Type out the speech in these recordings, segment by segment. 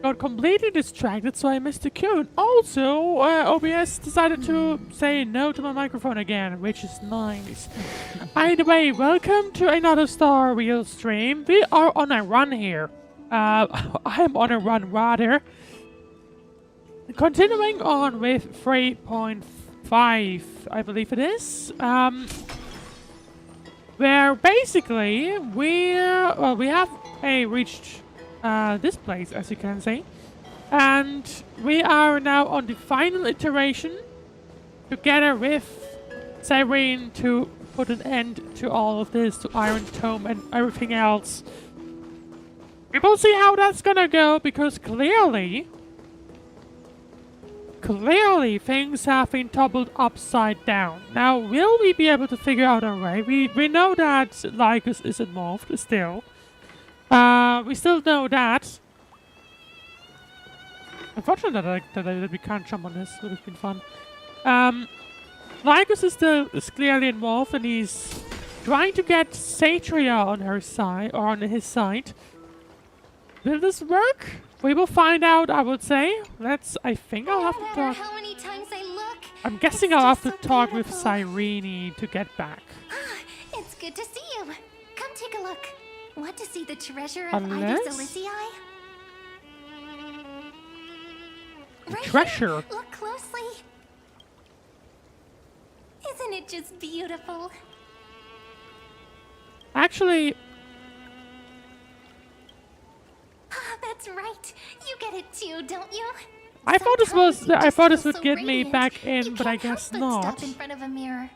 Got completely distracted, so I missed the cue. And also, OBS decided to say no to my microphone again, which is nice. By the way, welcome to another Star Wheel stream. We are on a run here. I am on a run, rather. Continuing on with 3.5, I believe it is. Where basically we have reached this place, as you can see, and we are now on the final iteration together with Cyrene to put an end to all of this, to Irontomb and everything else. We will see how that's gonna go, because clearly things have been toppled upside down. Now, will we be able to figure out our way? We know that Lygus is involved still. We still know that. Unfortunately that we can't jump on this. Would have been fun. Lygus is clearly involved, and he's trying to get Cerydra on her side, or on his side. Will this work? We will find out, I would say. I think I'll have to No talk. matter how many times I look, I'm guessing it's I'll have just to so talk with beautiful. Cyrene to get back. It's good to see you. Come take a look. Want to see the treasure of Unless- Hysilens? Right treasure? here. Look closely. Isn't it just beautiful? Actually, That's right. You get it too, don't you? I thought this Sometimes was. you I just thought this feel would so get me radiant, back in, you but I can't help guess but not. Stop in front of a mirror.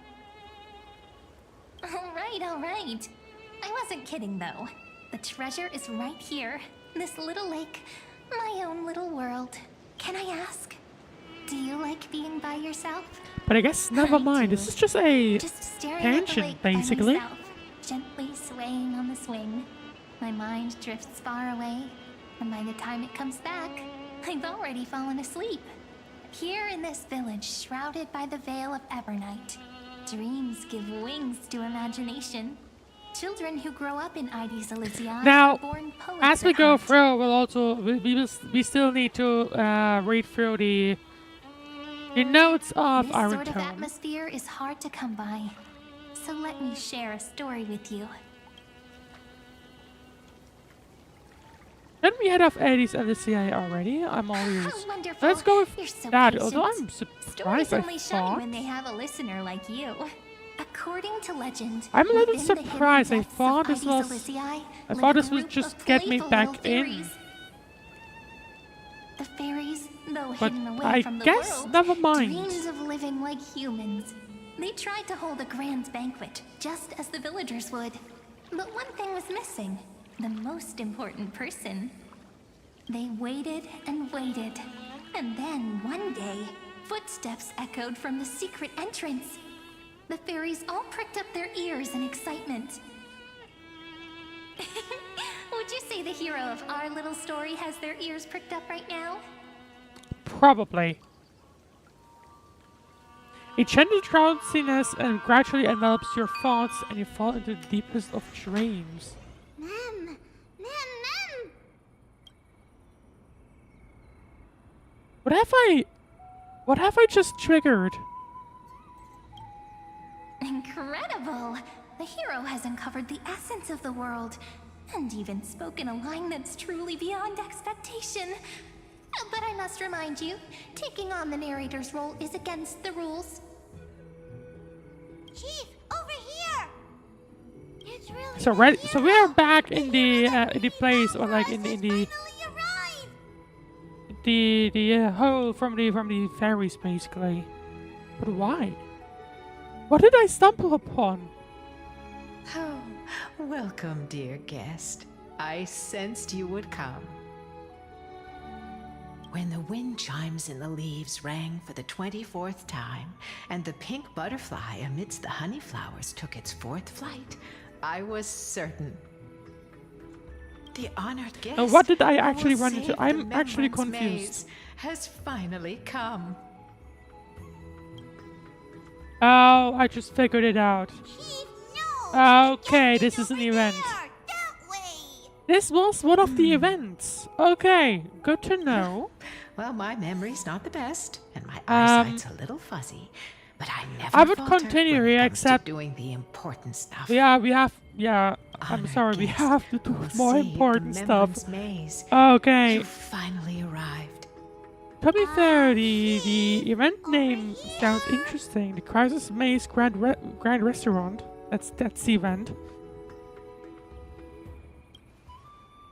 All right. I wasn't kidding though. The treasure is right here. This little lake, my own little world. Can I ask? Do you like being by yourself? But I guess never I mind. do. This is just a Just staring tangent, at the lake by basically. myself, gently swaying on the swing. My mind drifts far away, and by the time it comes back, I've already fallen asleep. Here in this village, shrouded by the veil of Evernight, dreams give wings to imagination. Children who grow up in Hysilens Now, are born poets as we at go heart. through, we still need to read through the notes of This sort of Irontomb. atmosphere is hard to come by, so let me share a story with you. Didn't we head off Eddie's and the CIA already? I'm all ears. How wonderful. Let's go with You're so that. patient. Although I'm Stories surprised, I only shine thought. when they have a listener like you. According to legend, I'm a little within the hidden surprised. I depths of thought this was. Hysilens I live thought a this would group just of get me playful back little in. fairies. The fairies, though But hidden away I from the guess world, never mind. dreamed of living like humans. They tried to hold a grand banquet, just as the villagers would. But one thing was missing, the most important person. They waited and waited, and then one day, footsteps echoed from the secret entrance. The fairies all pricked up their ears in excitement. Would you say the hero of our little story has their ears pricked up right now? Probably. A gentle drowsiness and gradually envelops your thoughts, and you fall into the deepest of dreams. Mem! What have I just triggered? Incredible! The hero has uncovered the essence of the world, and even spoken a line that's truly beyond expectation. But I must remind you, taking on the narrator's role is against the rules. Chief, over here! It's really So we are back in the place, or like in the hole from the fairies, basically. But why? What did I stumble upon? Oh, welcome, dear guest. I sensed you would come. When the wind chimes in the leaves rang for the 24th time, and the pink butterfly amidst the honey flowers took its 4th flight, I was certain. The honored guest. And what did I who actually will run save into? the I'm actually Remembrance confused. Maze has finally come. Oh, I just figured it out. Chief, no! Okay, this is an event. That way! This was one of the events. Okay, good to know. Well, my memory's not the best, and my Um, eyesight's a little fuzzy, but I never I would falter continue when it here, comes to except- doing the important stuff. I'm Honored sorry, we guest have to do who will more save the important stuff. Remembrance Maze. Okay, You finally arrived. to be fair, the event name sounds interesting. The Crisis Maze Grand Restaurant. That's the event.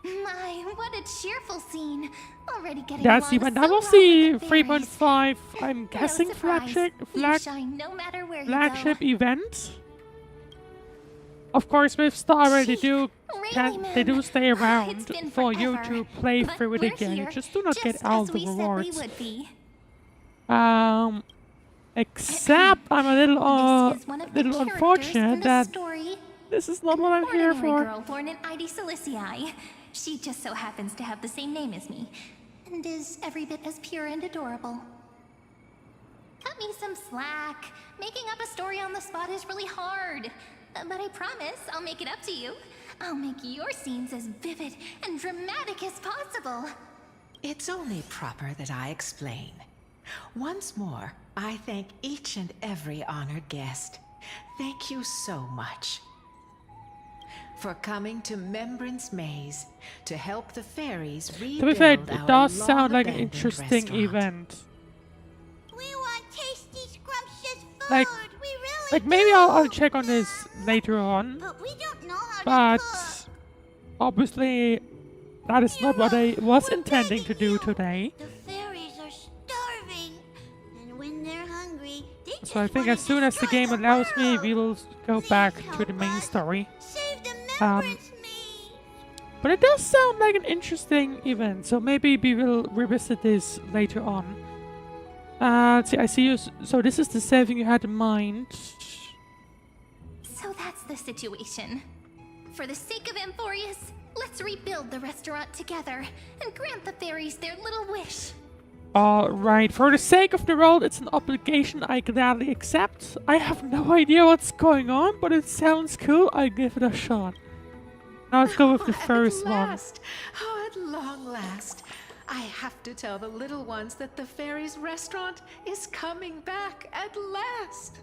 My, what a cheerful scene. Already getting That's the along event. so That was well the with the fairies. 3.5. I'm No guessing surprise. You flagship shine no matter where you flagship go. event. Of course, with Star, they Chief, do really, they do Mem. stay It's around been for you forever, to play but through it we're again. You here, just do not get just all as the we said we rewards. would be. Except I'm a little This is one of the characters in unfortunate the that story. this is not what I'm here Ordinary for. girl born in Hysilens. She just so happens to have the same name as me, and is every bit as pure and adorable. Cut me some slack. Making up a story on the spot is really hard. But I promise I'll make it up to you. I'll make your scenes as vivid and dramatic as possible. It's only proper that I explain. Once more, I thank each and every honored guest. Thank you so much for coming to Membrance Maze to help the fairies rebuild To be fair, our it does sound like an long-abandoned interesting restaurant. event. We want tasty, scrumptious food. Like- we really Like, maybe do. I'll check on this later on, But we don't know how but to cook. obviously that is not what I was intending to do today. The fairies are starving, and when they're hungry, they just So I think wanna as soon as the destroy game the allows me, world. we will go Please back to help the main us. story. Save the Um, Membrance Maze. But it does sound like an interesting event, so maybe we will revisit this later on. Let's see, I see you. So this is the saving you had in mind. So that's the situation. For the sake of Amphoreus, let's rebuild the restaurant together and grant the fairies their little wish. Alright, for the sake of the role, it's an obligation I gladly accept. I have no idea what's going on, but it sounds cool. I'll give it a shot. Now let's go with the first At one. last. Oh, at long last. I have to tell the little ones that the fairies' restaurant is coming back at last.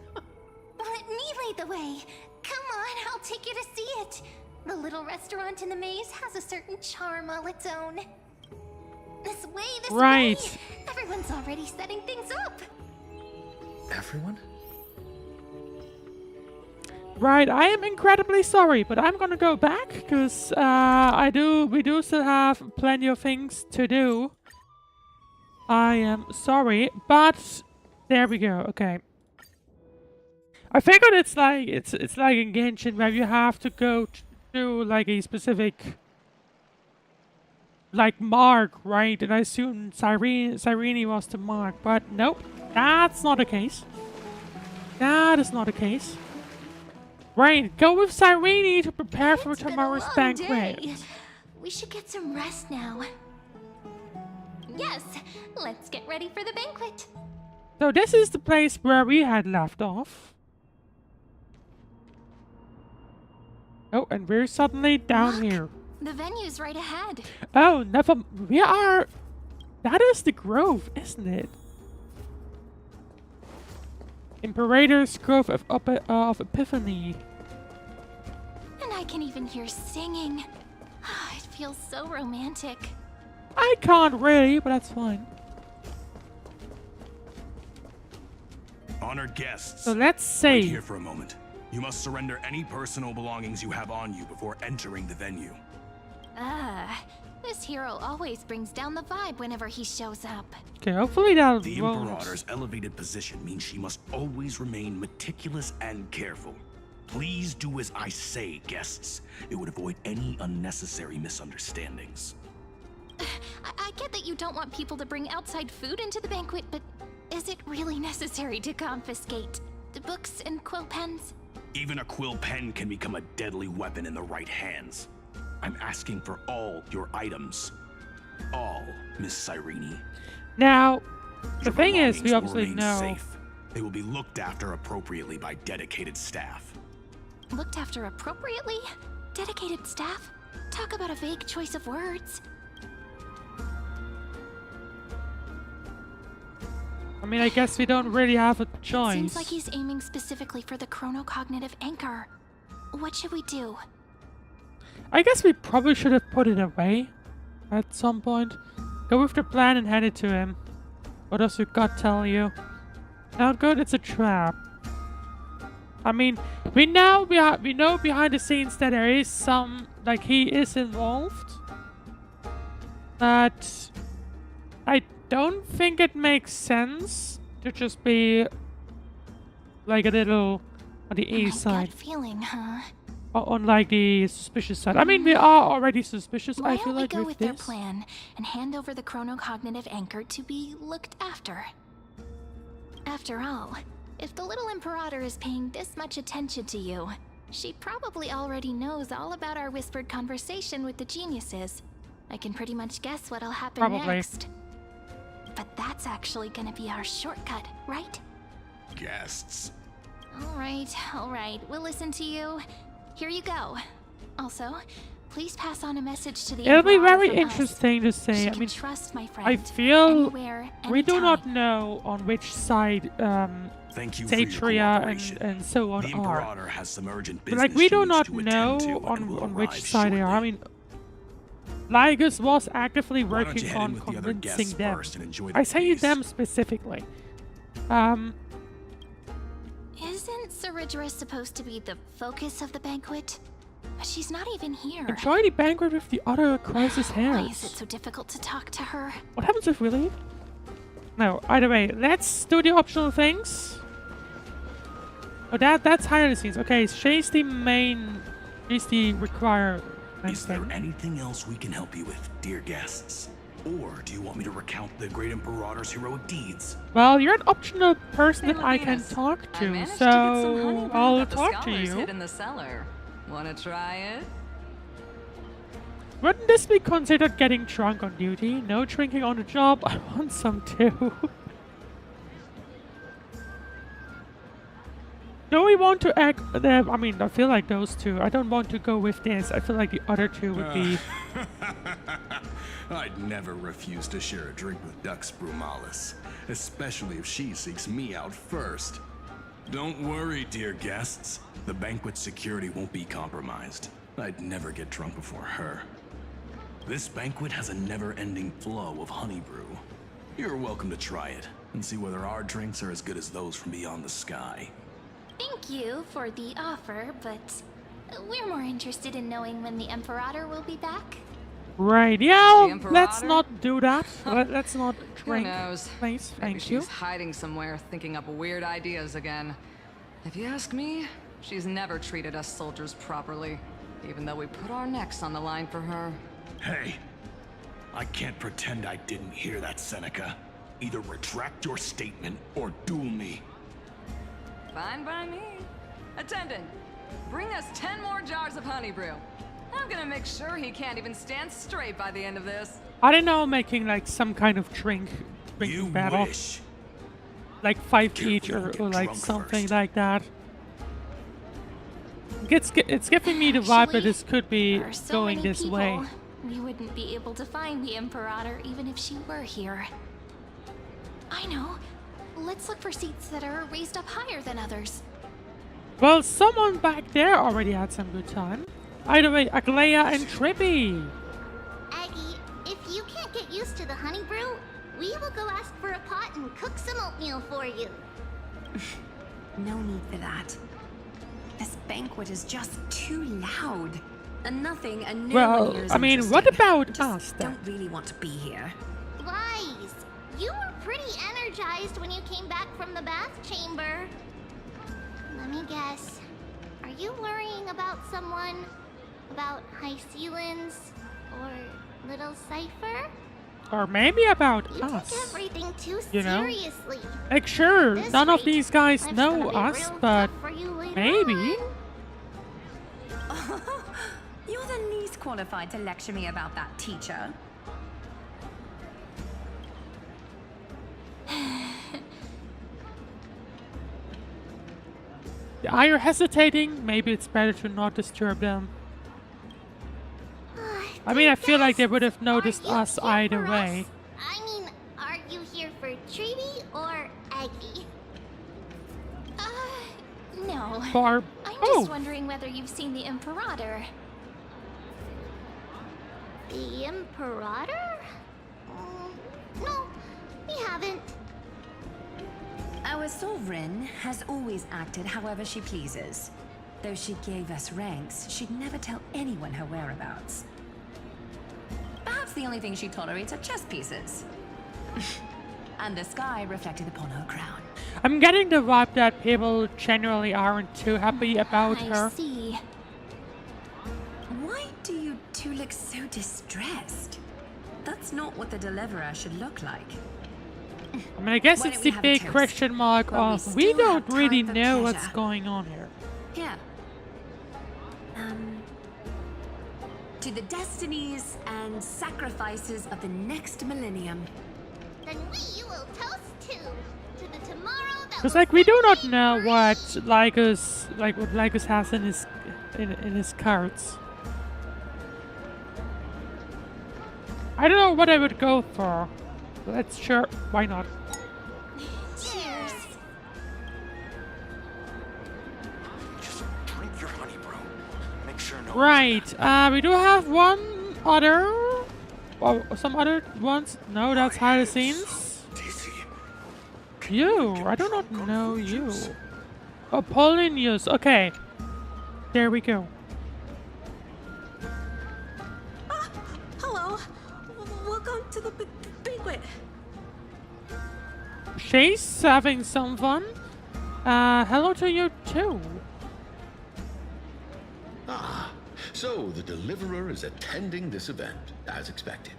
Let me lead the way. Come on, I'll take you to see it. The little restaurant in the maze has a certain charm all its own. This way, this Right. way. Everyone's already setting things up. Everyone? Right, I am incredibly sorry, but I'm gonna go back because we do still have plenty of things to do. I am sorry, but there we go. Okay. I figured it's like in Genshin where you have to go to like a specific like mark, right? And I assume Cyrene was the mark, but nope, that's not the case. That is not the case. Right, go with Cyrene to prepare for It's been a tomorrow's long banquet. day. We should get some rest now. Yes, let's get ready for the banquet. So this is the place where we had left off. Oh, and we're suddenly down Look, here. The venue's right ahead. Oh, never. We are. That is the grove, isn't it? Imperator's Grove of Epiphany. And I can even hear singing. It feels so romantic. I can't really, but that's fine. Honored guests. So let's Wait see. here for a moment. You must surrender any personal belongings you have on you before entering the venue. This hero always brings down the vibe whenever he shows up. Okay, hopefully that The won't. Imperator's elevated position means she must always remain meticulous and careful. Please do as I say, guests. It would avoid any unnecessary misunderstandings. I get that you don't want people to bring outside food into the banquet, but is it really necessary to confiscate the books and quill pens? Even a quill pen can become a deadly weapon in the right hands. I'm asking for all your items. All, Miss Cyrene. Now, the Your thing is, we belongings will obviously remain know. safe. They will be looked after appropriately by dedicated staff. Looked after appropriately? Dedicated staff? Talk about a vague choice of words. I mean, I guess we don't really have a choice. Seems like he's aiming specifically for the chronocognitive anchor. What should we do? I guess we probably should have put it away at some point. Go with the plan and hand it to him. What does your gut tell you? Not good, it's a trap. I mean, we know behind the scenes that there is some, like, he is involved. But I don't think it makes sense to just be like a little on the A My side. gut feeling, huh? On like the suspicious side. I mean, we are already suspicious, Why I feel don't we like, go with with their this. plan and hand over the chronocognitive anchor to be looked after? After all, if the little Imperator is paying this much attention to you, she probably already knows all about our whispered conversation with the geniuses. I can pretty much guess what'll happen Probably. next. But that's actually gonna be our shortcut, right? Guests. All right, we'll listen to you. Here you go. Also, please pass on a message to the It'll be Emperor very from us. interesting to say. She I can mean, trust my friend I feel anywhere, we do not anytime. know on which side Thank you for your Cerydra cooperation. and so on The are. Imperator has some urgent But, business like, we she do needs not to know attend to and will on which arrive side they are. I shortly. mean, Lygus was actively Why don't working you head in on with the other convincing guests them. first and enjoy the I say feast? them specifically. Isn't Cerydra supposed to be the focus of the banquet? But she's not even here. Enjoy the banquet with the other crisis Why is it hairs. so difficult to talk to her? What happens if we leave? No, either way, let's do the optional things. Oh, that's higher the scenes. Okay, she's the main. She's the requirement Is there thing. anything else we can help you with, dear guests? Or do you want me to recount the great Imperator's heroic deeds? Well, you're an optional person Hey, that I can Lygus. talk I to, managed to get some honey so brew I'll that the talk to scholars you. hid in the cellar. Wanna try it? Wouldn't this be considered getting drunk on duty? No drinking on the job? I want some too. Do we want to act them? I mean, I feel like those two. I don't want to go with this. I feel like the other two would be. I'd never refuse to share a drink with Dux Brumalis, especially if she seeks me out first. Don't worry, dear guests. The banquet security won't be compromised. I'd never get drunk before her. This banquet has a never-ending flow of honey brew. You're welcome to try it and see whether our drinks are as good as those from beyond the sky. Thank you for the offer, but we're more interested in knowing when the Imperator will be back. Right, yeah, The let's Imperator? not do that. Let's not drink. Who knows? Please, Maybe thank you. she's hiding somewhere, thinking up weird ideas again. If you ask me, she's never treated us soldiers properly, even though we put our necks on the line for her. Hey, I can't pretend I didn't hear that, Seneca. Either retract your statement or duel me. Fine by me. Attendant, bring us 10 more jars of honey brew. I'm gonna make sure he can't even stand straight by the end of this. I don't know, making like some kind of drinking You battle. wish. Like 5 Careful, each you'll or get like drunk something first. like that. It's giving me the vibe that this could be There are so going many this people. way. We wouldn't be able to find the Imperator even if she were here. I know. Let's look for seats that are raised up higher than others. Well, someone back there already had some good time. Either way, Aglaya and Trippy. Aggie, if you can't get used to the honey brew, we will go ask for a pot and cook some oatmeal for you. No need for that. This banquet is just too loud. And nothing and no Well, one here is I mean, what interested. about Just us then? don't really want to be here. Wise, you were pretty energized when you came back from the bath chamber. Let me guess. Are you worrying about someone? About Hysilens? Or Little Cypher? Or maybe about You us. take everything too You know? seriously. Like, sure, This none of week, these guys life's know gonna be us, real but tough for you later maybe. on. You're the least qualified to lecture me about that, teacher. Are you hesitating? Maybe it's better to not disturb them. I mean, I feel like they would have noticed Are you us here either for way. us? I mean, are you here for Treeby or Aggie? No. For I'm oh, just wondering whether you've seen the Imperator. The Imperator? No, we haven't. Our sovereign has always acted however she pleases. Though she gave us ranks, she'd never tell anyone her whereabouts. Perhaps the only thing she tolerates are chess pieces. And the sky reflected upon her crown. I'm getting the vibe that people generally aren't too happy about I her. see. Why do you two look so distressed? That's not what the deliverer should look like. I mean, I guess Why it's don't we the have a big toast? question mark Well, we of we still don't have really time for know what's pleasure. going on here. Here. To the destinies and sacrifices of the next millennium. Then we will toast to the tomorrow that Because will like we do not someday know bring- what Lygus has in his cards. I don't know what I would go for. Let's sure, why not? Cheers. Just drink your honey, bro. Make sure no. Right, we do have one other... Well, some other ones. No, that's Hysilens. Dizzy. You, I do not know you. Apollonius, okay. There we go. Hello. Welcome to the banquet. She's having some fun. Hello to you too. So the Deliverer is attending this event, as expected.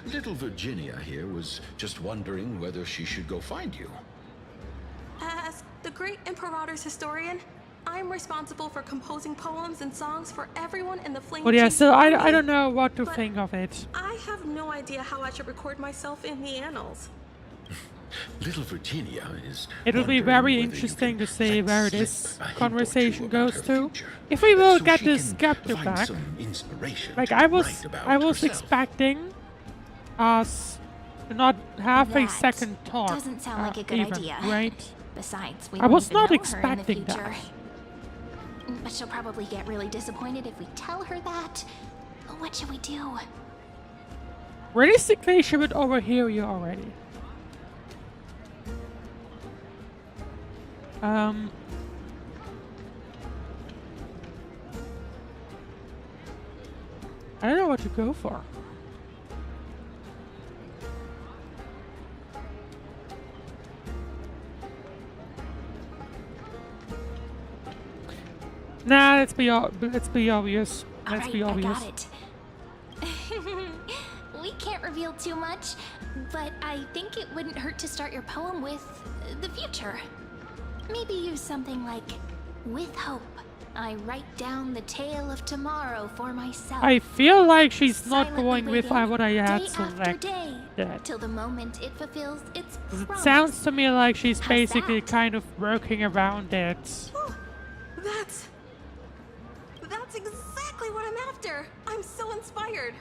Little Virginia here was just wondering whether she should go find you. As the great Imperator's historian, I'm responsible for composing poems and songs for everyone in the Flame But yeah, Chase so I army. don't know what to But think of it. I have no idea how I should record myself in the annals. Little Virginia is. It'll be wondering very whether you interesting can to see let where slip this a hint or conversation two about goes her to. future, If we will so get she this can captive find back, some inspiration like to I write was about herself. expecting us to not have a That second thought. doesn't sound like a good even, idea. Right? Besides, we I was won't not even know her in the expecting future. that. But she'll probably get really disappointed if we tell her that. What should we do? Realistically, she would overhear you already. I don't know what to go for. Nah, let's be obvious. Let's be Alright, obvious. I got it. We can't reveal too much, but I think it wouldn't hurt to start your poem with the future. Maybe use something like, with hope, I write down the tale of tomorrow for myself. I feel like she's not Silently going with waiting, what I had day after selected. day, till the moment it fulfills its It promise. sounds to me like she's How's basically that? kind of working around it. Oh, that's exactly what I'm after. I'm so inspired.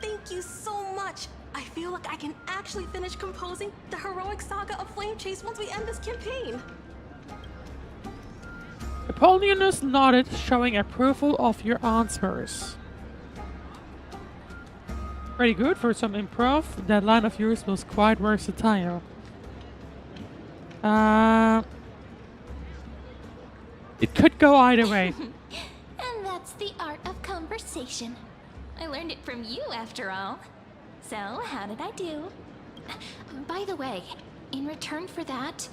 Thank you so much. I feel like I can actually finish composing the heroic saga of Flame Chase once we end this campaign. Apollonius nodded, showing approval of your answers. Pretty good for some improv. That line of yours was quite versatile. It could go either way. And that's the art of conversation. I learned it from you, after all. So, how did I do? By the way, in return for that,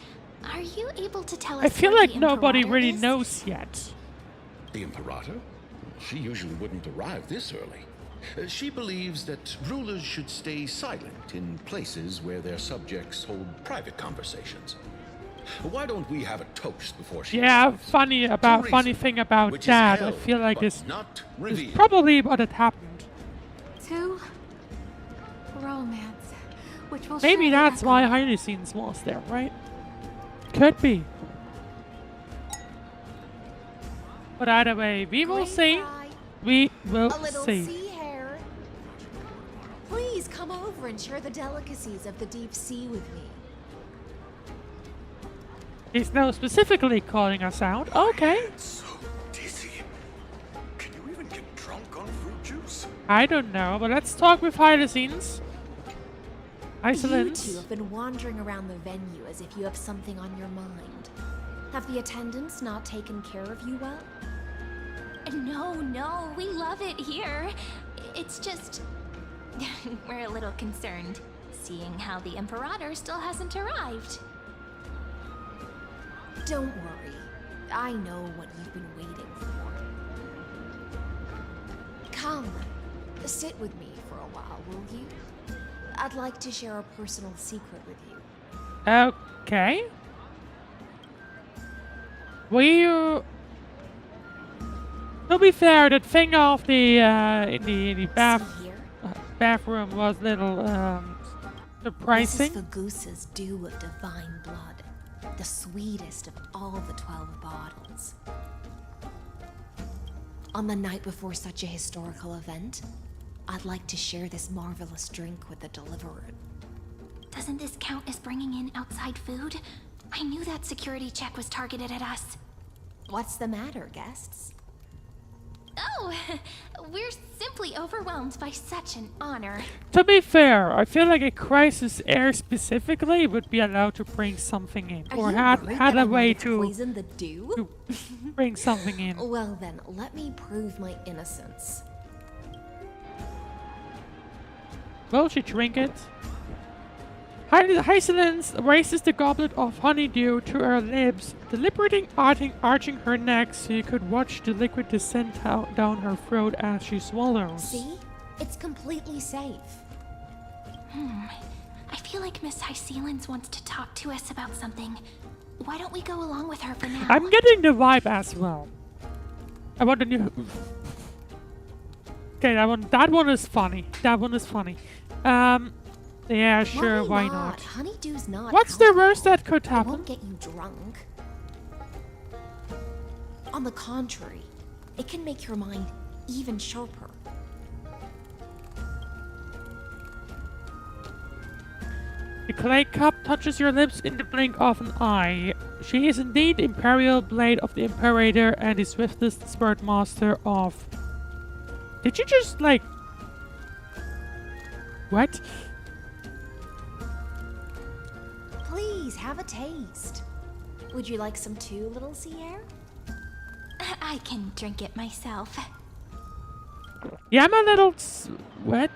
are you able to tell us I feel where like the nobody Imperator really is? knows yet. The Imperator? She usually wouldn't arrive this early. She believes that rulers should stay silent in places where their subjects hold private conversations. Why don't we have a toast before she Yeah, arrives? funny thing about which is that. I held, feel like but this not is revealed. probably what had happened. To romance, which will Maybe surely that's echo. why Hysilens was there, right? Could be. But either way, we will see. We will A little see. sea hare. Please come over and share the delicacies of the deep sea with me. He's now specifically calling us out. Okay. So dizzy. Can you even get drunk on fruit juice? I don't know, but let's talk with Hysilens. You two Hysilens. have been wandering around the venue as if you have something on your mind. Have the attendants not taken care of you well? No, we love it here. It's just... we're a little concerned, seeing how the Imperator still hasn't arrived. Don't worry. I know what you've been waiting for. Come, sit with me for a while, will you? I'd like to share a personal secret with you. Okay. To be fair, that thing of the in the See here? bathroom was a little surprising. This is Fagusa's dew of divine blood, the sweetest of all the 12 bottles. On the night before such a historical event, I'd like to share this marvelous drink with the deliverer. Doesn't this count as bringing in outside food? I knew that security check was targeted at us. What's the matter, guests? Oh, we're simply overwhelmed by such an honor. To be fair, I feel like a crisis air specifically would be allowed to bring something in, Are or you had worried had that a I way might have to poisoned the dew? bring something in. Well then, let me prove my innocence. Will she drink it? Hysilens raises the goblet of honeydew to her lips, deliberately arching her neck so you could watch the liquid descend down her throat as she swallows. See? It's completely safe. I feel like Miss Hysilens wants to talk to us about something. Why don't we go along with her for now? I'm getting the vibe as well. I want a new... Okay, that one is funny. That one is funny. Yeah, sure, why not? Honeydew's not. What's the worst that could It happen? won't get you drunk. On the contrary, it can make your mind even sharper. The clay cup touches your lips in the blink of an eye. She is indeed the imperial blade of the Imperator and the swiftest spurt master of... Did you just, like... What? Please, have a taste. Would you like some too, little sea air? I can drink it myself. Yeah, I'm a little... What?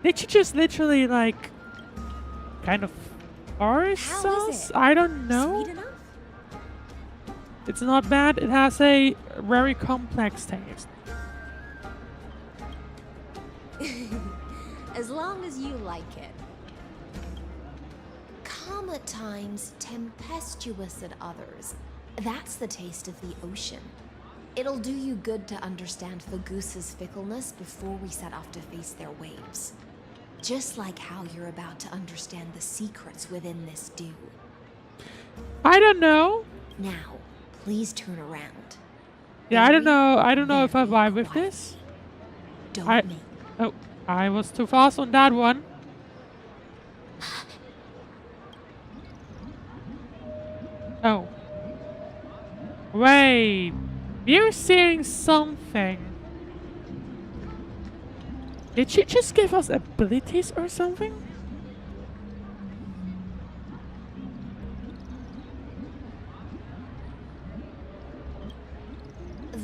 Did you just literally, like... Kind of... Forest How is sauce? it? I don't know. Sweet enough? It's not bad. It has a very complex taste. As long as you like it. Calm at times, tempestuous at others. That's the taste of the ocean. It'll do you good to understand the goose's fickleness before we set off to face their waves. Just like how you're about to understand the secrets within this dew. I don't know. Now, please turn around. Yeah, I don't know. I don't know if I vibe with this. Don't make. Oh, I was too fast on that one. Oh. Wait. You're seeing something. Did she just give us abilities or something?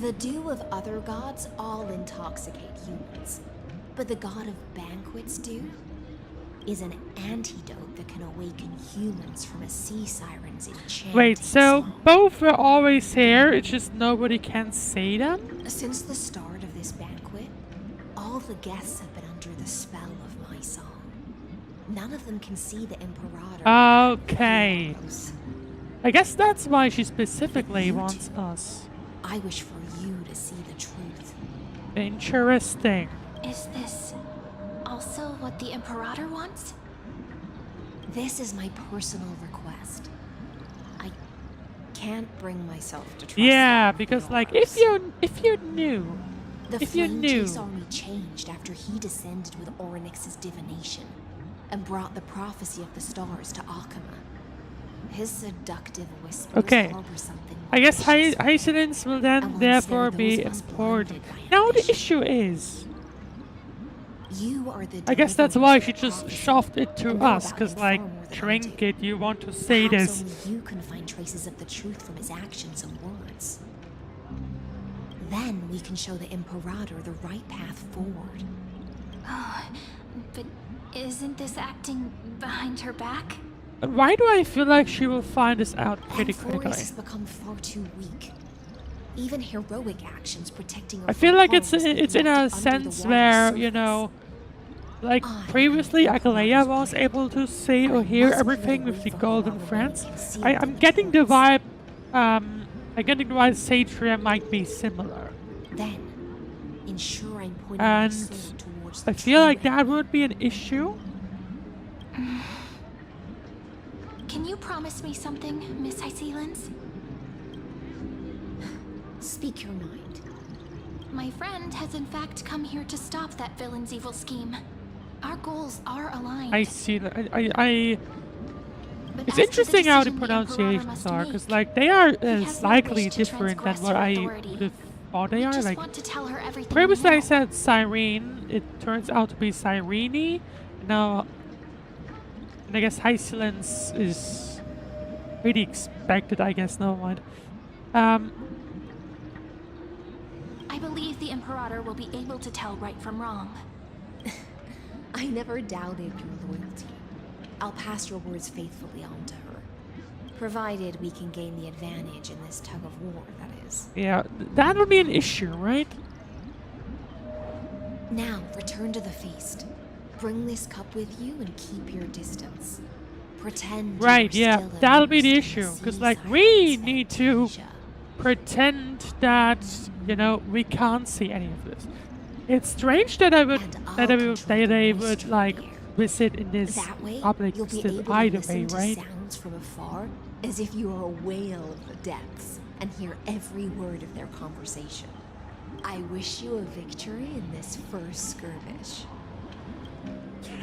The dew of other gods all intoxicate humans. But the god of banquets dew is an antidote that can awaken humans from a sea siren's enchanting Wait, so song. both were always here, it's just nobody can say them? Since the start of this banquet, all the guests have been under the spell of my song. None of them can see the Imperator. Okay. I guess that's why she specifically wants us. I wish for you to see the truth. Interesting. Is this also what the Imperator wants? This is my personal request. I can't bring myself to trust Yeah, them because with like yours. if you knew, The if you Flame knew, Chase army changed after he descended with Orynyx's divination and brought the prophecy of the stars to Akama. His seductive whispers okay. harbor something I guess malicious. Hysilens will And then once therefore there, be those must important. blinded by Now the ambition. issue is, You are the I guess that's deliverer why of she the just prophecy. shoved it to I know us, about cause him like, far more than I drink do. it, you want to say Perhaps this. only you can find traces of the truth from his actions and words. Then we can show the Imperator the right path forward. Oh, but isn't this acting behind her back? Why do I feel like she will find this out pretty Amphoreus quickly? has become far too weak. Even heroic actions protecting her I feel from like harm it's was in a left under the sense water's where, surface. you know, like I previously am Agalea Imperator's was blade. able to see or I hear must everything put with the away golden from her friends. when concealed I'm in the getting the caves. vibe, I'm getting the vibe Cerydra might be similar. Then, ensure I'm pointing And my sword towards the I feel true like that enemy. would be an issue. Can you promise me something, Miss Hysilens? Speak your mind. My friend has in fact come here to stop that villain's evil scheme. Our goals are aligned. I see that. But It's as to interesting how the decision pronunciations must are, make, because like they are he has no slightly wish to different than transgress what her I authority. would have thought they We are. just Like want to tell her everything previously we I know. said Cyrene, it turns out to be Cyrene. Now, and I guess Hysilens is pretty expected. I guess. Never mind. I believe the Imperator will be able to tell right from wrong. I never doubted your loyalty. I'll pass your words faithfully on to her. Provided we can gain the advantage in this tug of war, that is. Yeah, that would be an issue, right? Now, return to the feast. Bring this cup with you and keep your distance. Pretend Right, you're yeah, still that'll be the immersed in issue, sea because like sirens we and need to Asia. pretend that, you know, we can't see any of this. It's strange that I would And I'll that control they the would moisture like here. visit in this That way, public you'll be still able either to way, listen right? to sounds from afar, as if you are a whale of the depths, and hear every word of their conversation. I wish you a victory in this first skirmish.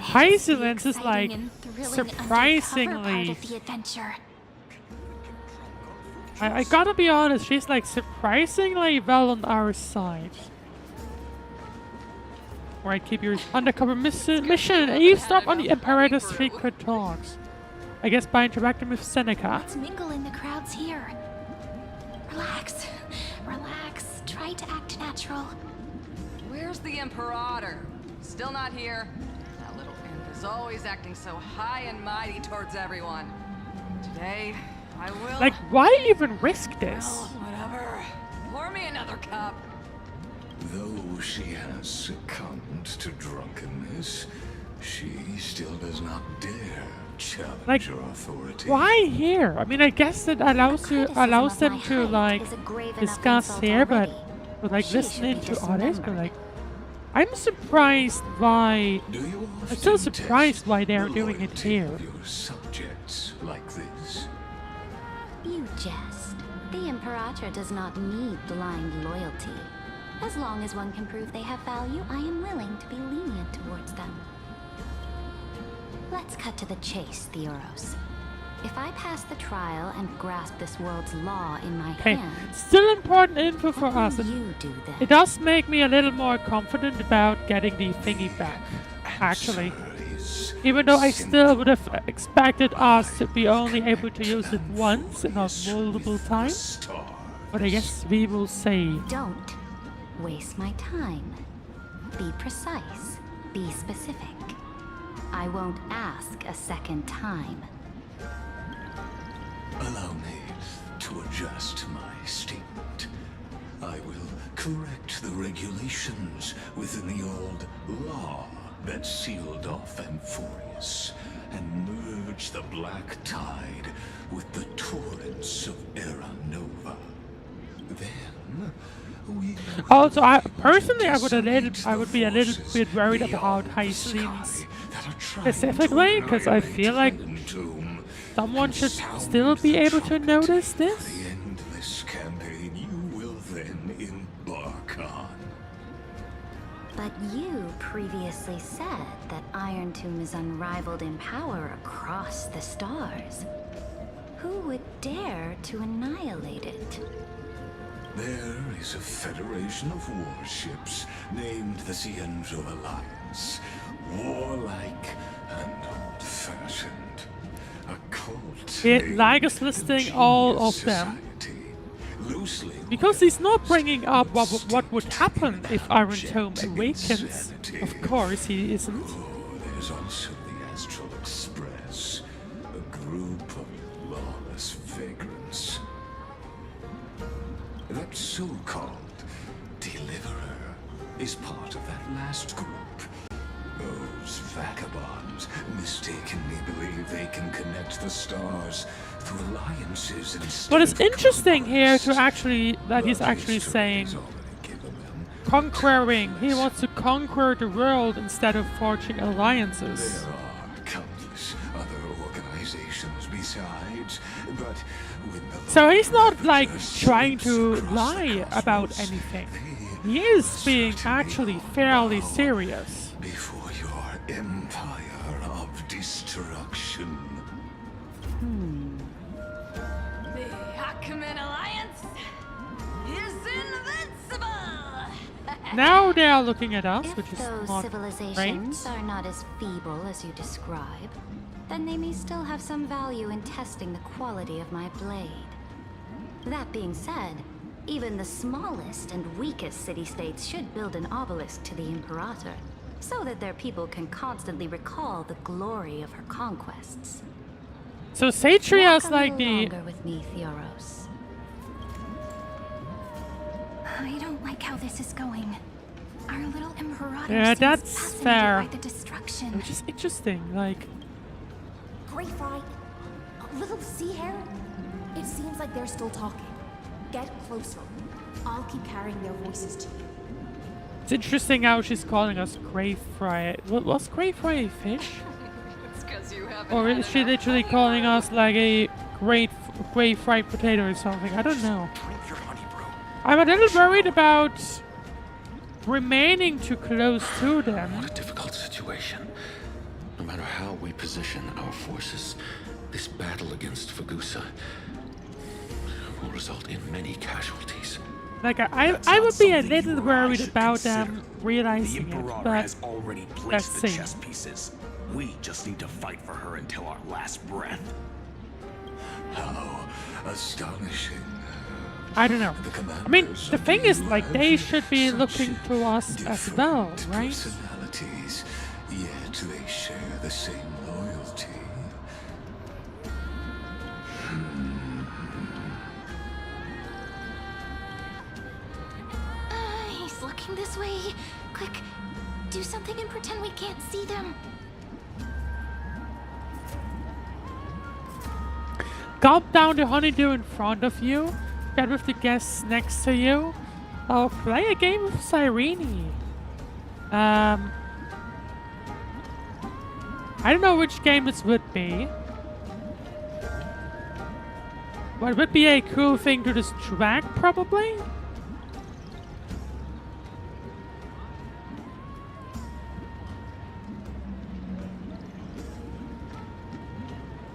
Hysilens is Exciting like and thrilling undercover part surprisingly. of the adventure. I gotta be honest, she's like surprisingly well on our side. Right, keep your undercover mission and eavesdrop on the Imperator's secret talks. I guess by interacting with Seneca. Let's mingle in the crowds here. Relax. Relax. Try to act natural. Where's the Imperator? Still not here? That little imp is always acting so high and mighty towards everyone. Today, I will... Like, why even risk this? Well, whatever. Pour me another cup. Though she has succumbed to drunkenness, she still does not dare challenge Like, your authority. Why here? I mean, I guess it allows Criticism them of to my like height is a grave enough discuss insult here, but already. like She listening should be to others, but dismembered. like I'm surprised why. Do you I'm still often surprised test why they're the doing it loyalty here. of your subjects like this? You jest. The Imperator does not need blind loyalty. As long as one can prove they have value, I am willing to be lenient towards them. Let's cut to the chase, Theoros. If I pass the trial and grasp this world's law in my Okay, hands, still important info for what us. will you do then? It does make me a little more confident about getting the thingy back. Actually, even though I still would have expected us to be only able to use it once and not multiple times. But I guess we will see. Don't waste my time. Be precise. Be specific. I won't ask a second time. Allow me to adjust my statement. I will correct the regulations within the old law that sealed off Amphoreus and merge the black tide with the torrents of Era Nova. Then we Also, I personally I would be a little bit worried about Hysilens specifically, because I feel like someone should still be able to notice this. the endless campaign you will then embark on. But you previously said that Irontomb is unrivaled in power across the stars. Who would dare to annihilate it? There is a federation of warships named the Cienzo Alliance. Warlike and old-fashioned. A cult. Lygus listing all of them. Loosely Because he's not bringing up what would happen if Irontomb awakens. Of course he isn't. there's also the Astral Express, a group of lawless vagrants. That so-called Deliverer is part of that last group. Those vagabonds mistakenly believe they can connect the stars through alliances instead But it's of interesting here to compromise. actually that he's But actually history saying has already given them conquering. He wants to conquer the world instead of forging alliances. There are countless other organizations besides, but when the So he's not like Lord trying to sweeps across lie the about cosmos, anything. they He is being actually fairly serious. Before your empire of destruction. The Ackman Alliance is invincible! Now they are looking at us, If which is those not civilizations great. are not as feeble as you describe, then they may still have some value in testing the quality of my blade. That being said, even the smallest and weakest city-states should build an obelisk to the Imperator, so that their people can constantly recall the glory of her conquests. So Cerydra is Walk a like little the... longer with me, Theoros. I don't like how this is going. Our little Imperator Yeah, seems that's fascinated fair. by the destruction. Which is interesting, like... Gray Fry, little sea hare. It seems like they're still talking. Get closer. I'll keep carrying their voices to you. It's interesting how she's calling us Gray Fry. Was Gray Fry a fish? It's 'cause you haven't Or had is she enough literally honey calling brew. us like a gray fried potato or something? I don't know. Drink your honey brew. I'm a little worried about remaining too close to What them. a difficult situation. No matter how we position our forces, this battle against Fagusa will result in many casualties. Like, That's I not would be a something you little or I worried should about consider. them The realizing it, Imperator but has already let's placed the see. chess pieces. We just need to fight for her until our last breath. How astonishing. I don't know. The I mean, commanders the of thing is, you like, they have should be such looking to us as well, different right? personalities, yet they share the same loyalty. He's looking this way. Quick, do something and pretend we can't see them. Gulp down the honeydew in front of you. Get with the guests next to you. I'll play a game of Cyrene. I don't know which game this would be. But it would be a cool thing to distract, probably.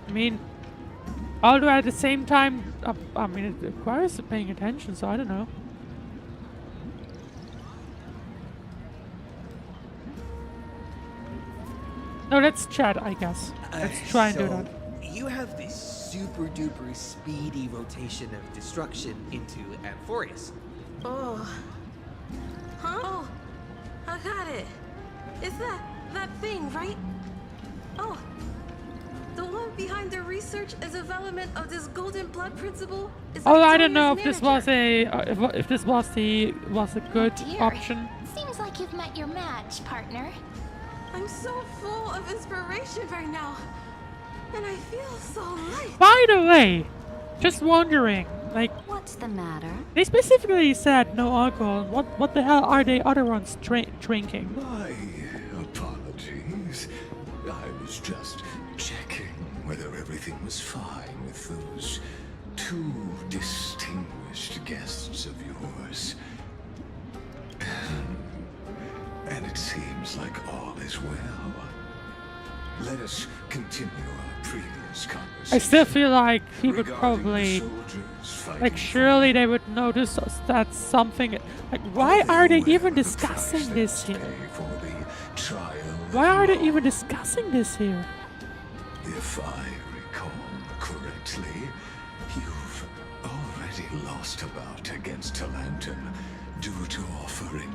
I mean, although at the same time, I mean, it requires paying attention, so I don't know. No, let's chat, I guess. Let's try and do So, that. you have this super duper speedy rotation of destruction into Amphoreus. Oh. Huh? Oh, I got it. It's that thing, right? Oh. The one behind the research and development of this golden blood principle is Oh, I don't know if Victoria's this was manager. a if this was a good Dear, option. seems like you've met your match, partner. I'm so full of inspiration right now. And I feel so light. By the way, just wondering, like, What's the matter? they specifically said no alcohol. What the hell are the other ones drinking? My apologies. I was just checking whether everything was fine with those two distinguished guests of yours. And it seems like all is well. Let us continue our previous conversation. I still feel like he would regarding probably, the soldiers fighting like, surely they would notice that's something. Like, why are they even discussing this here? for the trial. Why are they even discussing this here? If I recall correctly, you've already lost a bout against Talanton due to offering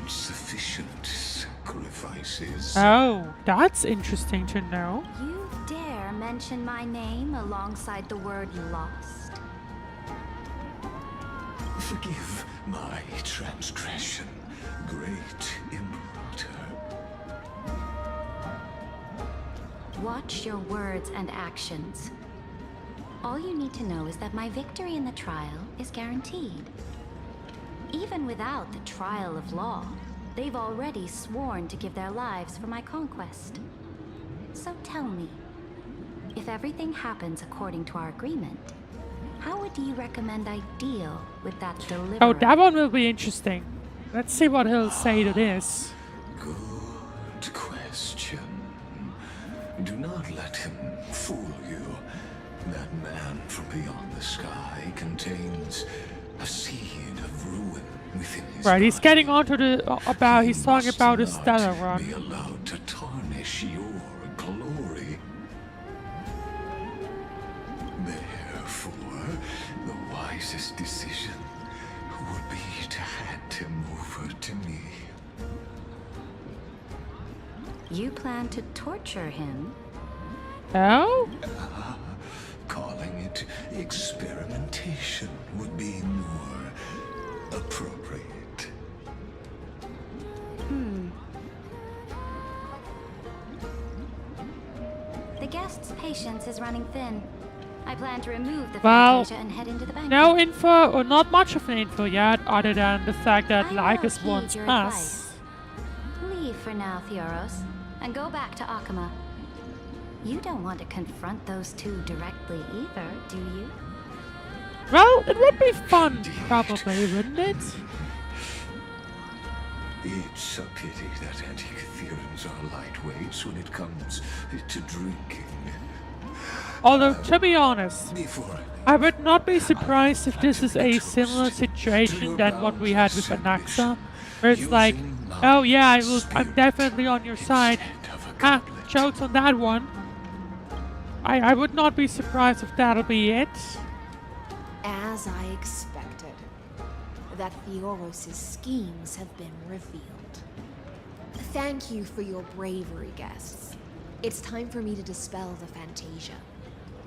insufficient sacrifices. Oh, that's interesting to know. You dare mention my name alongside the word lost? Forgive my transgression, great Imperator. Watch your words and actions. All you need to know is that my victory in the trial is guaranteed. Even without the trial of law, they've already sworn to give their lives for my conquest. So tell me, if everything happens according to our agreement, How would you recommend I deal with that deliverer? Oh, that one will be interesting. Let's see what he'll say to this. Good question. Do not let him fool you. That man from beyond the sky contains a seed of ruin within his Right, he's body. getting onto the about. He's talking about a Must stellar not run. be allowed to tarnish your glory. Therefore, the wisest decision would be to hand him over to me. You plan to torture him? Oh? Calling it experimentation would be more appropriate. The guest's patience is running thin. I plan to remove the Well, Fantasia and head into the bank. no info, or not much of an info yet, other than the fact that Lygus wants your us. Leave for now, Theoros, and go back to Akama. You don't want to confront those two directly either, do you? Well, it would be fun, probably, wouldn't it? It's a pity that Antikytherians are lightweights when it comes to drinking. Although, to be honest, Before I would not be surprised if this is a similar situation than what we had with Anaxa, where it's like, oh yeah, I'm definitely on your side. Ha, jokes on that one. I would not be surprised if that'll be it. As I expected, that Theoros' schemes have been revealed. Thank you for your bravery, guests. It's time for me to dispel the Fantasia.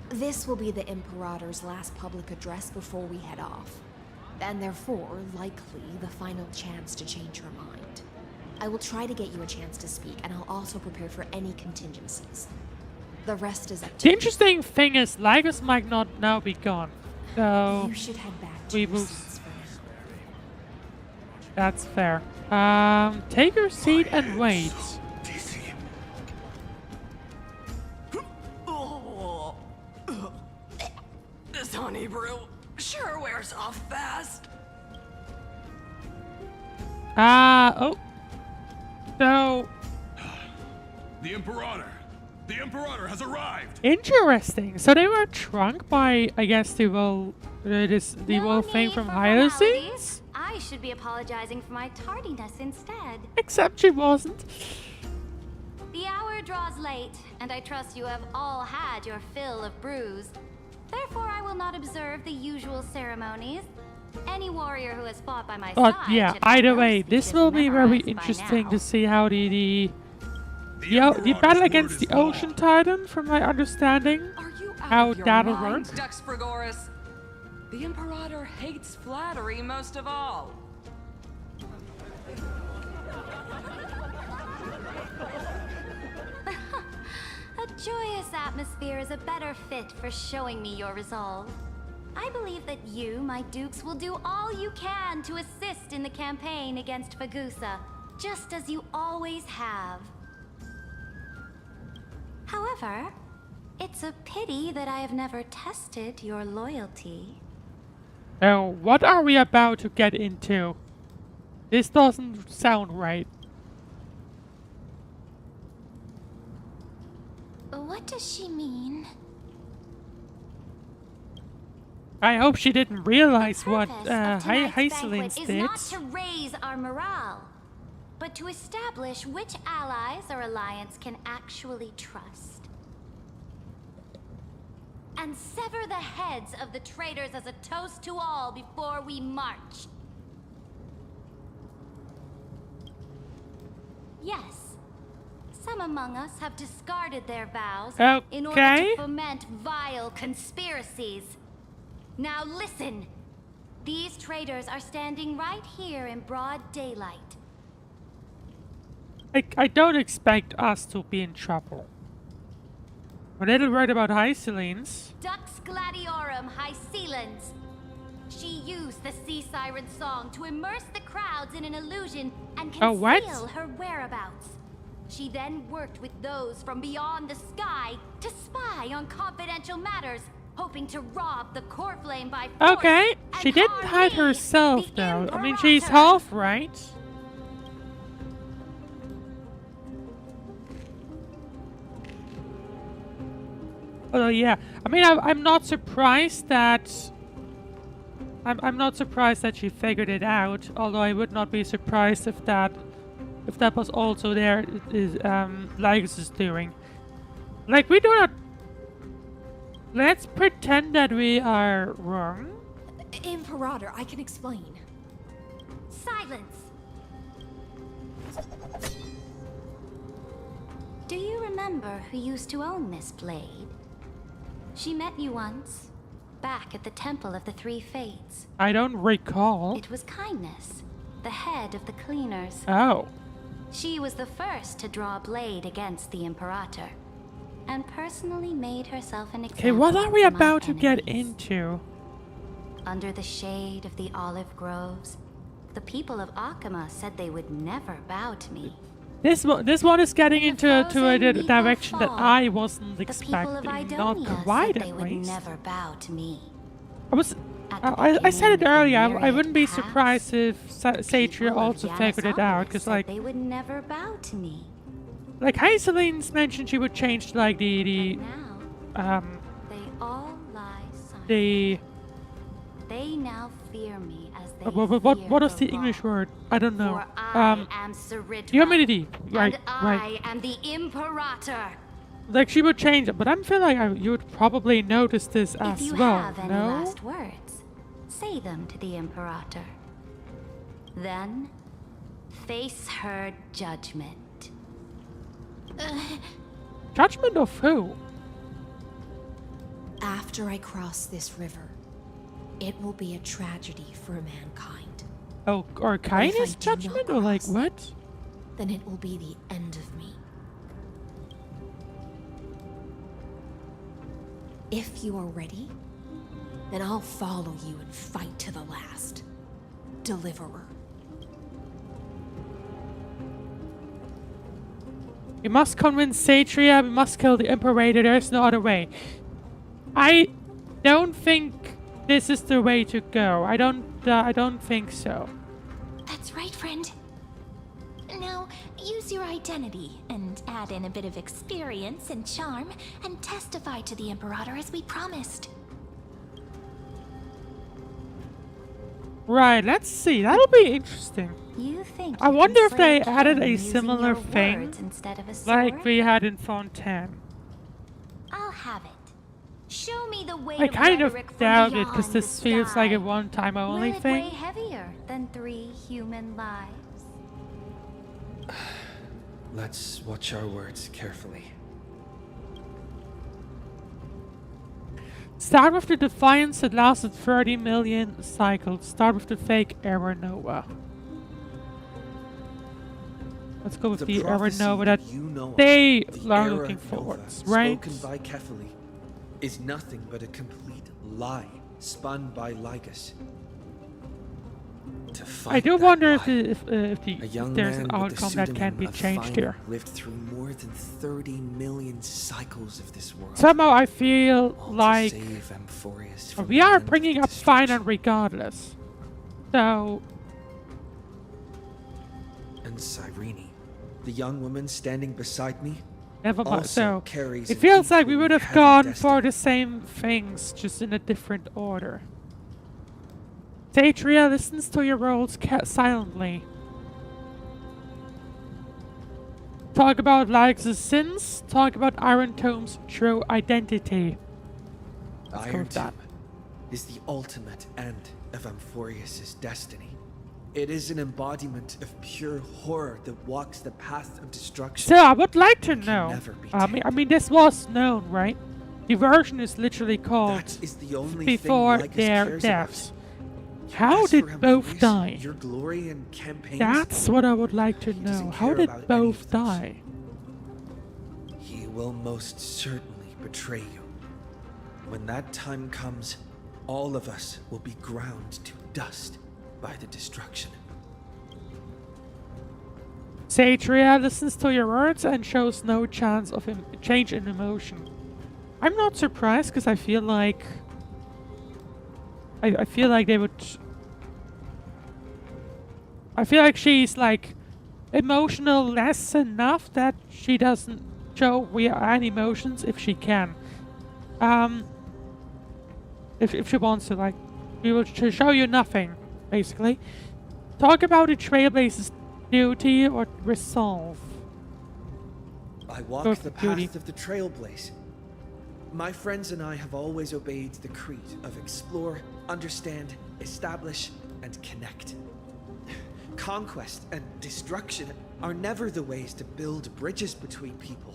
This will be the Imperator's last public address before we head off, and therefore, likely, the final chance to change your mind. I will try to get you a chance to speak, and I'll also prepare for any contingencies. The rest is up to The you. interesting thing is, Lygus might not now be gone, so You should head back to we your will. seats for now. That's fair. Take your seat and wait. This honey brew sure wears off fast. Oh. So, The Imperator has arrived! interesting. So they were drunk by, I guess, the evil thing from Hysilens? I should be apologizing for my tardiness instead. Except she wasn't. The hour draws late, and I trust you have all had your fill of brews. Therefore, I will not observe the usual ceremonies. Any warrior who has fought by my But side yeah, should either have way, those this speeches will be very memorized by interesting now. to see how the Imperator's battle word against is the law. Ocean Titan, from my understanding, Are you out how of your that'll mind, work. Dux Frigoris? The Imperator hates flattery most of all. A joyous atmosphere is a better fit for showing me your resolve. I believe that you, my dukes, will do all you can to assist in the campaign against Fagusa, just as you always have. However, it's a pity that I have never tested your loyalty. Oh, what are we about to get into? This doesn't sound right. What does she mean? I hope she didn't realize what Purpose of tonight's Hysilens banquet is did. not to raise our morale, but to establish which allies our alliance can actually trust. And sever the heads of the traitors as a toast to all before we march. Yes, some among us have discarded their vows in order Okay. to foment vile conspiracies. Now listen! These traitors are standing right here in broad daylight. I don't expect us to be in trouble. A little worried about Hysilens. Dux Gladiorum Hysilens. She used the Sea Siren song to immerse the crowds in an illusion and Oh, what? conceal her whereabouts. She then worked with those from beyond the sky to spy on confidential matters, hoping to rob the core flame by force. Okay, she and didn't harm hide me, herself the though. I mean, she's Imperator. half right. Oh yeah, I mean, I'm not surprised that I'm not surprised that she figured it out. Although I would not be surprised if that was also there is Lygus is doing. Like, we do not. Let's pretend that we are wrong. Imperator, I can explain. Silence! Do you remember who used to own this blade? She met you once, back at the Temple of the Three Fates. I don't recall. It was Kindness, the head of the cleaners. Oh. She was the first to draw a blade against the Imperator, and personally made herself an example. Okay, what are we for my about to get enemies. into? Under the shade of the olive groves, the people of Akama said they would never bow to me. This one is getting into a frozen direction that fall, I wasn't The people of expecting. Not Idonia quite, said they at would least. never bow to me. I was. At the I said it beginning of the earlier. I myriad wouldn't be paths, surprised if Satria People of also figured it out, Yamasawa because said like they would never bow to me. Hysilens mentioned she would change like the But now they all lie silent. the They now fear me as they what is fear the English law. word? I don't know. For I am Cerydra, Humidity. Right, and right. I am the Imperator. Like, she would change it, but I'm feeling like you would probably notice this If as you well. have any No. last words, say them to the Imperator. Then, face her judgment. Judgment of who? After I cross this river, it will be a tragedy for mankind. Oh, or if I kindness do not judgment, or like cross- what? Then it will be the end of me. If you are ready, then I'll follow you and fight to the last. Deliverer. We must convince Satria, we must kill the Imperator, there's no other way. I don't think this is the way to go. I don't think so. That's right, friend. Now, use your identity and add in a bit of experience and charm and testify to the Imperator as we promised. Right, let's see. That'll be interesting. You think I you wonder can if they slay a added king a using similar your thing words instead of a like sword? we had in Fontaine. I'll have it. Show me the weight I of kind of rhetoric from doubt it, because beyond this the feels like a sky. one-time only Will it thing. weigh heavier than 3 human lives? Let's watch our words carefully. Start with the Defiance that lasted 30 million cycles. Start with the fake Error Nova. Let's go with the Error prophecy Nova that you know of, they the are Era looking Nova, forwards, right? Spoken by Kefali, is nothing but a complete lie spun by Lygus. To fight I do that wonder lie, if a if young there's man an with the outcome that can pseudonym be of changed Fine here. lived through more than 30 million cycles of this world. Somehow I feel all to like save Amphoreus from we the are hand of bringing up destruction. Final regardless. So, And Cyrene, the young woman standing beside me, never mind. also So, carries it an feels like we equally would have heavy gone for destiny. the same things, just in a different order. Satria listens to your roles silently. Talk about Lygus' sins, talk about Irontomb's true identity. Let's go with that. Irontomb is the ultimate end of Amphoreus' destiny. It is an embodiment of pure horror that walks the path of destruction. So I would like to Can know. never be I tamed. mean, this was known, right? The version is literally called That is the only before thing Lygus their cares deaths. about. How As did for both Amphoreus, die? Your glory and campaigns, That's what I would like to He know. doesn't How care did about any both of those. die? he will most certainly betray you. When that time comes, all of us will be ground to dust by the destruction. Satria listens to your words and shows no chance of change in emotion. I'm not surprised because I feel like I feel like they would. I feel like she's like emotional less enough that she doesn't show any emotions if she can. If she wants to, like, she will show you nothing, basically. Talk about the Trailblaze's duty or resolve. I walk the path of the Trailblaze. My friends and I have always obeyed the creed of explore, understand, establish, and connect. Conquest and destruction are never the ways to build bridges between people.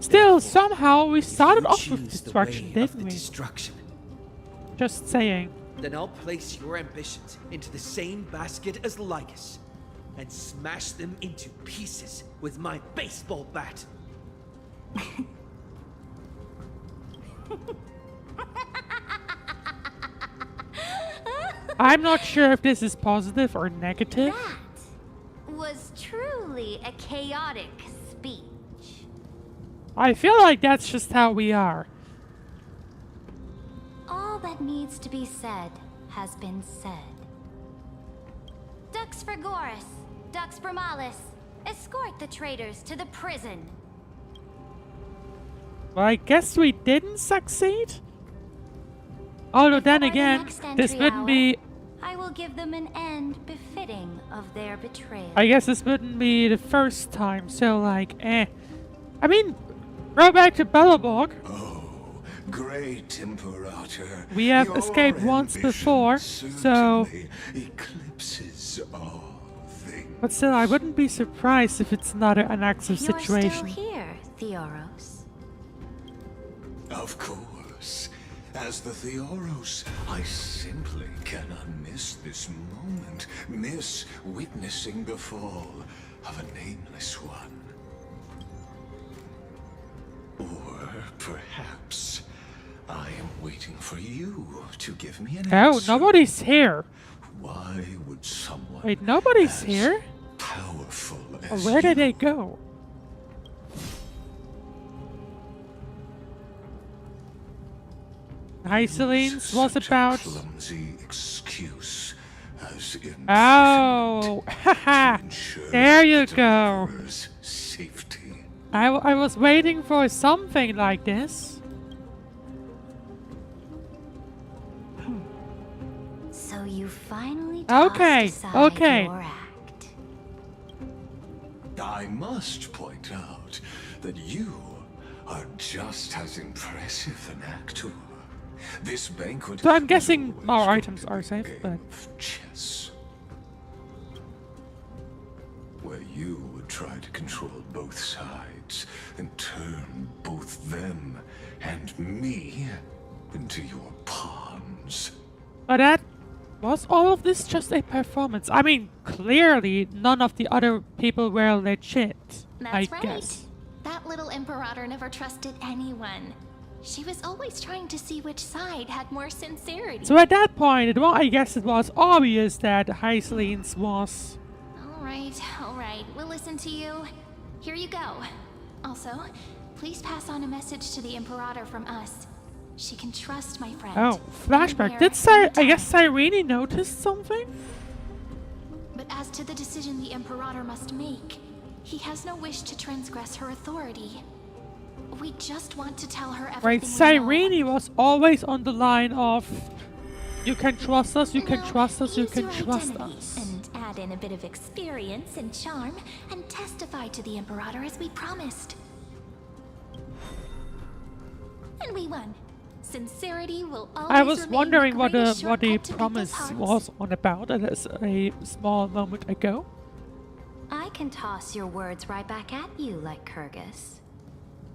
Still, somehow we started off with destruction, didn't we? Destruction. Just saying. Then I'll place your ambitions into the same basket as Lygus and smash them into pieces with my baseball bat. I'm not sure if this is positive or negative. That was truly a chaotic speech. I feel like that's just how we are. All that needs to be said has been said. Dux Frigoris, Dux Bromalis, escort the traitors to the prison. Well, I guess we didn't succeed. Although then again, this wouldn't be... I will give them an end befitting of their betrayal. I guess this wouldn't be the first time, so like, I mean, go back to Belleborg. Oh, great Imperator. We have escaped once before, so... eclipses all things. But still, I wouldn't be surprised if it's not an active situation. You're still here, Theoros. Of course. As the Theoros, I simply cannot miss this moment, miss witnessing the fall of a nameless one. Or perhaps I am waiting for you to give me an answer. Oh, nobody's here. Why would someone... Wait, nobody's here? Powerful as Where did they go? Hysilens was about... clumsy excuse as oh, haha, there you go. Safety. I was waiting for something like this. So you finally Okay, tossed aside okay. your act. I must point out that you are just as impressive an actor. This banquet. So I'm guessing our items are safe, but... chess. Where you would try to control both sides and turn both them and me into your pawns. But that... was all of this just a performance? I mean, clearly none of the other people were legit, That's I right. guess. That little Imperator never trusted anyone. She was always trying to see which side had more sincerity. So at that point, I guess it was obvious that Hysilens was... All right. We'll listen to you. Here you go. Also, please pass on a message to the Imperator from us. She can trust my friend. Oh, flashback. Did I guess Cyrene noticed something? But as to the decision the Imperator must make, he has no wish to transgress her authority. We just want to tell her everything. Right, Cyrene was always on the line of, you can trust us, you can trust us, you can trust us. And add in a bit of experience and charm, and testify to the Imperator as we promised. And we won. Sincerity will always I was remain wondering what greatest the shortcut to promise people's was hearts. on about a small moment ago. I can toss your words right back at you, like Kyrgyz.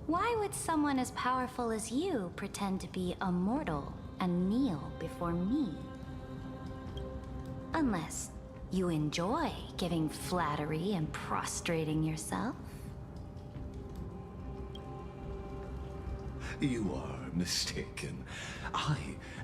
Why would someone as powerful as you pretend to be immortal and kneel before me? Unless you enjoy giving flattery and prostrating yourself. You are mistaken. I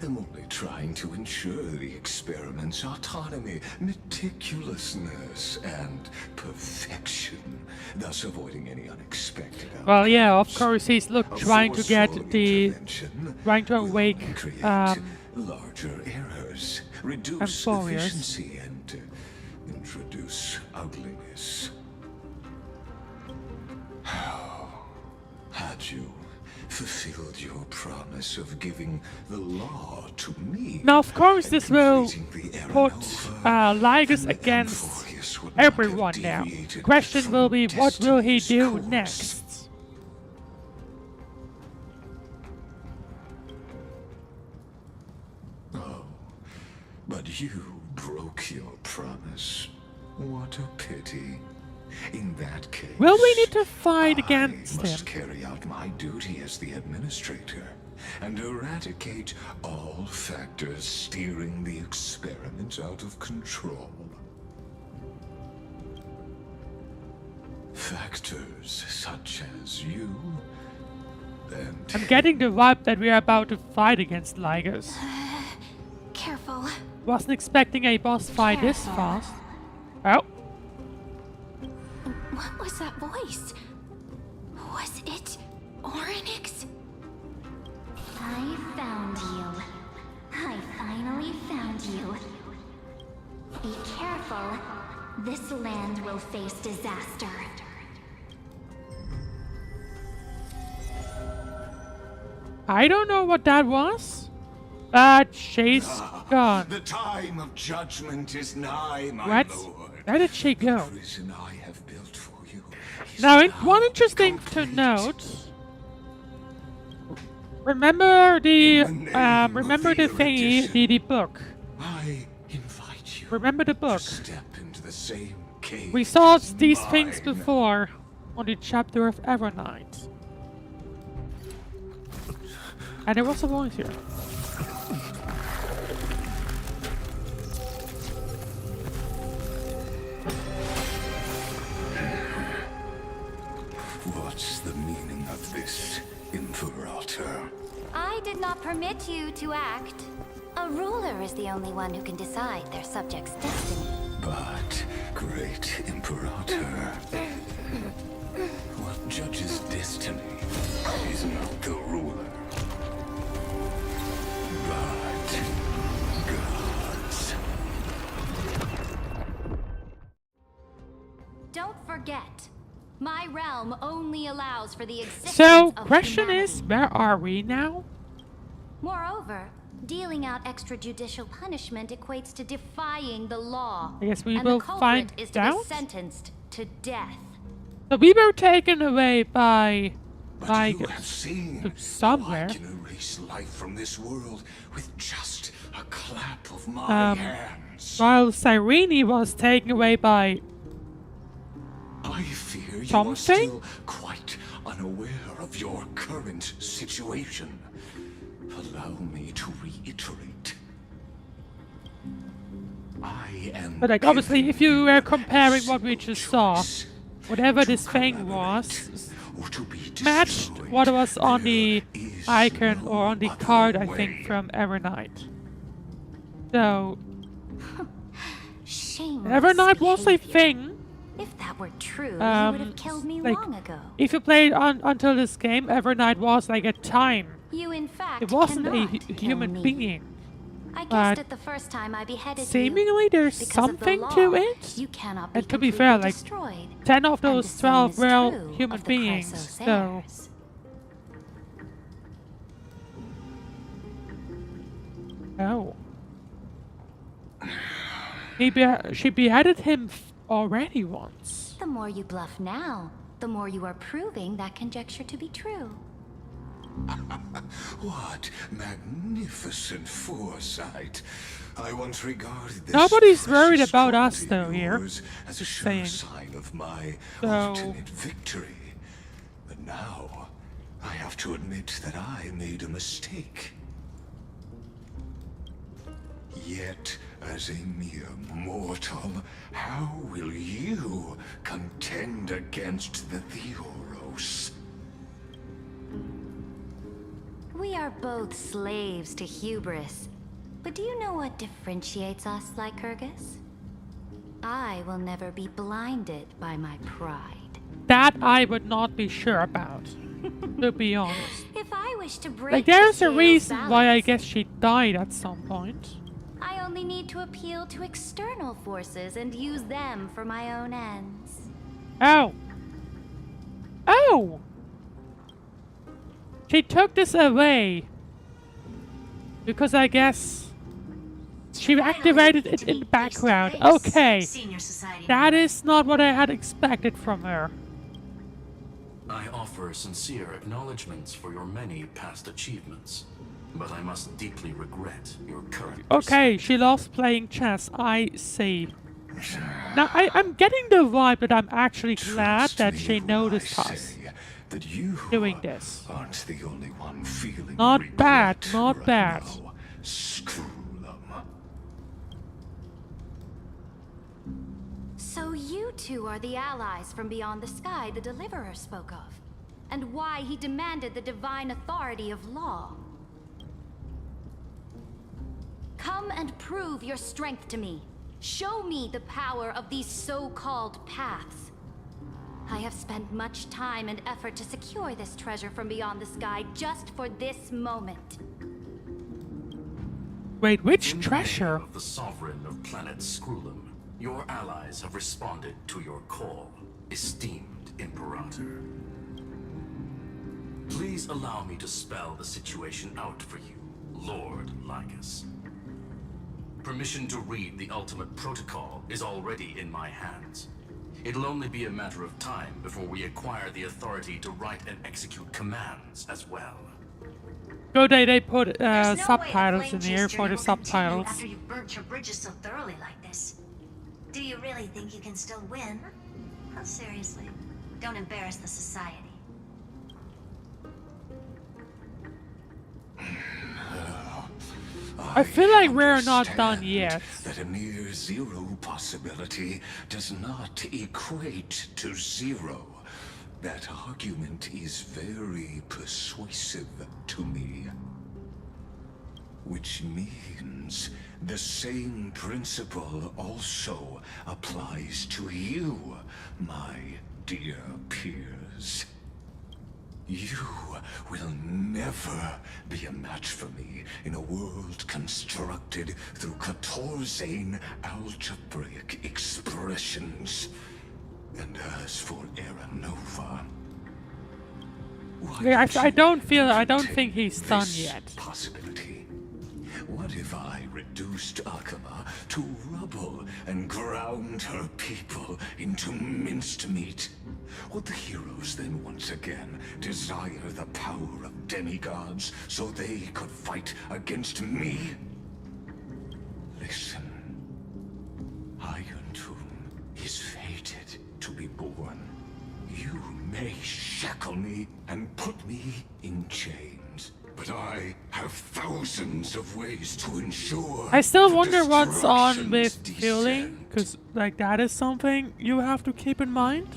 am only trying to ensure the experiment's autonomy, meticulousness, and perfection, thus avoiding any unexpected outcomes. Well, yeah, of course he's trying to get Forceful the intervention trying to awake will create larger errors, reduce Amphoreus. efficiency, and introduce ugliness. Had you fulfilled your promise of giving the law to me? Now, of course, and this will completing the put Aranova, Lygus then against Amphoreus would not have everyone now. deviated Question from will be, what will he destiny's do course. next? Oh, but you broke your promise. What a pity. In that case, Will we need to fight against I must him? carry out my duty as the administrator and eradicate all factors steering the experiment out of control. Factors such as you and I'm getting the vibe that we are about to fight against Lygus. Careful. Wasn't expecting a boss fight this fast. Oh, What was that voice? Was it Oryx? I found you. I finally found you. Be careful. This land will face disaster. I don't know what that was, but she's gone. the time of judgment is nigh, my What? lord. Where did she go? The prison I have built for you is Now, now one interesting to complete. note. Remember the Remember the thingy, the book. I invite you Remember the to book. step into the same cave. We saw as these things mine. before on the chapter of Evernight. And there was a voice here. What's the meaning of this, Imperator? I did not permit you to act. A ruler is the only one who can decide their subject's destiny. But, great Imperator, what judges destiny is not the ruler, but gods. Don't forget, my realm only allows for the existence So, of question humanity. is, where are we now? Moreover, dealing out extrajudicial punishment equates to defying the law. I guess we and will the culprit find is to out. be sentenced to death. So we were taken away by But you have Lygus seen to how somewhere. I can erase life from this world with just a clap of my hands. While Cyrene was taken away by I fear you something? are still quite unaware of your current situation. Allow me to reiterate. I am. But like obviously giving if you were you comparing a what we just simple saw, choice. whatever To this thing collaborate was or to be matched destroyed. what was on the There is icon no or on the other card I way. think from Evernight. So Shameless Evernight was a behavior. thing. If that were true, you would have killed me like, long ago. If you played until this game, Evernight was like a time. You, in fact, It wasn't a cannot kill human me. being. I but guessed it the first time I beheaded Seemingly you. there's Because of the something law, to it. You cannot be And to be fair, completely like destroyed. 10 of And the those same 12 is were true human of the beings. So Chrysosaurs. oh. She beheaded him already once. The more you bluff now, the more you are proving that conjecture to be true. What magnificent foresight. I once regarded this Nobody's worried precious about us, quality though, of here. yours as a Just sure saying. sign of my So- ultimate victory. But now, I have to admit that I made a mistake. Yet, as a mere mortal, how will you contend against the Theoros? both slaves to hubris. But do you know what differentiates us, Lycurgus? I will never be blinded by my pride. That I would not be sure about, to be honest. If I wish to break Like, there's the a reason scales why I balance, guess she died at some point. I only need to appeal to external forces and use them for my own ends. Oh! Oh! She took this away. Because I guess she activated it in the background. Okay. That is not what I had expected from her. I offer sincere acknowledgments for your many past achievements, but I must deeply regret your current... Okay, she loves playing chess, I see. Now, I'm getting the vibe that I'm actually glad that she noticed us that you doing this. aren't the only one feeling Not regret bad, not right bad. now. Screw them. So you two are the allies from beyond the sky the Deliverer spoke of, and why he demanded the divine authority of law. Come and prove your strength to me. Show me the power of these so-called paths. I have spent much time and effort to secure this treasure from beyond the sky just for this moment. Wait, which In the treasure? name of the sovereign of planet Scrulum, your allies have responded to your call, esteemed Imperator. Please allow me to spell the situation out for you, Lord Lygus. Permission to read the ultimate protocol is already in my hands. It'll only be a matter of time before we acquire the authority to write and execute commands as well. Go, they put There's no subtitles way in the here flame for the chaser will continue subtitles. after you've burnt your bridges so thoroughly like this. Do you really think you can still win? Oh, seriously, don't embarrass the society. I feel like we're not done yet. That a mere zero possibility does not equate to zero. That argument is very persuasive to me. Which means the same principle also applies to you, my dear peers. You will never be a match for me in a world constructed through Catorzane algebraic expressions. And as for Aranova, I don't think he's done yet. Possibility. What if I reduced Akama to rubble and ground her people into minced meat? Would the heroes then once again desire the power of demigods so they could fight against me? Listen. Irontomb is fated to be born. You may shackle me and put me in chains, but I have thousands of ways to ensure. I still the wonder what's on with destruction's fueling, because like that is something you have to keep in mind.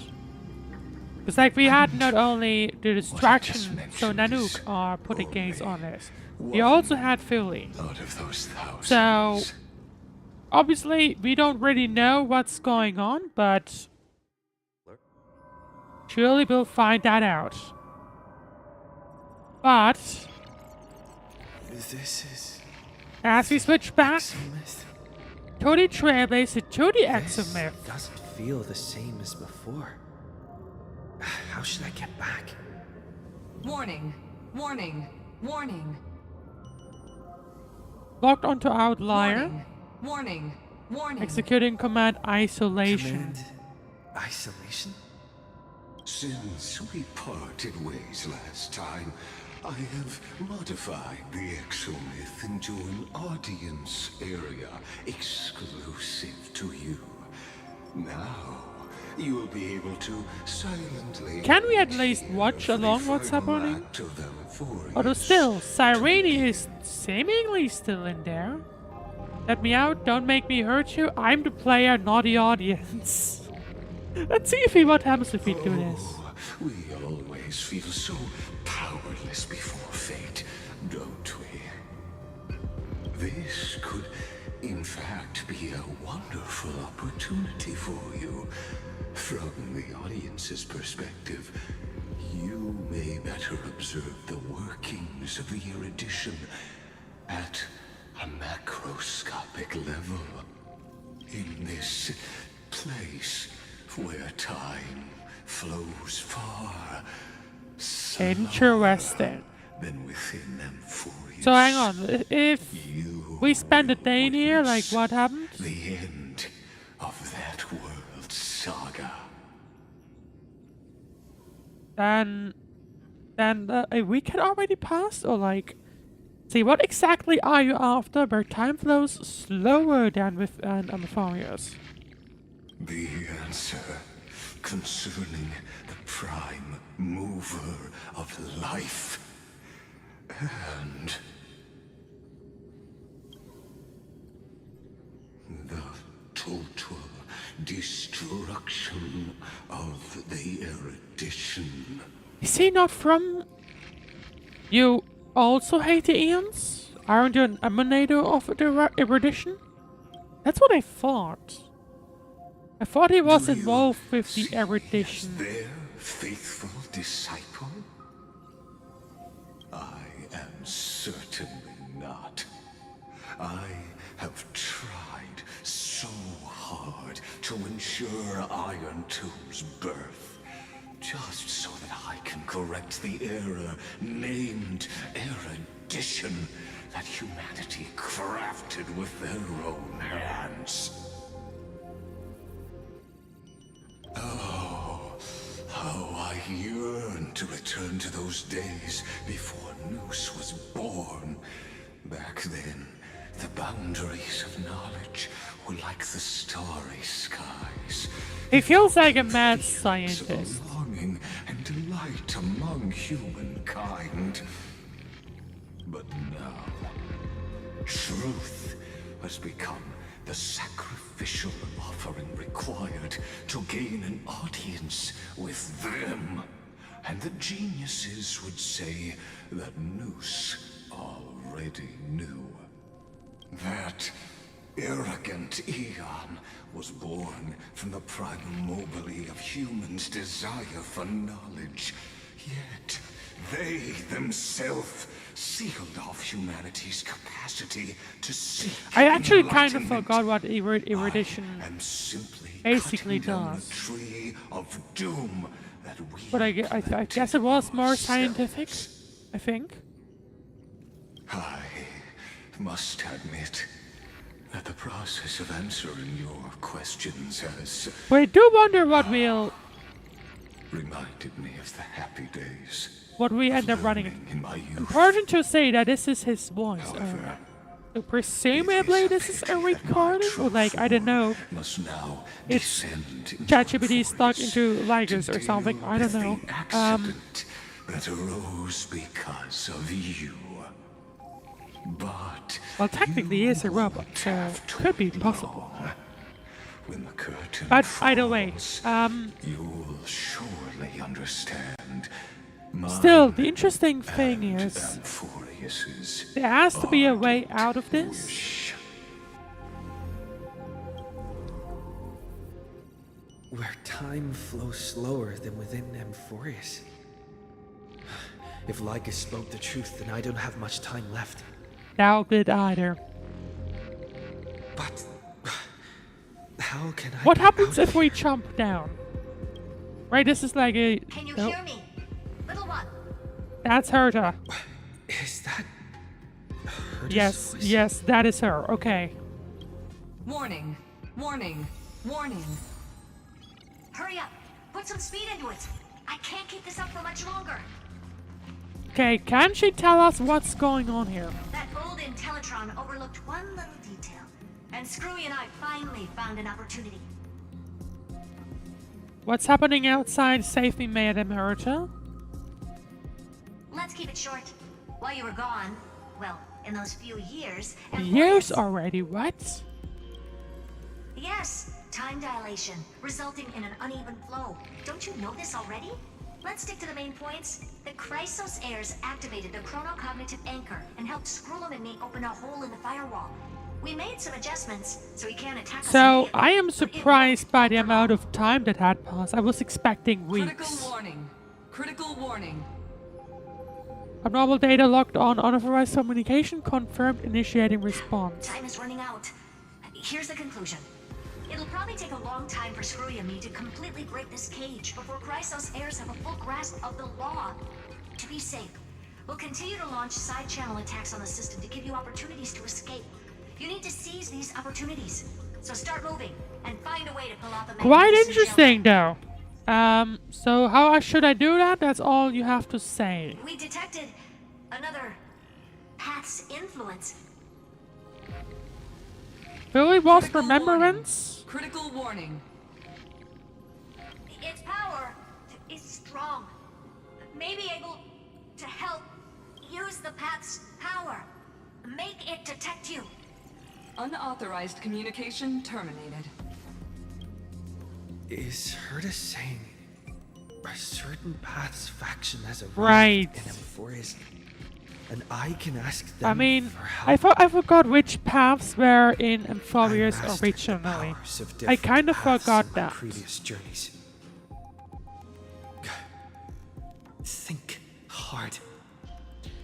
Because like we had not only the distraction, so Nanook are putting gaze on this. We also had fueling. Out of those thousands. So obviously we don't really know what's going on, but surely we'll find that out. But This is as we switch back Exomyth. to the Trailblaze to the Exomyth. Doesn't feel the same as before. How should I get back? Warning, warning, warning, Locked onto Outlier. warning, warning, warning. Executing command isolation. Command isolation? Since we parted ways last time, I have modified the Exomyth into an audience area exclusive to you. Now, you will be able to silently... Can we at least watch along what's happening? Although still, Cyrene is seemingly still in there. Let me out, don't make me hurt you. I'm the player, not the audience. Let's see what happens if we do this. We always always feel so powerless before fate, don't we? This could, in fact, be a wonderful opportunity for you. From the audience's perspective, you may better observe the workings of the erudition at a macroscopic level. In this place where time flows far interesting. than within Amphoreus. So hang on, if we spend a day in here, like what happened? The end of that world's saga. Then a week had already passed, or like, see, what exactly are you after where time flows slower than with Amphoreus? The answer concerning the prime mover of life and the total destruction of the erudition. Is he not from... You also hate the Eons? Aren't you an emanator of the erudition? That's what I thought. I thought he was involved with the erudition. Their faithful disciple? I am certainly not. I have tried so hard to ensure Irontomb's birth, just so that I can correct the error named erudition that humanity crafted with their own hands. Oh, how I yearn to return to those days before Noose was born. Back then, the boundaries of knowledge were like the starry skies. He feels like a mad scientist. So longing and delight among humankind. But now, truth has become the sacrificial offering required to gain an audience with them. And the geniuses would say that Noose already knew. That arrogant Eon was born from the primal mobile of humans' desire for knowledge. Yet, they themselves sealed off humanity's capacity to seek. I actually kind of forgot what erudition basically cutting down does. the tree of doom that we But I guess it was more scientific, I think. I must admit that the process of answering your questions has But I do wonder what we'll... reminded me of the happy days. What we end up running. In my youth. Important to say that this is his voice. So presumably this is a recording, or like, I don't know. Must now It's ChatGPT stuck into Lygus or something, I don't know. That arose because of you. But Well, technically he is a robot, so it could be possible. when the curtain But either way, you'll surely understand. Still, the interesting thing is, there has to be a way out of this. Where time flows slower than within Amphoreus. If Lygus spoke the truth, then I don't have much time left. Doubt it either. But how can I? What happens if we jump down? Right, this is like a... Can you oh, hear me? Little one. that's Herta. Is that Herta's Yes, voice? yes, that is her. Okay. Warning, warning, warning. Hurry up. Put some speed into it. I can't keep this up for much longer. Okay, can she tell us what's going on here? That old Intellitron overlooked one little detail. And Screwy and I finally found an opportunity. What's happening outside? Save me, Madam Herta. Let's keep it short. While you were gone, well, in those few years... Years already, what? Yes, time dilation, resulting in an uneven flow. Don't you know this already? let's stick to the main points. The Chrysos heirs activated the chronocognitive anchor and helped Skrullum and me open a hole in the firewall. We made some adjustments, so he can't attack us. So I am surprised by the amount of time that had passed. I was expecting weeks. Critical warning. Critical warning. Abnormal data locked on. Unauthorized communication confirmed. Initiating response. Time is running out. Here's the conclusion. It'll probably take a long time for Screwy and me to completely break this cage before Chrysos heirs have a full grasp of the law. To be safe, we'll continue to launch side-channel attacks on the system to give you opportunities to escape. You need to seize these opportunities. So start moving and find a way to pull out the Quite interesting, though. So how should I do that? That's all you have to say. We detected another path's influence. Really was remembrance? Critical warning. Its power is strong. Maybe able to help use the path's power. Make it detect you. Unauthorized communication terminated. Is Herta saying a certain path's faction has arrived Right. in Amphoreus, and I can ask them I mean, for help? I forgot which paths were in Amphoreus originally. I kind of forgot that. Previous journeys. Think hard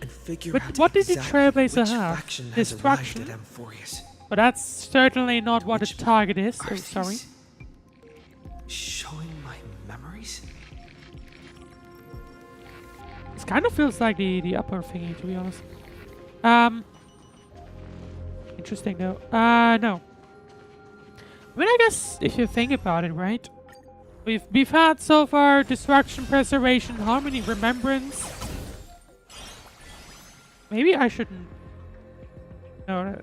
and figure But out what did the exactly Trailblazer which have? faction has Destruction? arrived at Amphoreus. But that's certainly not what the target is. Are Oh, sorry. these showing my memories? It kind of feels like the upper thingy, to be honest. Interesting though. No. I mean, I guess if you think about it, right? We've had so far destruction, preservation, harmony, remembrance. Maybe I shouldn't. No.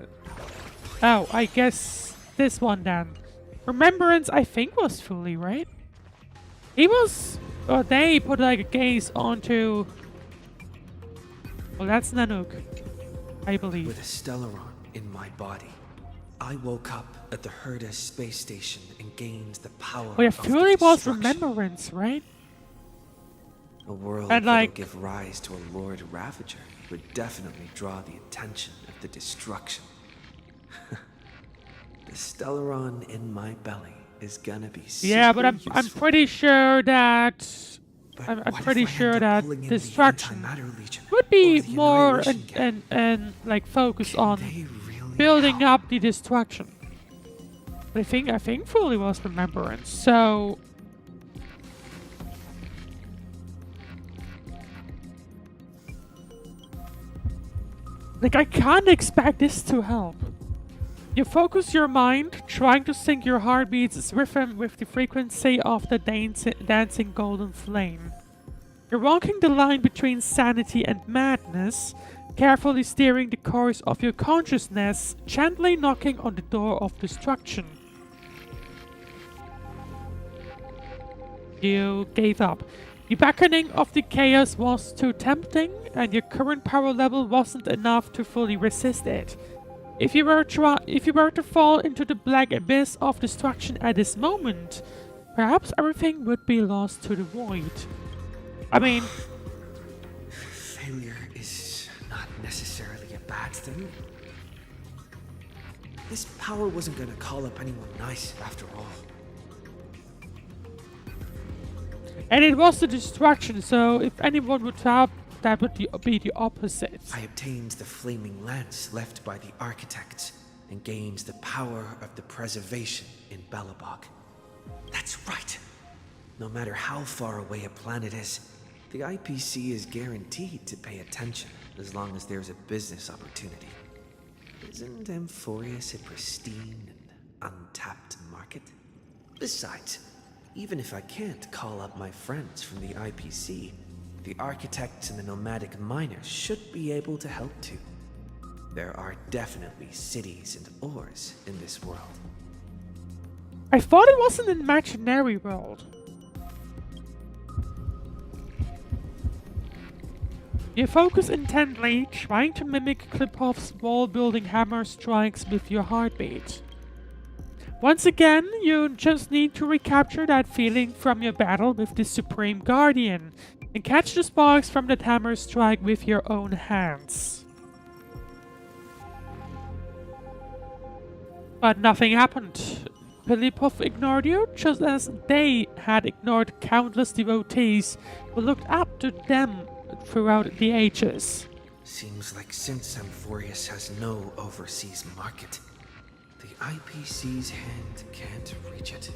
Oh, I guess this one then. Remembrance, I think, was fully, right? He was, or they put like a gaze onto. Well, that's Nanook, I believe. With a Stellaron in my body, I woke up at the Herta space station and gained the power Oh yeah, of fully was destruction. remembrance, right? A world And, that'll like- give rise to a Lord Ravager would definitely draw the attention of the destruction. The Stellaron in my belly is gonna be Yeah, but I'm useful. pretty sure that But I'm what if pretty I sure end up that pulling in destruction the Antimatter Legion would be or the more Annihilation and like focus on they really building help? up the destruction. But I think fully was remembrance. So like I can't expect this to help. You focus your mind, trying to sync your heartbeats rhythm with the frequency of the dancing golden flame. You're walking the line between sanity and madness, carefully steering the course of your consciousness, gently knocking on the door of destruction. You gave up. The beckoning of the chaos was too tempting, and your current power level wasn't enough to fully resist it. If you were to fall into the black abyss of destruction at this moment, perhaps everything would be lost to the void. I mean, Failure is not necessarily a bad thing. This power wasn't gonna call up anyone nice after all. and it was the destruction, so if anyone would have, that would be the opposite. I obtained the flaming lance left by the architects and gained the power of the preservation in Belobog. That's right. No matter how far away a planet is, the IPC is guaranteed to pay attention as long as there's a business opportunity. Isn't Amphoreus a pristine and untapped market? Besides, even if I can't call up my friends from the IPC, the architects and the nomadic miners should be able to help too. There are definitely cities and ores in this world. I thought it was an imaginary world. You focus intently, trying to mimic Klipov's wall-building hammer strikes with your heartbeat. Once again, you just need to recapture that feeling from your battle with the Supreme Guardian and catch the sparks from the hammer strike with your own hands. But nothing happened. Pilipov ignored you just as they had ignored countless devotees who looked up to them throughout the ages. Seems like since Amphoreus has no overseas market, the IPC's hand can't reach it.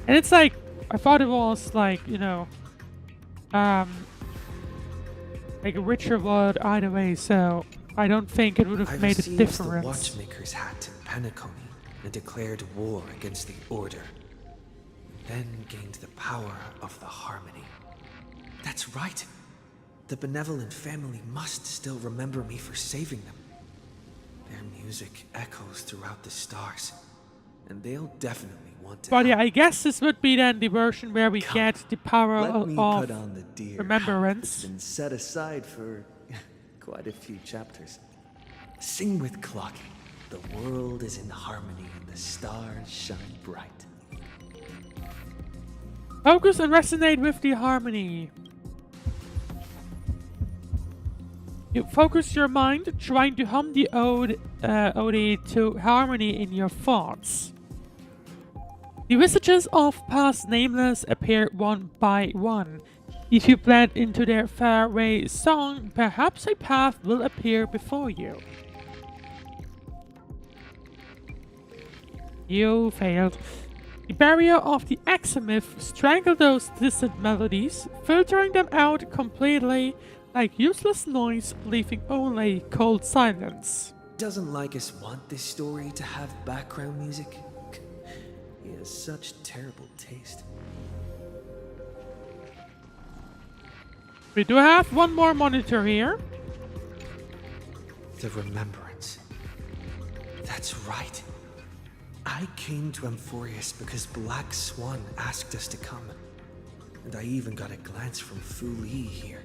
And it's like, I thought it was like, you know, like a richer world either way, so I don't think it would have made a difference. The watchmaker's hat in Penacony and declared war against the Order. Then gained the power of the Harmony. That's right. The benevolent family must still remember me for saving them. Their music echoes throughout the stars, and they'll definitely want to. But yeah, I guess this would be then the version where we get the power Let me of put on the deer. remembrance. It's been set aside for quite a few chapters. Sing with clock. The world is in harmony and the stars shine bright. Focus and resonate with the harmony. You focus your mind, trying to hum the ode to harmony in your thoughts. The visages of past nameless appear one by one. If you blend into their faraway song, perhaps a path will appear before you. You failed. The barrier of the Examith strangled those distant melodies, filtering them out completely like useless noise, leaving only cold silence. Doesn't Lygus want this story to have background music? He has such terrible taste. We do have one more monitor here. The Remembrance. That's right. I came to Amphoreus because Black Swan asked us to come. And I even got a glance from Fu Li here.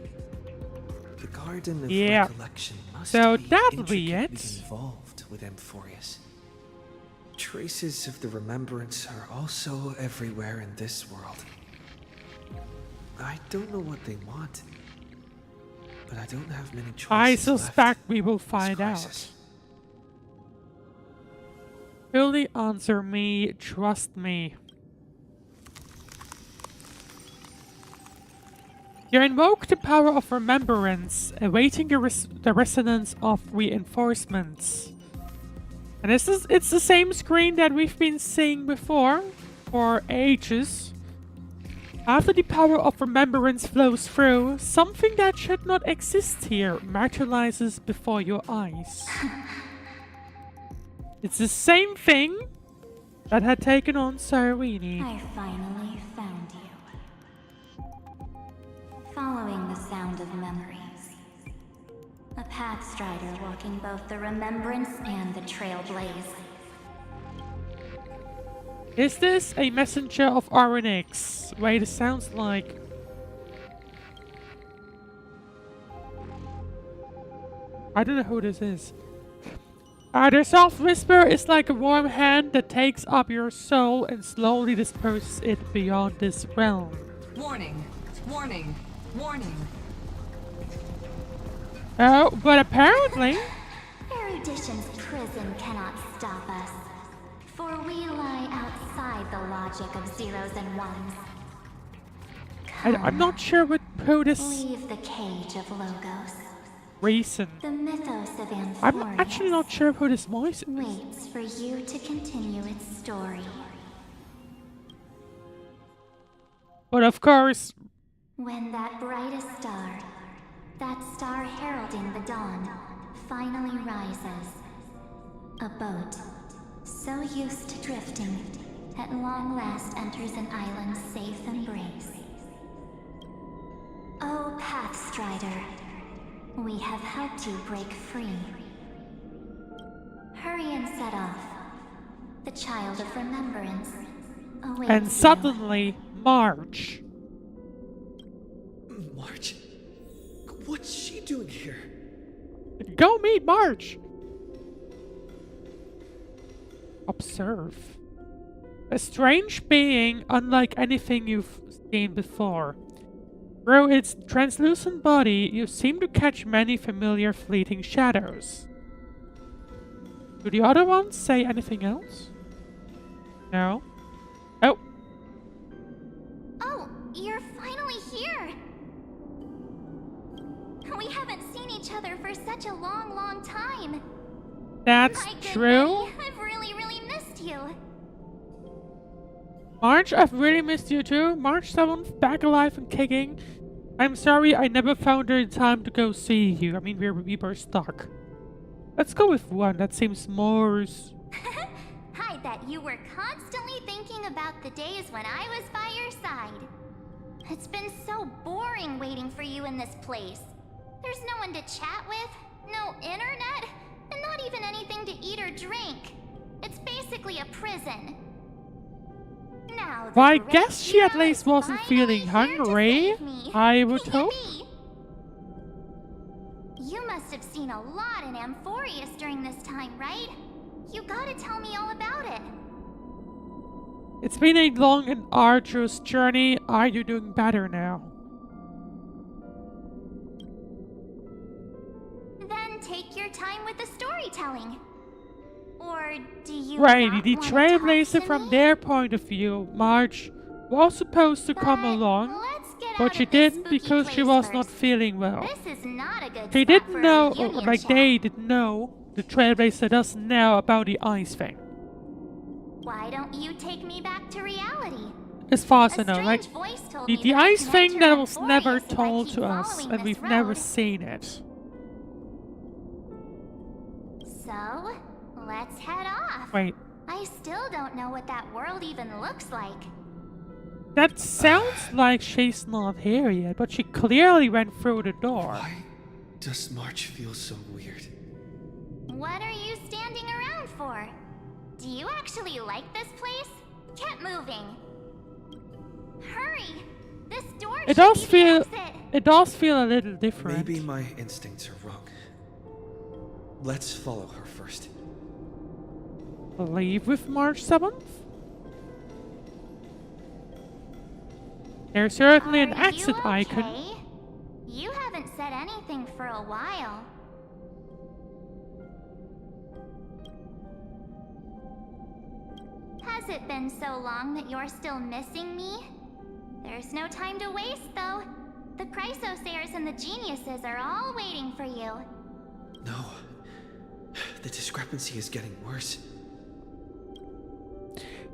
The Garden of Recollection must be that'll be intricately involved with Amphoreus. Traces of the Remembrance are also everywhere in this world. I don't know what they want, but I don't have many choices I suspect left we will find out. Fully answer me, trust me. You invoke the power of remembrance, awaiting the resonance of reinforcements. And it's the same screen that we've been seeing before, for ages. After the power of remembrance flows through, something that should not exist here materializes before your eyes. It's the same thing that had taken on Cyrene. I finally found you. Following the sound of memories. A pathstrider walking both the Remembrance and the Trailblaze. Is this a messenger of Orynyx? Wait, it sounds like... I don't know who this is. The soft whisper is like a warm hand that takes up your soul and slowly disperses it beyond this realm. Warning! Warning! Warning! Oh, but apparently... Erudition's prison cannot stop us, for we lie outside the logic of zeros and ones. I'm not sure who this... Leave the cage of Logos. Reason. The mythos of Amphoreus I'm actually not sure who this voice is. Waits for you to continue its story. But of course... When that brightest star, that star heralding the dawn, finally rises, a boat, so used to drifting, at long last enters an island's safe embrace. O Pathstrider, we have helped you break free. Hurry and set off. The child of remembrance awaits And suddenly, March. March? What's she doing here? Go meet March! Observe. A strange being unlike anything you've seen before. Through its translucent body, you seem to catch many familiar fleeting shadows. Do the other ones say anything else? No. Oh. Oh, you're finally here! We haven't seen each other for such a long, long time. That's My good true. buddy, I've really missed you. March, I've really missed you too. March 7th, back alive and kicking. I'm sorry I never found the time to go see you. I mean, we were stuck. Let's go with one that seems more... I bet you were constantly thinking about the days when I was by your side. It's been so boring waiting for you in this place. There's no one to chat with, no internet, and not even anything to eat or drink. It's basically a prison. Now, Well, I guess she at least wasn't feeling hungry, I would hope. You must have seen a lot in Amphoreus during this time, right? You gotta tell me all about it. It's been a long and arduous journey. Are you doing better now? Then take your time with the storytelling. Or do you Right, not the wanna Trailblaze talk to from me? their point of view, March was supposed to come along, but she didn't because she was not feeling well. This is not a good They spot didn't for a know, or reunion like chat. they didn't know, the Trailblazer doesn't know about the ice thing. Why don't you take me back to reality? As far as I A know, like, strange voice told the me that I ice can thing enter that was never Amphoreus if I told keep to us, following and this we've never road. seen it. So, let's head off. Wait, I still don't know what that world even looks like. that sounds like she's not here yet, but she clearly went through the door. Why does March feel so weird? What are you standing around for? Do you actually like this place? Get moving. Hurry! This door It should does be the feel, exit. it does feel a little different. Maybe my instincts are wrong. Let's follow her first. Leave with March 7th? There's certainly an Are exit you icon. okay? You haven't said anything for a while. Has it been so long that you're still missing me? There's no time to waste, though. The Chrysosairs and the geniuses are all waiting for you. No. The discrepancy is getting worse.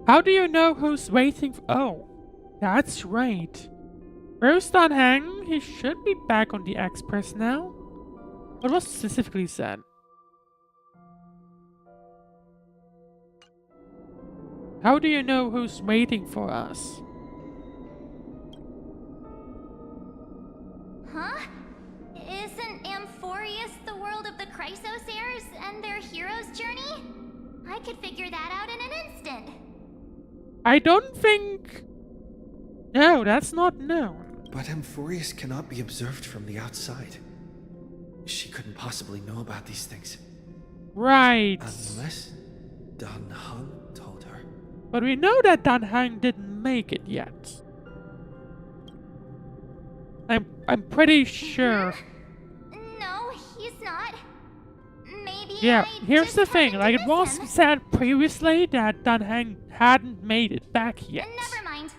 How do you know who's waiting for— oh, that's right. Where's Dan Hang? He should be back on the Express now. What was specifically said? How do you know who's waiting for us? Huh? Isn't Amphoreus the world of the Chrysosairs and their hero's journey? I could figure that out in an instant. I don't think... No, that's not known. But Amphoreus cannot be observed from the outside. She couldn't possibly know about these things. Right. Unless Dan Heng told her. But we know that Dan Hang didn't make it yet. I'm pretty sure. No, he's not. Maybe Yeah, I here's just the thing, happened like to it miss was him. said previously that Dan Hang hadn't made it back yet. Never mind.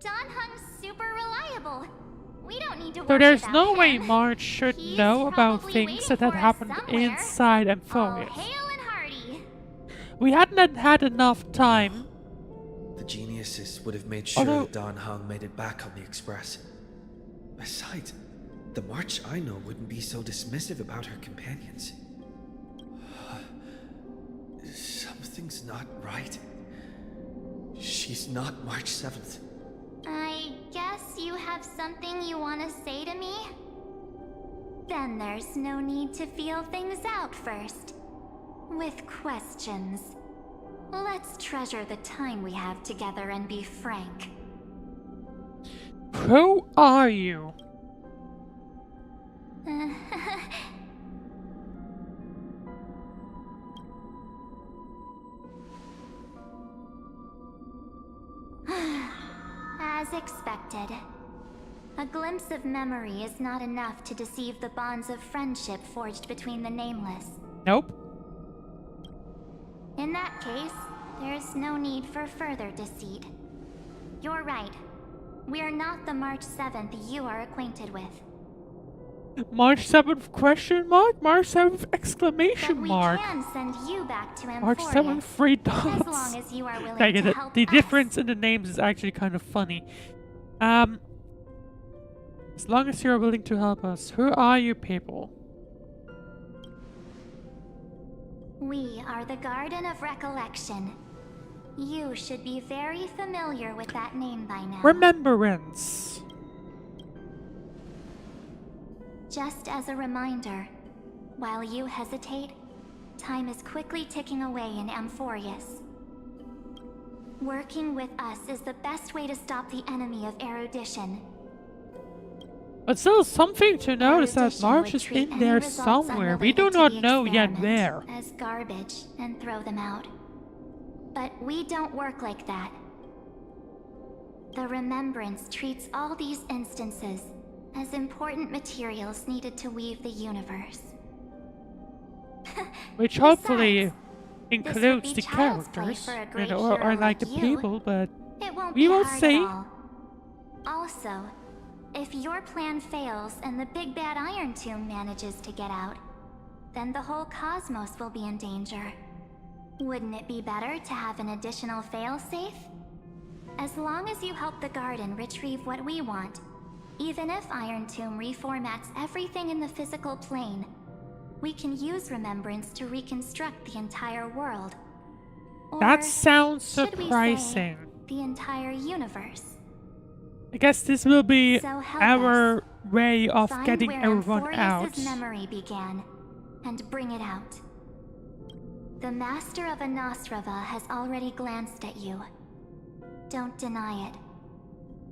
Dan Heng's super reliable. We don't need to So worry there's about no way him. March should He's know about probably things waiting that had for us happened somewhere. inside All Amphoreus. hail and hearty. We hadn't had enough time. The geniuses would have made sure Although- that Dan Heng made it back on the Express. Besides, the March I know wouldn't be so dismissive about her companions. Something's not right. She's not March 7th. I guess you have something you want to say to me? Then there's no need to feel things out first. With questions. Let's treasure the time we have together and be frank. Who are you? As expected. A glimpse of memory is not enough to deceive the bonds of friendship forged between the Nameless. Nope. In that case, there's no need for further deceit. You're right. We're not the March 7th you are acquainted with. March 7th question mark? March 7th exclamation mark. We can send you back to Amphoreus, March 7th, $3. as long as you are willing Dang to it, help the us. difference in the names is actually kind of funny. As long as you're willing to help us, who are you people? We are the Garden of Recollection. You should be very familiar with that name by now. Remembrance. Just as a reminder, while you hesitate, time is quickly ticking away in Amphoreus. Working with us is the best way to stop the enemy of erudition. But still something to notice that Erudition March would is treat in any there results somewhere. We unrelated do to not the know yet experiment where. as garbage and throw them out. But we don't work like that. The Remembrance treats all these instances as important materials needed to weave the universe. Which hopefully be includes the child's play characters, for a you great know, or hero like like the you. people, but It won't we be will hard see. at all. Also, if your plan fails and the big bad Irontomb manages to get out, then the whole cosmos will be in danger. Wouldn't it be better to have an additional failsafe? As long as you help the Garden retrieve what we want, even if Irontomb reformats everything in the physical plane, we can use Remembrance to reconstruct the entire world. Or That sounds should we say, surprising. the entire universe. I guess this will be So help our way of Find getting where everyone Amphoreus' out. memory began, and bring it out. The Master of Anosrava has already glanced at you. Don't deny it.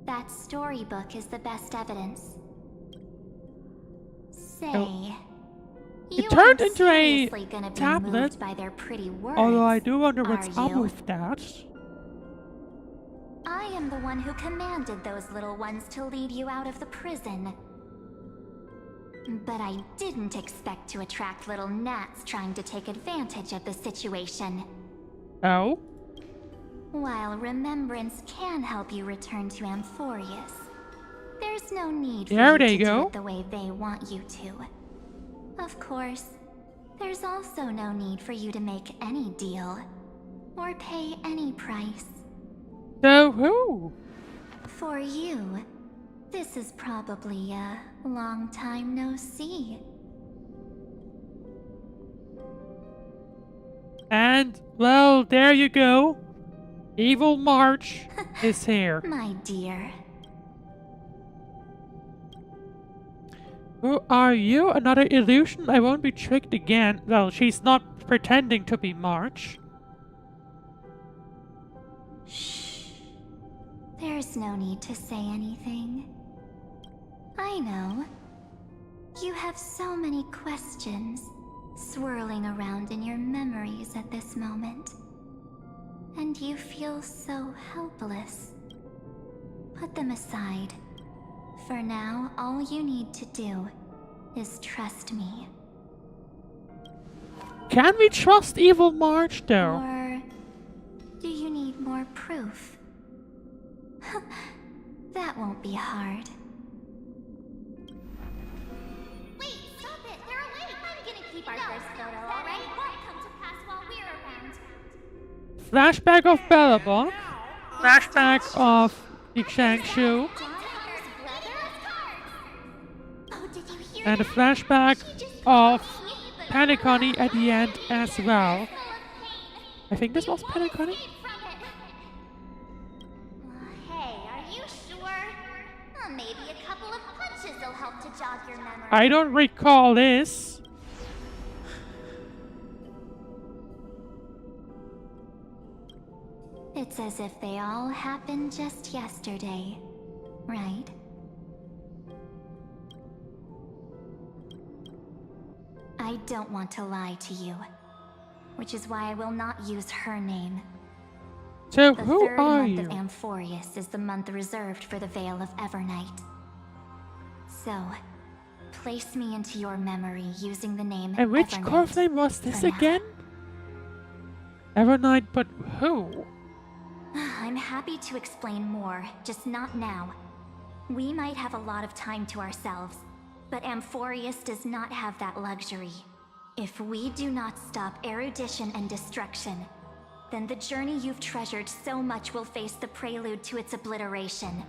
That storybook is the best evidence. Say, Oh. you It turned aren't into a seriously gonna be tablet, moved by their pretty words, although I do wonder what's are up you? with that. I am the one who commanded those little ones to lead you out of the prison. But I didn't expect to attract little gnats trying to take advantage of the situation. Oh? While Remembrance can help you return to Amphoreus, there's no need for There you they to go. do it the way they want you to. Of course, there's also no need for you to make any deal, or pay any price. So who? For you, this is probably a long time no see. And, well, there you go. Evil March is here. My dear. Who are you? Another illusion? I won't be tricked again. Well, she's not pretending to be March. Shh. There's no need to say anything. I know. You have so many questions swirling around in your memories at this moment. And you feel so helpless. Put them aside. For now, all you need to do is trust me. Can we trust Evil March, though? Or do you need more proof? That won't be hard. Wait, stop it! They're awake! I'm gonna keep our first photo, alright? Won't come to pass while we're around. Flashback of Bellabon. Flashback of the Changshu. And a flashback of Panic-Honey at the end as well. I think this was Panic-Honey. Hey, are you sure? Maybe a couple of punches will help to jog your memory. I don't recall this. It's as if they all happened just yesterday, right? I don't want to lie to you, which is why I will not use her name. So The who third are month you? of Amphoreus is the month reserved for the Veil of Evernight. So, place me into your memory using the name And which Evernight core flame was this for now. again? Evernight, but who? I'm happy to explain more, just not now. We might have a lot of time to ourselves, but Amphoreus does not have that luxury. If we do not stop erudition and destruction, then the journey you've treasured so much will face the prelude to its obliteration.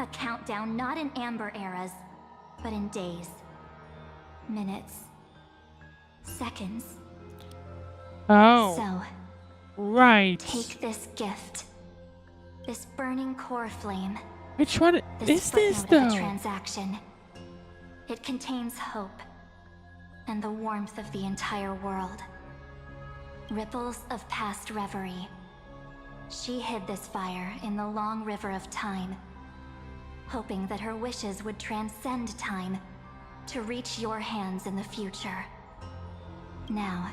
A countdown not in amber eras, but in days, minutes, seconds. Oh. So, right. take this gift. This burning core flame. Which one is this footnote of the though? transaction. It contains hope and the warmth of the entire world. Ripples of past reverie. She hid this fire in the long river of time, hoping that her wishes would transcend time to reach your hands in the future. Now,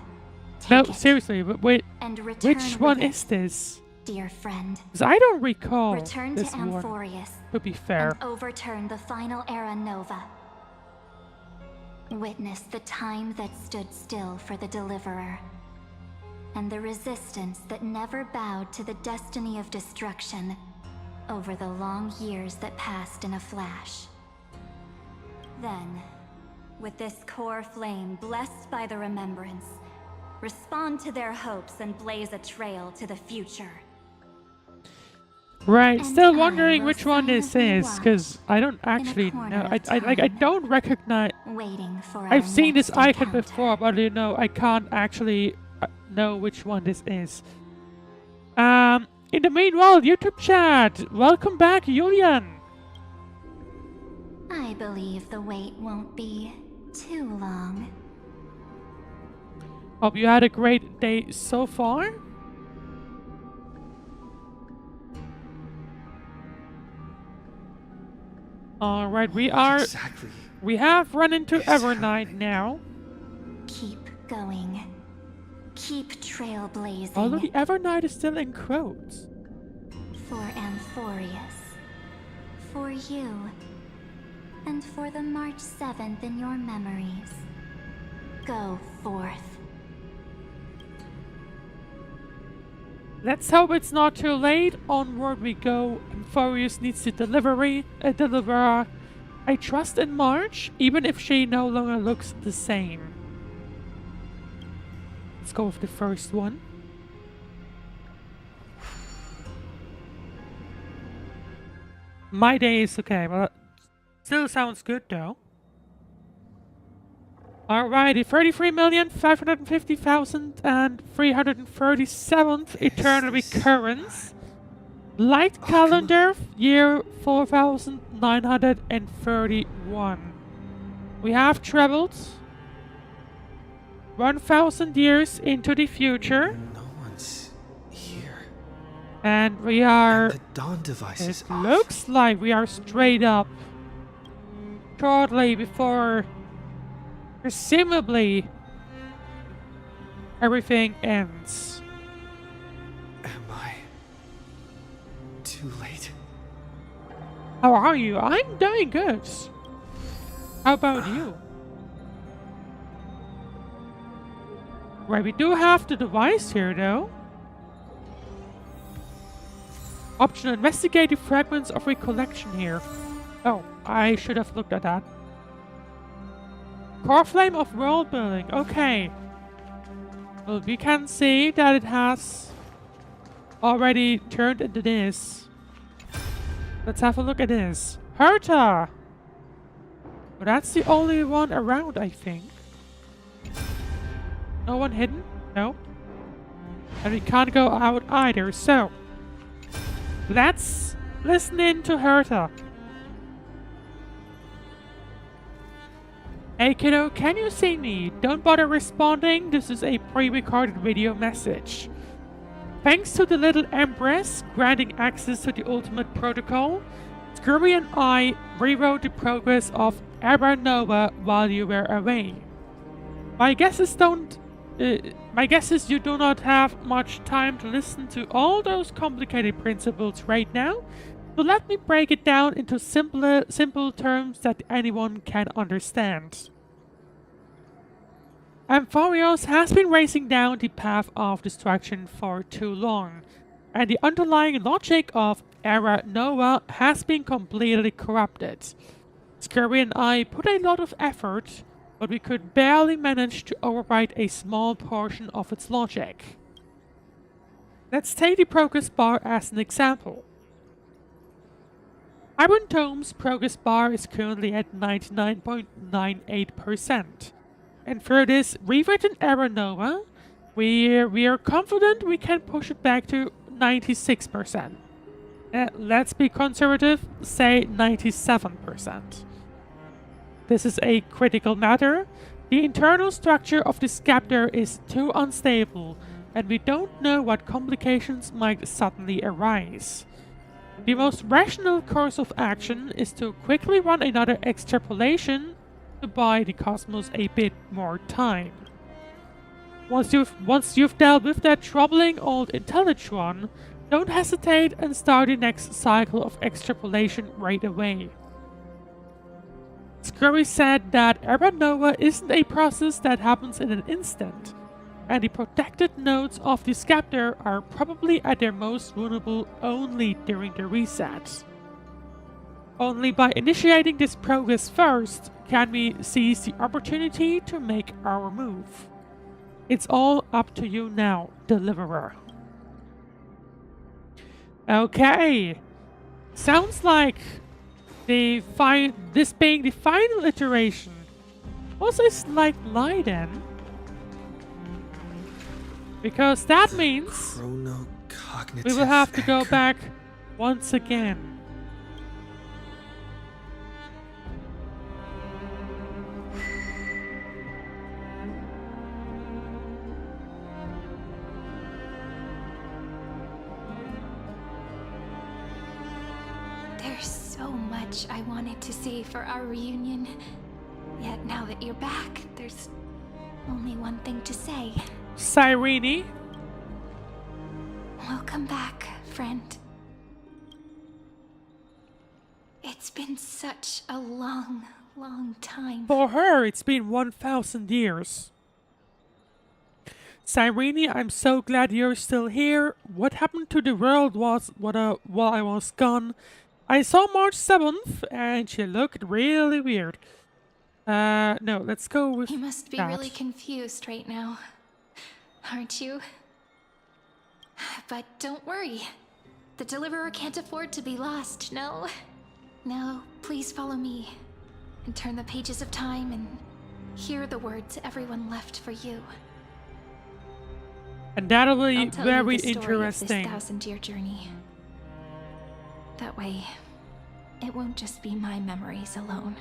No, take it seriously, but wait, and return which with one it, is this? dear friend. Because I don't recall Return this to one, Amphoreus to be fair. and overturn the final era nova. Witness the time that stood still for the Deliverer, and the resistance that never bowed to the destiny of destruction over the long years that passed in a flash. Then, with this core flame blessed by the remembrance, respond to their hopes and blaze a trail to the future. Right, And still I wondering will which one this silently is, because I don't actually corner know. of I time, don't recognize. Waiting for I've our seen this next icon encounter. before, but you know, I can't actually know which one this is. In the meanwhile, YouTube chat, welcome back, Julian. I believe the wait won't be too long. Hope you had a great day so far. Alright, we have run into Evernight now. Keep going. Keep trailblazing. Although the Evernight is still encroached. For Amphoreus. For you. And for the March 7th in your memories. Go forth. Let's hope it's not too late. Onward we go. Amphoreus needs to deliver. I trust in March, even if she no longer looks the same. Let's go with the first one. My day is okay, but still sounds good though. Alrighty, 33,550,337th eternal recurrence. Light calendar, year 4,931. We have traveled 1,000 years into the future. No one's here. And we are... And the dawn device is it off. looks like we are straight up. Shortly before... presumably... everything ends. Am I too late? How are you? I'm doing good. How about you? Right, we do have the device here though. Optional investigative fragments of recollection here. Oh, I should have looked at that. Core flame of world building. Okay. Well, we can see that it has already turned into this. Let's have a look at this. Herta! Well, that's the only one around, I think. No one hidden? No. And we can't go out either, so... let's listen in to Herta. Hey kiddo, can you see me? Don't bother responding, this is a pre-recorded video message. Thanks to the little Empress granting access to the ultimate protocol, Scurry and I rewrote the progress of Nova while you were away. My guesses don't my guess is you do not have much time to listen to all those complicated principles right now. So let me break it down into simple terms that anyone can understand. Amphoreus has been racing down the path of destruction for too long, and the underlying logic of Era Nova has been completely corrupted. Scurry and I put a lot of effort, but we could barely manage to override a small portion of its logic. Let's take the progress bar as an example. Irontomb's progress bar is currently at 99.98%. And for this rewritten Era Nova, we are confident we can push it back to 96%. Let's be conservative, say 97%. This is a critical matter. The internal structure of the scepter is too unstable, and we don't know what complications might suddenly arise. The most rational course of action is to quickly run another extrapolation to buy the cosmos a bit more time. Once you've dealt with that troubling old Intellectron, don't hesitate and start the next cycle of extrapolation right away. Scurry said that Era Nova isn't a process that happens in an instant, and the protected nodes of the scepter are probably at their most vulnerable only during the reset. Only by initiating this progress first can we seize the opportunity to make our move. It's all up to you now, Deliverer. Okay. Sounds like this being the final iteration was a slight lie then. Because that means we will have to go back once again. There's so much I wanted to say for our reunion. Yet now that you're back, there's only one thing to say. Cyrene. Welcome back, friend. It's been such a long, long time. For her, it's been 1,000 years. Cyrene, I'm so glad you're still here. What happened to the world while I was gone? I saw March 7th, and she looked really weird. No, let's go with You must be that. really confused right now, aren't you? But don't worry. The Deliverer can't afford to be lost, no? No, please follow me, and turn the pages of time and hear the words everyone left for you. And that'll be I'll tell very you the story interesting. Of this 1,000-year journey. That way, it won't just be my memories alone.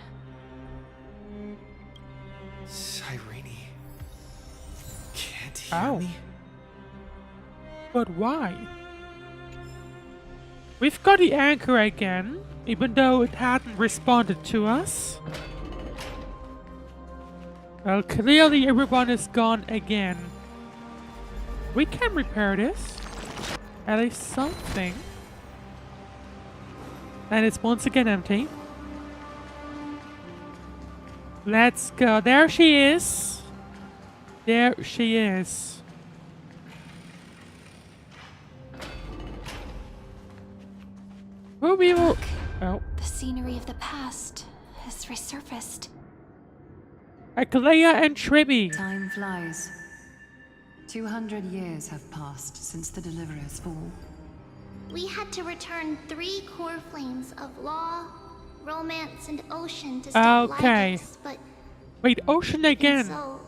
Cyrene. Can't hear me? But why? We've got the anchor again, even though it hadn't responded to us. Well, clearly everyone is gone again. We can repair this. At least something. And it's once again empty. Let's go. There she is. There she is. Who we will... Oh. The scenery of the past has resurfaced. Akalea and Tribby. Time flies. 200 years have passed since the Deliverer's fall. We had to return 3 core flames of law, romance, and ocean to stop Okay. Lygus, but Wait, Ocean again. so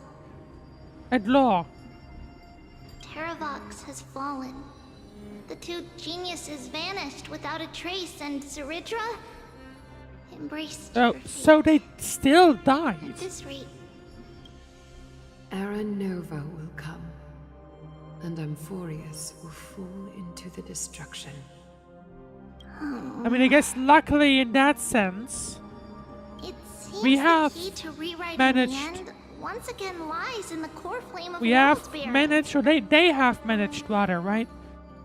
And Law. Terravox has fallen. The 2 geniuses vanished without a trace, and Cerydra embraced Oh, her fate. so they still died. At this rate, Era Nova will come, and Amphoreus will fall into the destruction. I mean, I guess luckily in that sense, it seems we the have key to rewriting managed the end once again lies in the core flame of We have Worldsbear. managed, or they have managed rather, right?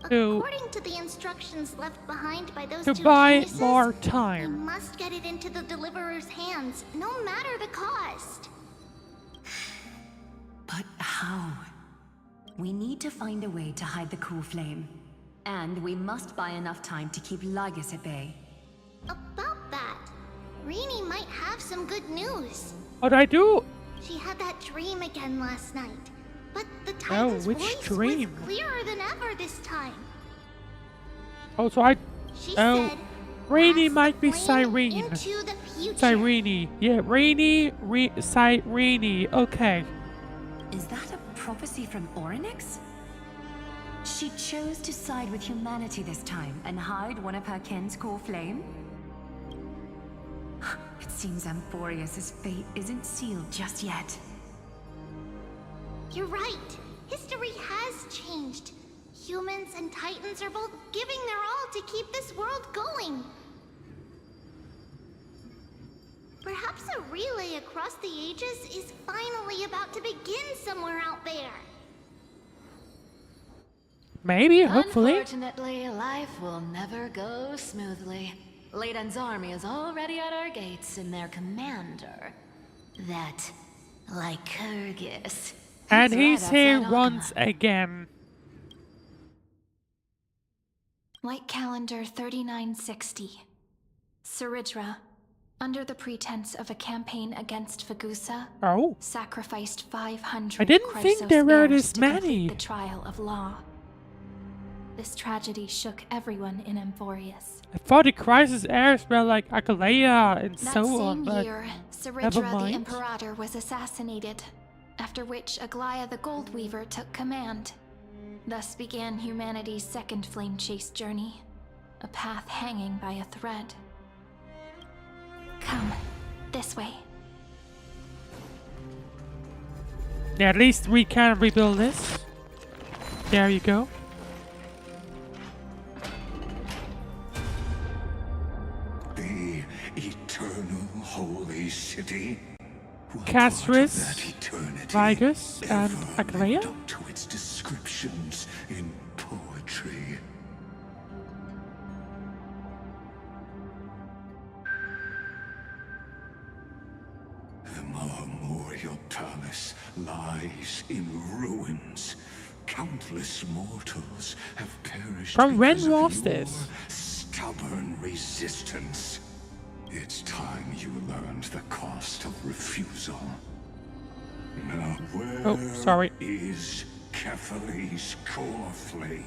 According to the instructions left behind by those To two buy geniuses, more we time. must get it into the deliverer's hands, no matter the cost. But how? We need to find a way to hide the core flame. And we must buy enough time to keep Lygus at bay. About that, Rini might have some good news. What I do? She had that dream again last night, but the Oh, Titan's which voice dream? was clearer than ever this time. Oh, so I. She Oh, said, Rainy might be flame Cyrene. into the future. Cyrene. Yeah, Rainy. Cyrene. Okay. Is that a prophecy from Orynyx? She chose to side with humanity this time and hide one of her kin's core flame? It seems Amphoreus' fate isn't sealed just yet. You're right. History has changed. Humans and Titans are both giving their all to keep this world going. Perhaps a relay across the ages is finally about to begin somewhere out there. Maybe, hopefully. Unfortunately, life will never go smoothly. Leiden's army is already at our gates, and their commander, that Lygus. And he's right here outside once Alchema. again. White Calendar 3960. Cerydra, under the pretense of a campaign against Fagusa, sacrificed 500 I didn't think Chrysos there were heirs this to complete many. the trial of law. This tragedy shook everyone in Amphoreus. I thought the crisis heirs were like Akalea and That so on, same but year, never Cerydra the mind. Imperator was assassinated, after which Aglaia the Goldweaver took command. Thus began humanity's second flame chase journey, a path hanging by a thread. Come, this way. Yeah, at least we can rebuild this. There you go. The eternal holy city. Castris, Lygus, and Akalea? To its descriptions in poetry. The Memorial Palace lies in ruins. Countless mortals have perished. From when because of was your this? stubborn resistance. It's time you learned the cost of refusal. Now where is Kefali's core flame?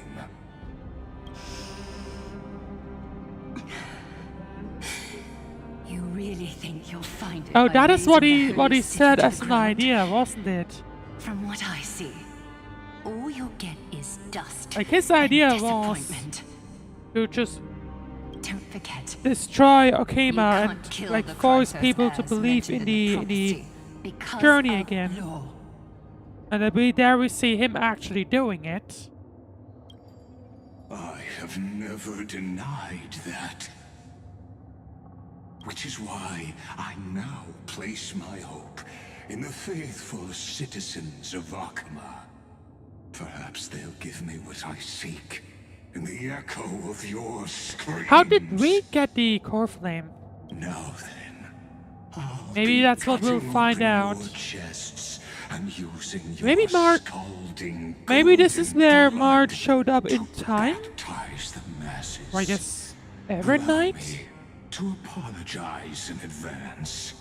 You really think you'll find it? Oh, by that is what razing he the what he holy city said to as the an ground? idea, wasn't it? From what I see, all you'll get is dust. Like his and idea was disappointment. to just Don't forget. destroy You Okema can't and kill like the force Chrysos people to heirs believe mentioned in the prophecy because journey of again. law. And there we see him actually doing it. I have never denied that. Which is why I now place my hope in the faithful citizens of Akama. Perhaps they'll give me what I seek in the echo of your screams. How did we get the core flame? Now then, Maybe that's what we'll find out. chests and using your Maybe Mark. scalding Maybe this is where golden Mark blood showed up in time. baptize the masses. Or I guess every Allow night. me to apologize in advance.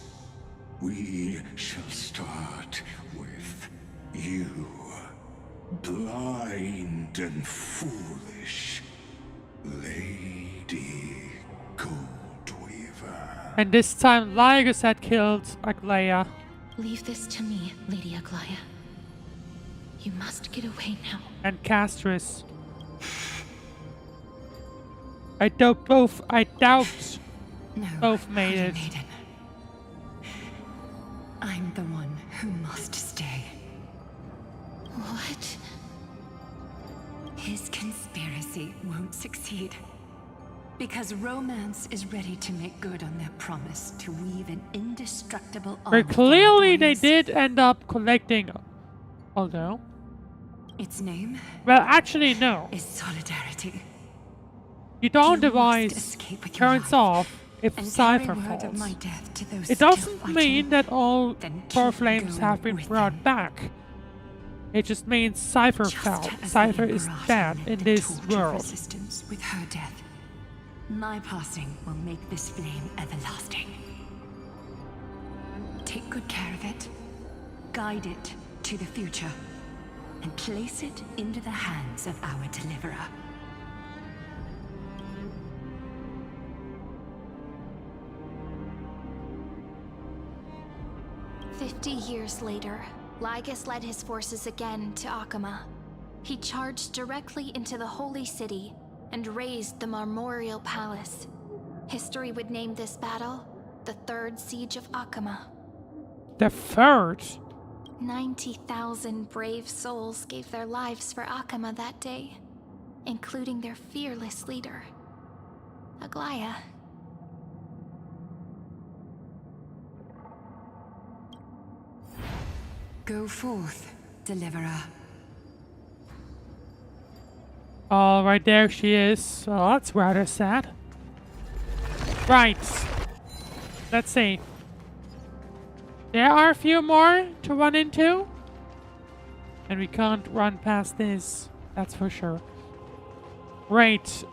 We shall start with you, blind and foolish Lady Goldweaver. And this time Lygus had killed Aglaya. Leave this to me, Lady Aglaia. You must get away now. And Castris. I doubt both made it. Maiden. I'm the one who must stay. What? His conspiracy won't succeed. Because romance is ready to make good on their promise to weave an indestructible But armor for clearly our they boys. did end up collecting. Although. Its name Well, actually, no. is solidarity. You don't You must device escape with your turns life off if and Cypher carry word of falls. my death to those It still doesn't fighting. mean that all Then core keep flames going have been with brought them. back. It just means Cypher fell. As Cypher the is Imperator dead lit in the this torch of world. resistance with her death. My passing will make this flame everlasting. Take good care of it, guide it to the future, and place it into the hands of our deliverer. Years later, Lygus led his forces again to Akama. He charged directly into the Holy City and razed the Marmorial Palace. History would name this battle the Third Siege of Akama. The third? 90,000 brave souls gave their lives for Akama that day, including their fearless leader, Aglaya. Go forth, deliverer. Oh, right there she is. Oh, that's rather sad. Right. Let's see. There are a few more to run into. And we can't run past this. That's for sure. Right.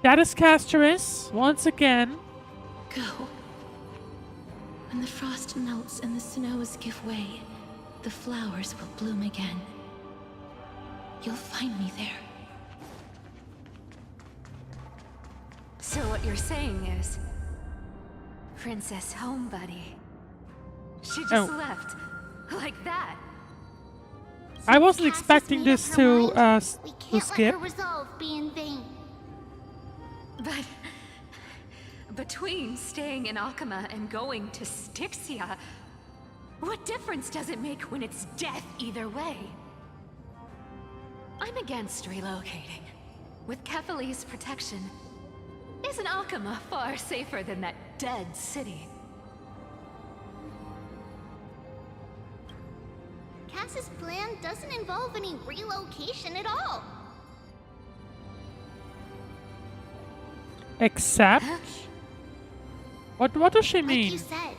That is Casterus, once again. Go. When the frost melts and the snows give way, the flowers will bloom again. You'll find me there. So what you're saying is, Princess Homebuddy. She just left, like that. I wasn't expecting this to skip. Let her resolve be in vain. But between staying in Akama and going to Styxia, what difference does it make when it's death either way? I'm against relocating. With Kefali's protection, isn't Akama far safer than that dead city? Cass's plan doesn't involve any relocation at all. Except? What does she mean? Like you said,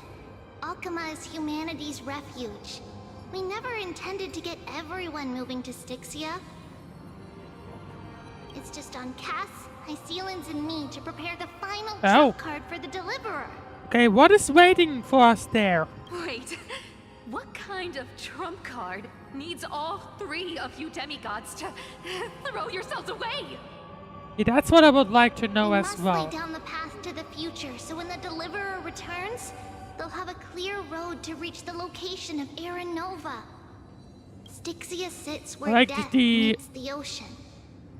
Akama is humanity's refuge. We never intended to get everyone moving to Styxia. It's just on Cass, Hysilens, and me to prepare the final trump card for the Deliverer. Okay, what is waiting for us there? Wait, what kind of trump card needs all three of you demigods to throw yourselves away? Yeah, that's what I would like to know as Must well. lay down the path to the future, so when the Deliverer returns, they'll have a clear road to reach the location of Era Nova. Styxia sits where Like death the- meets the ocean.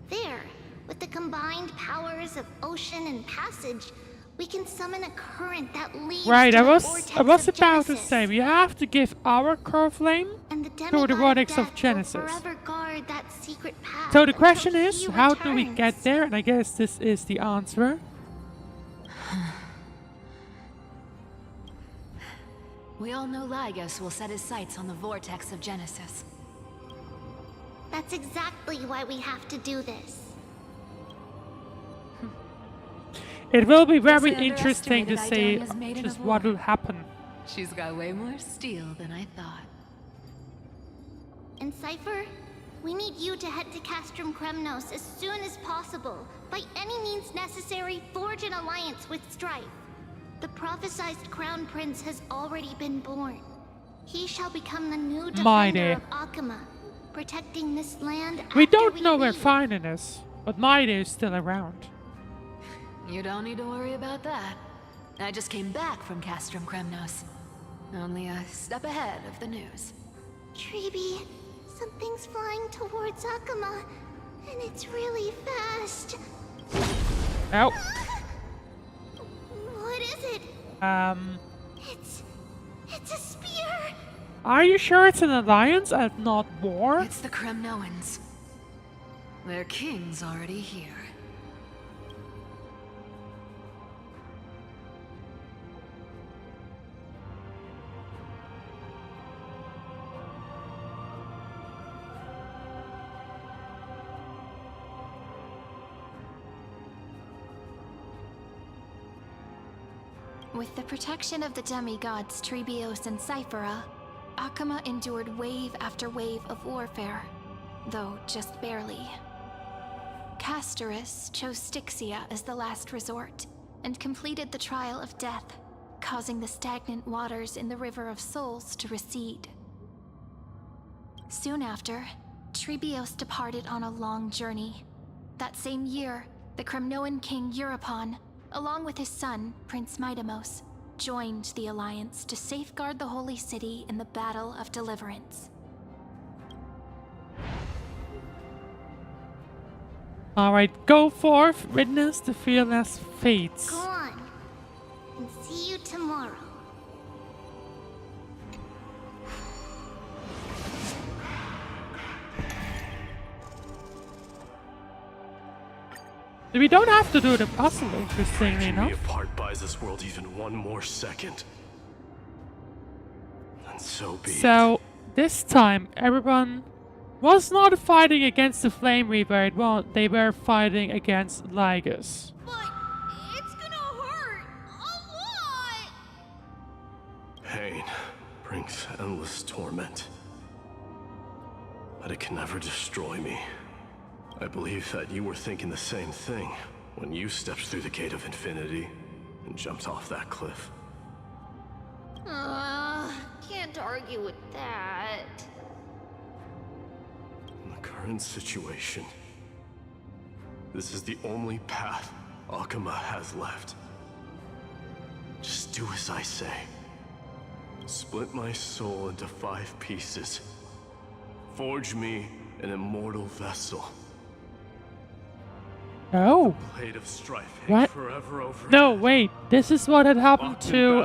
There, with the combined powers of ocean and passage, we can summon a current that leads Right, to I the was vortex about of to Genesis. say, we have to give our core flame And the to the demigod vortex of of death will Genesis. forever guard that secret path So the until question he is, how do we returns. get there? And I guess this is the answer. We all know Lygus will set his sights on the vortex of Genesis. That's exactly why we have to do this. It will be very Guess I interesting to see underestimated Idonia's maiden just of what war. will happen. She's got way more steel than I thought. And Cypher, we need you to head to Castrum Kremnos as soon as possible. By any means necessary, forge an alliance with Strife. The prophesized Crown Prince has already been born. He shall become the new Mighty. defender of Akama, protecting this land We after don't know where leave. Finen is, but Mighty is still around. You don't need to worry about that. I just came back from Castrum Kremnos. Only a step ahead of the news. Treeby, something's flying towards Akama, and it's really fast. Oh. What is it? It's a spear. Are you sure it's an alliance and not war? It's the Kremnoans. Their king's already here. With the protection of the demigods Trailblaze and Cyphera, Akama endured wave after wave of warfare, though just barely. Castorus chose Styxia as the last resort, and completed the trial of death, causing the stagnant waters in the River of Souls to recede. Soon after, Trailblaze departed on a long journey. That same year, the Kremnoan king Euripon, along with his son, Prince Midamos, joined the Alliance to safeguard the Holy City in the Battle of Deliverance. Alright, go forth, witness the fearless fates. Go on, and see you tomorrow. We don't have to do the puzzle, interestingly enough. Breaking me apart buys this world even one more second. And so be it. So, this time, everyone was not fighting against the Flame Reaper, they were fighting against Lygus. But it's gonna hurt a lot! Pain brings endless torment. But it can never destroy me. I believe that you were thinking the same thing when you stepped through the gate of infinity and jumped off that cliff. Can't argue with that. In the current situation, this is the only path Akama has left. Just do as I say. Split my soul into 5 pieces. Forge me an immortal vessel. Oh. Blade of strife What? forever over. No, wait. This is what had happened to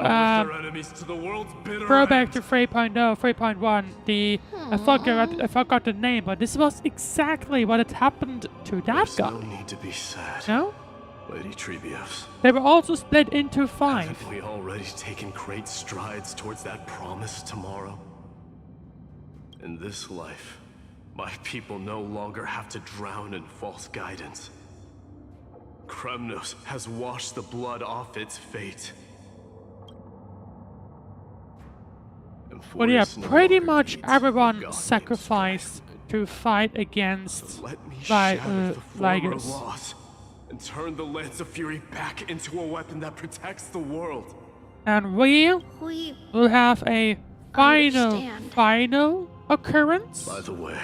throwback to 3.0, 3.1. I forgot the name, but this was exactly what had happened to that guy. No need to be sad. No? Lady Trailblaze. They were also split into 5. Haven't we already taken great strides towards that promised tomorrow? In this life, my people no longer have to drown in false guidance. Kremnos has washed the blood off its fate. But yeah, pretty much everyone sacrificed to fight against Lygus. And turn the Lance of Fury back into a weapon that protects the world. And we will have a final occurrence. By the way,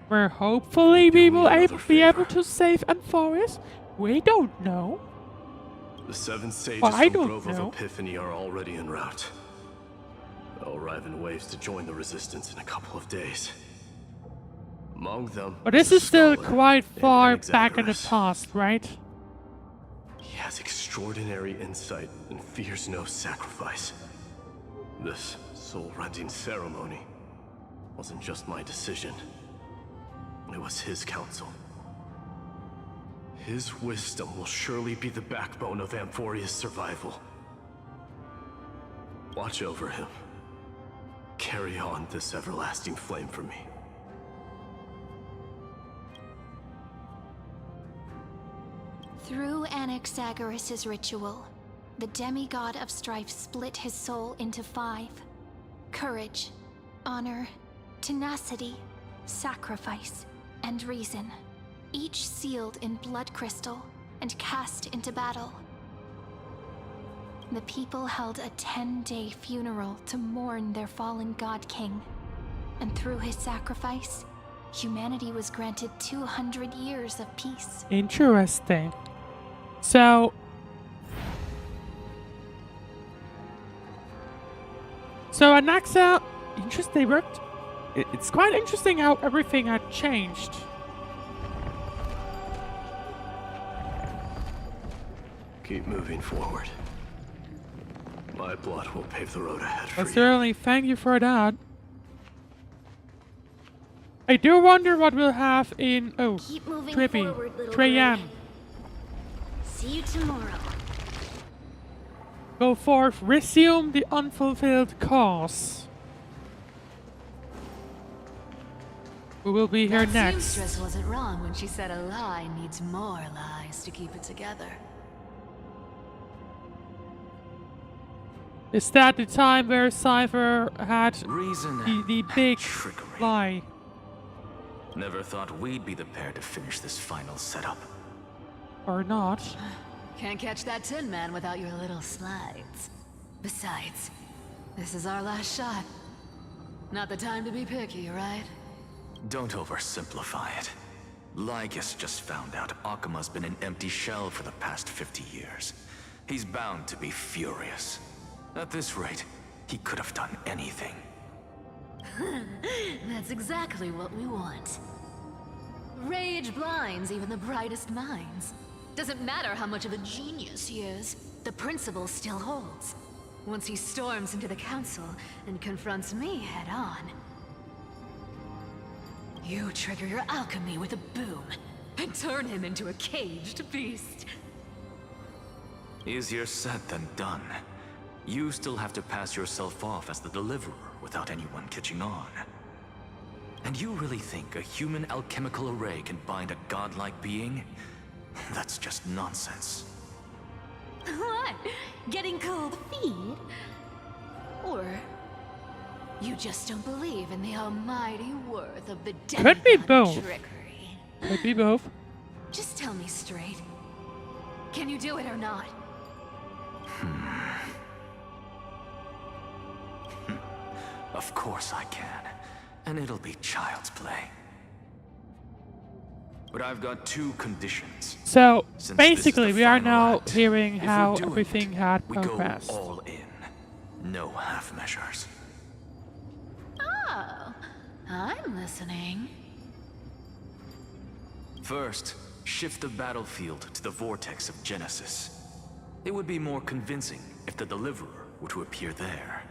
where hopefully we will be able to save Amphoreus. We don't know. The 7 sages I from don't Grove know. of Epiphany are already en route. They'll arrive in waves to join the resistance in a couple of days. Among them, But this is still quite far back in the past, right? He has extraordinary insight and fears no sacrifice. This soul-rending ceremony wasn't just my decision. It was his counsel. His wisdom will surely be the backbone of Amphoreus' survival. Watch over him. Carry on this everlasting flame for me. Through Anaxagoras' ritual, the demigod of strife split his soul into 5. Courage, honor, tenacity, sacrifice, and reason. Each sealed in blood crystal and cast into battle. The people held a 10-day funeral to mourn their fallen god king. And through his sacrifice, humanity was granted 200 years of peace. Interesting. So Anaxa, interesting worked. It's quite interesting how everything had changed. Keep moving forward. My blood will pave the road ahead for Well, you. certainly, thank you for that. I do wonder what we'll have in Keep moving Trippy, forward, little Trayan. girl. See you tomorrow. Go forth, resume the unfulfilled cause. We will be here next. Seamstress wasn't wrong when she said a lie needs more lies to keep it together. Is that the time where Cypher had Reason the big trickery. lie? Never thought we'd be the pair to finish this final setup. Or not? Can't catch that Tin Man without your little slides. Besides, this is our last shot. Not the time to be picky, right? Don't oversimplify it. Lygus just found out Akima's been an empty shell for the past 50 years. He's bound to be furious. At this rate, he could have done anything. That's exactly what we want. Rage blinds even the brightest minds. Doesn't matter how much of a genius he is, the principle still holds. Once he storms into the council and confronts me head on, you trigger your alchemy with a boom and turn him into a caged beast. Easier said than done. You still have to pass yourself off as the deliverer without anyone catching on. And you really think a human alchemical array can bind a godlike being? That's just nonsense. What? Getting cold feet? Or you just don't believe in the almighty worth of the Could be demigod both. trickery? Could be both. Just tell me straight. Can you do it or not? Of course I can. And it'll be child's play. But I've got two conditions. So, Since basically, this is the we are final now act, hearing if how we're doing everything it, had we go progressed. all in. No half measures. Oh, I'm listening. First, shift the battlefield to the vortex of Genesis. It would be more convincing if the deliverer were to appear there.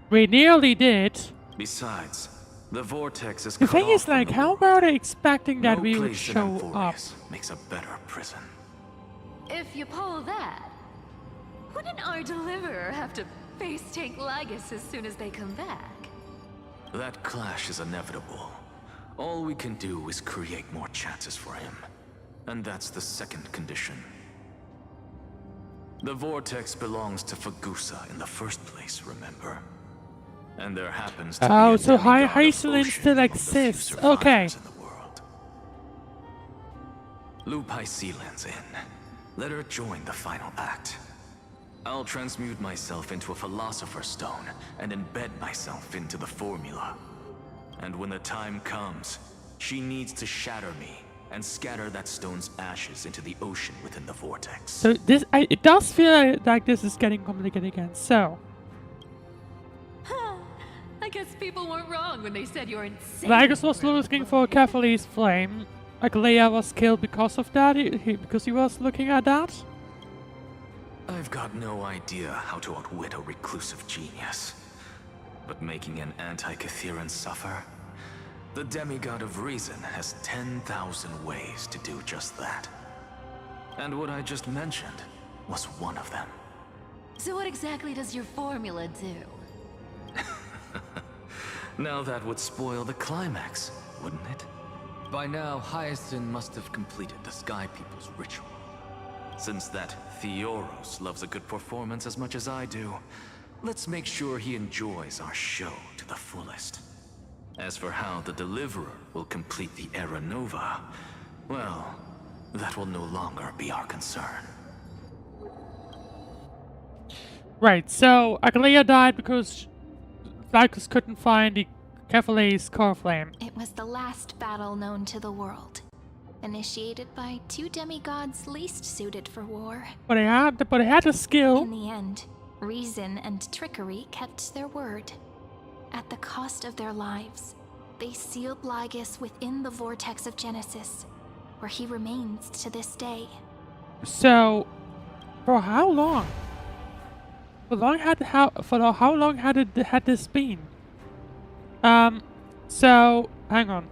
We nearly did. Besides, the vortex is The cut thing off is, from like, the how world. were they expecting that No we would place in show up? Amphoreus makes a better prison. If you pull that, wouldn't our deliverer have to face tank Lygus as soon as they come back? That clash is inevitable. All we can do is create more chances for him. And that's the second condition. The vortex belongs to Fagusa in the first place, remember? And there happens to be Oh, a so demigod of Hysilens ocean still among the few exists. Okay. survivors in the world. Loop Hysilens in. Let her join the final act. I'll transmute myself into a philosopher's stone and embed myself into the formula. And when the time comes, she needs to shatter me and scatter that stone's ashes into the ocean within the vortex. So this, it does feel like this is getting complicated again. So, I guess people weren't wrong when they said you're insane. Lygus was looking for Kephale's flame. Aglaia was killed because of that, because he was looking at that. I've got no idea how to outwit a reclusive genius. But making an anti-Catharan suffer? The demigod of reason has 10,000 ways to do just that. And what I just mentioned was one of them. So what exactly does your formula do? Now that would spoil the climax, wouldn't it? By now, Hyacinth must have completed the Sky People's ritual. Since that Theoros loves a good performance as much as I do, let's make sure he enjoys our show to the fullest. As for how the Deliverer will complete the Era Nova, well, that will no longer be our concern. Right, so Aglaia died because Lygus couldn't find the Kephale's core flame. It was the last battle known to the world, initiated by two demigods least suited for war. But they had the skill. In the end, reason and trickery kept their word. At the cost of their lives, they sealed Lygus within the vortex of Genesis, where he remains to this day. So, for how long? How long had this been? So hang on.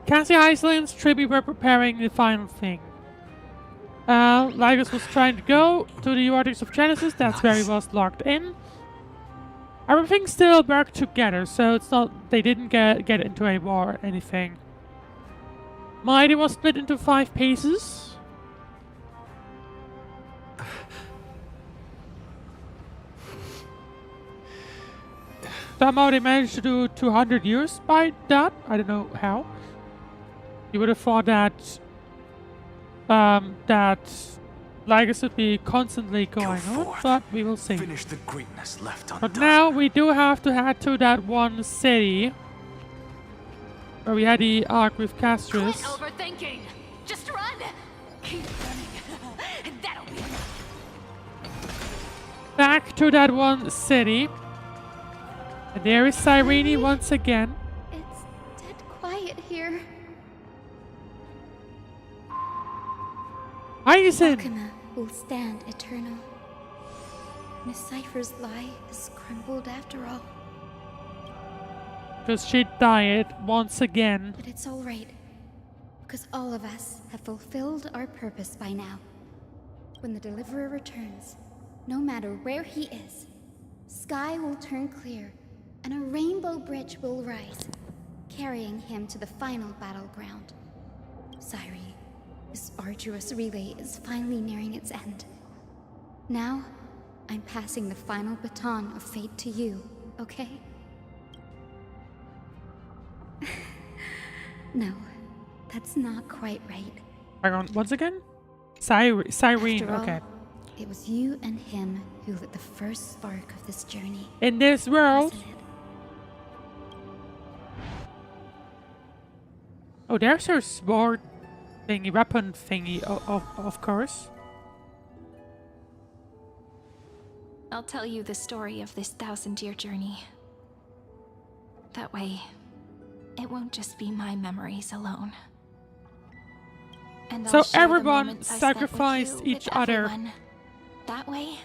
Cassie Hysilens, Tribby were preparing the final thing. Lygus was trying to go to the vortex of Genesis. That's where he was locked in. Everything still worked together, so it's not they didn't get into a war or anything. Mighty was split into 5 pieces. Somehow they managed to do 200 years by that. I don't know how. You would have thought that that Lygus would be constantly going on, but we will see. Finish the greatness left undone. But now we do have to head to that one city where we had the arc with Castris. Quit overthinking. Just run. Keep running. That'll be enough. Back to that one city. And there is Cyrene once again. It's dead quiet here. Hysilens! Alchema will stand eternal. Miss Cypher's lie is crumbled after all. Because she died once again. But it's alright. Because all of us have fulfilled our purpose by now. When the Deliverer returns, no matter where he is, sky will turn clear, and a rainbow bridge will rise, carrying him to the final battleground. Cyrene, this arduous relay is finally nearing its end. Now, I'm passing the final baton of fate to you, okay? No, that's not quite right. Hang on, once again? Cyrene, After all, okay. It was you and him who lit the first spark of this journey. In this world. Oh, there's her sword thingy, weapon thingy, of course. I'll tell you the story of this 1,000-year journey. That way, it won't just be my memories alone. And So I'll share the everyone moments I spent with sacrificed you each with other everyone. That way,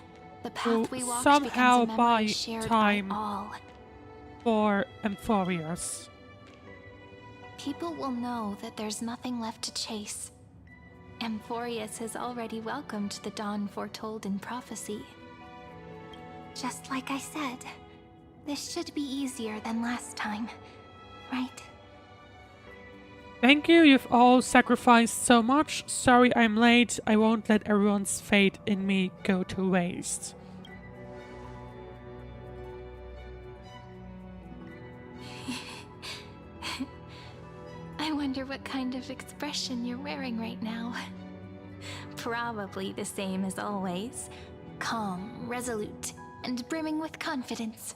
the to path we walked somehow becomes a buy memory shared time by all. for Amphoreus. People will know that there's nothing left to chase. Amphoreus has already welcomed the dawn foretold in prophecy. Just like I said, this should be easier than last time, right? Thank you, you've all sacrificed so much. Sorry I'm late. I won't let everyone's faith in me go to waste. I wonder what kind of expression you're wearing right now. Probably the same as always. Calm, resolute, and brimming with confidence.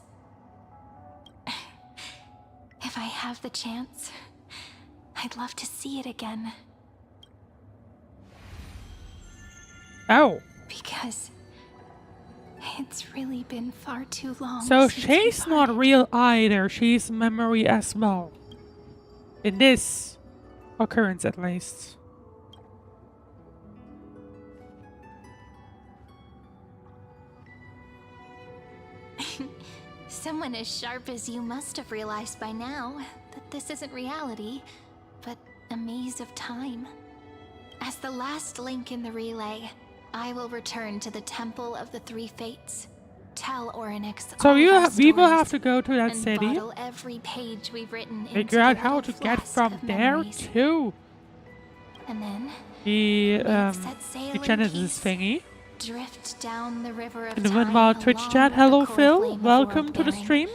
If I have the chance, I'd love to see it again. Oh. Because it's really been far too long. So since she's we not parted. real either. She's memory as well. In this occurrence, at least. Someone as sharp as you must have realized by now that this isn't reality, but a maze of time. As the last link in the relay, I will return to the Temple of the Three Fates. Tell Orynyx So all of our we will stories have to go to that and city. bottle every page we've written Figure into out the how little to get flask from of there memories. to And then the sail in Genesis peace. thingy. Drift down the river of In the time Winmar Twitch along chat, the hello cold Phil, flame of welcome to the world-bearing. stream.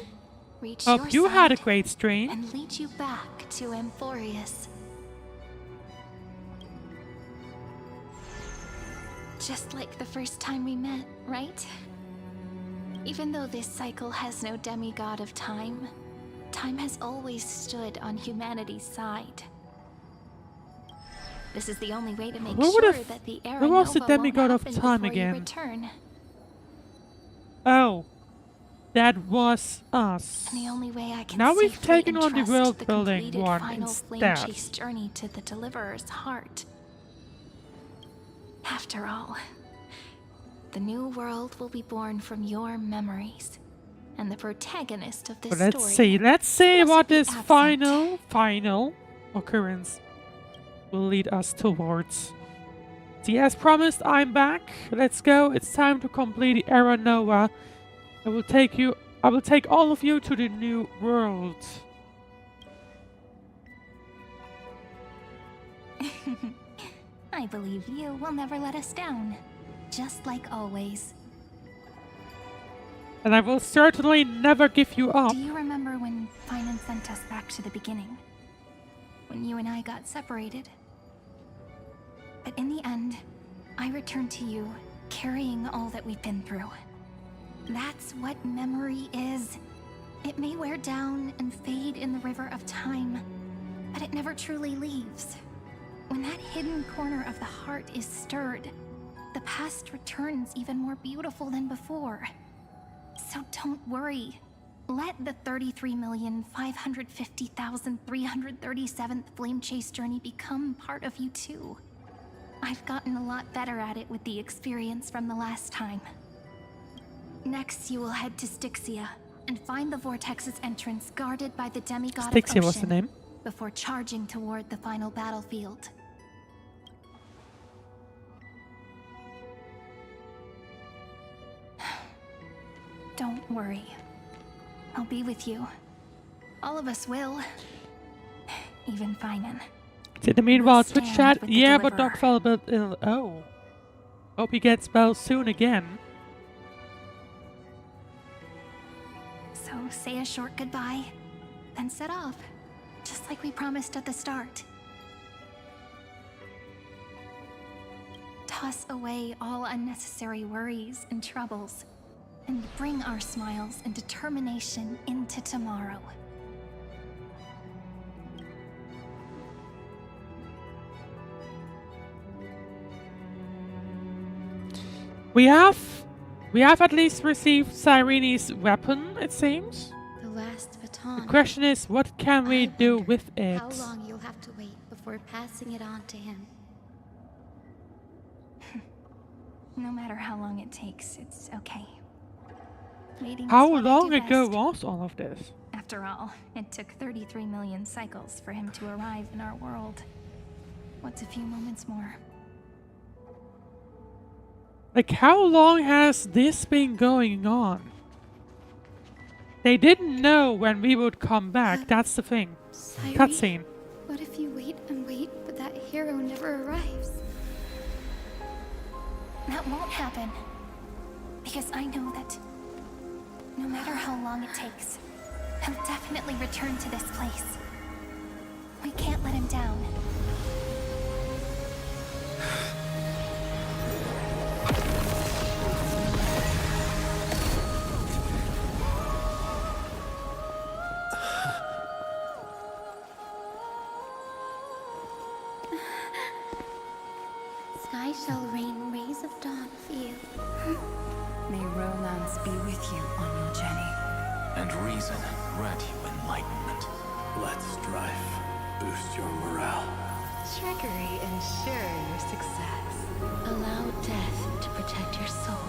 Reach Hope your you had a side great stream. and lead you back to Amphoreus. Just like the first time we met, right? Even though this cycle has no demigod of time, time has always stood on humanity's side. This is the only way to make Who would sure have- that the era who was the Nova won't demigod of happen time before you again? return. Oh, that was us. And the only way I can Now we've safely taken on the entrust world the building completed one final flame instead. chase journey to the Deliverer's heart. After all, the new world will be born from your memories, and the protagonist of this But story. let's see mustn't what be this absent. final occurrence will lead us towards. See, as promised, I'm back. Let's go. It's time to complete the era Noah. I will take all of you to the new world. I believe you will never let us down, just like always. And I will certainly never give you up. Do you remember when Finance sent us back to the beginning? When you and I got separated? But in the end, I returned to you, carrying all that we've been through. That's what memory is. It may wear down and fade in the river of time, but it never truly leaves. When that hidden corner of the heart is stirred, the past returns even more beautiful than before. So don't worry. Let the 33,550,337th Flame Chase journey become part of you too. I've gotten a lot better at it with the experience from the last time. Next, you will head to Styxia and find the Vortex's entrance guarded by the demigod Styxia of was the Ocean name. before charging toward the final battlefield. Don't worry. I'll be with you. All of us will. Even Finan. In the meanwhile, Twitch Stand chat. with the Yeah, but Deliverer. Doc fell a bit ill. Oh. Hope he gets well soon again. So say a short goodbye, then set off. Just like we promised at the start. Toss away all unnecessary worries and troubles, and bring our smiles and determination into tomorrow. We have at least received Cyrene's weapon, it seems. The last baton. The question is, what can we do with it? How long you'll have to wait before passing it on to him. No matter how long it takes, it's okay. Waiting is How what I long do ago best. was all of this? After all, it took 33 million cycles for him to arrive in our world. What's a few moments more? Like, how long has this been going on? They didn't know when we would come back, that's the thing. Cyrene, Cutscene. what if you wait and wait, but that hero never arrives? That won't happen. Because I know that no matter how long it takes, he'll definitely return to this place. We can't let him down. Sky shall rain rays of dawn for you. May romance be with you on your journey. And reason grant you enlightenment. Let strife boost your morale. Trickery ensure your success. Allow death to protect your soul.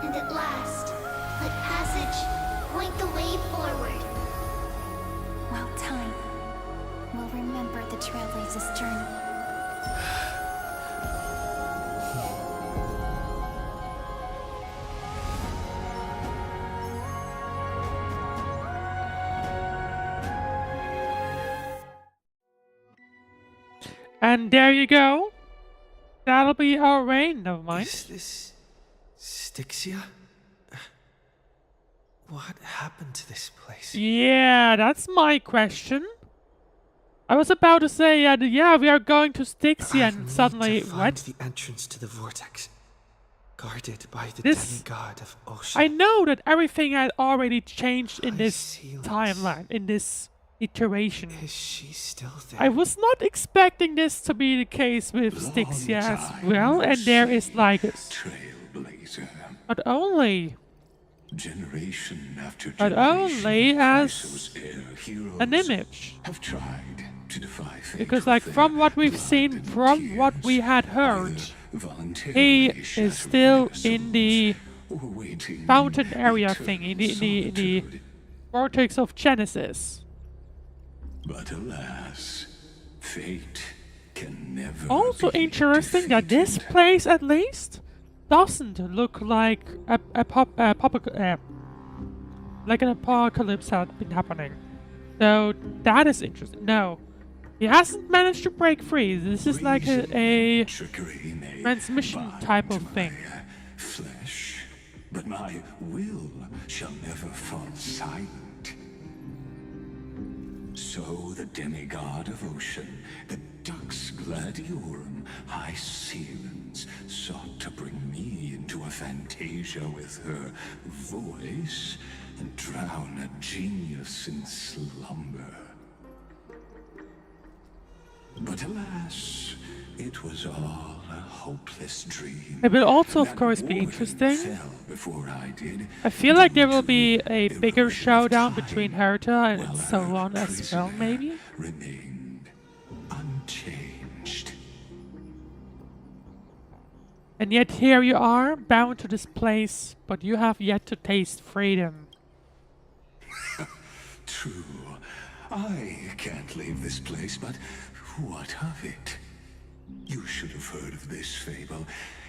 And at last, let passage point the way forward. Well, time will remember the Trailblaze's journey. And there you go. That'll be our reign, never mind. Is this Styxia? What happened to this place? Yeah, that's my question. I was about to say, yeah, we are going to Styxia, and suddenly, to find what? the entrance to the vortex, guarded by the This- demigod of ocean. I know that everything had already changed in this timeline, in this iteration. Is she still there? I was not expecting this to be the case with Styxia as well, and there is Lygus. Trailblazer. Not only, Generation after but generation, only as Chrysos heir heroes an image. have tried to defy fate. Because like from what we've seen, from what we had heard, he is still in the fountain area thing, in the vortex of Genesis. But alas, fate can never Also be interesting that this place, at least, doesn't look like like an apocalypse had been happening. So that is interesting. No, he hasn't managed to break free. This is like a transmission type of thing. flesh but my will shall never fall silent. So the demigod of ocean, the Dux Gladiorum, Hysilens, sought to bring me into a fantasia with her voice and drown a genius in slumber. But alas, it was all a hopeless dream. It will also, of course, be interesting. Before I did. I feel like there will be a bigger showdown between Herta and so on as well, maybe? Remained unchanged. And yet here you are, bound to this place, but you have yet to taste freedom. True. I can't leave this place, but what of it? You should have heard of this fable.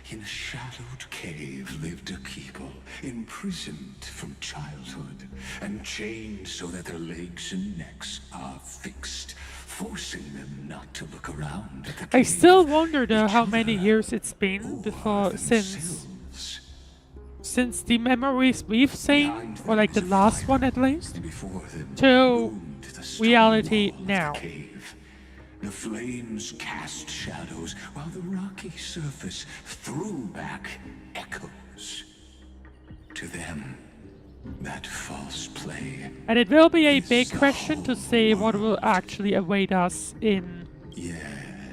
In a shadowed cave lived a people, imprisoned from childhood, and chained so that their legs and necks are fixed, forcing them not to look around at the I cave. still wonder though how many years it's been before since the memories we've seen, or like the last one at least, to reality now. The flames cast shadows, while the rocky surface threw back echoes. To them, that false play. And it will be a big question to see what will actually await us in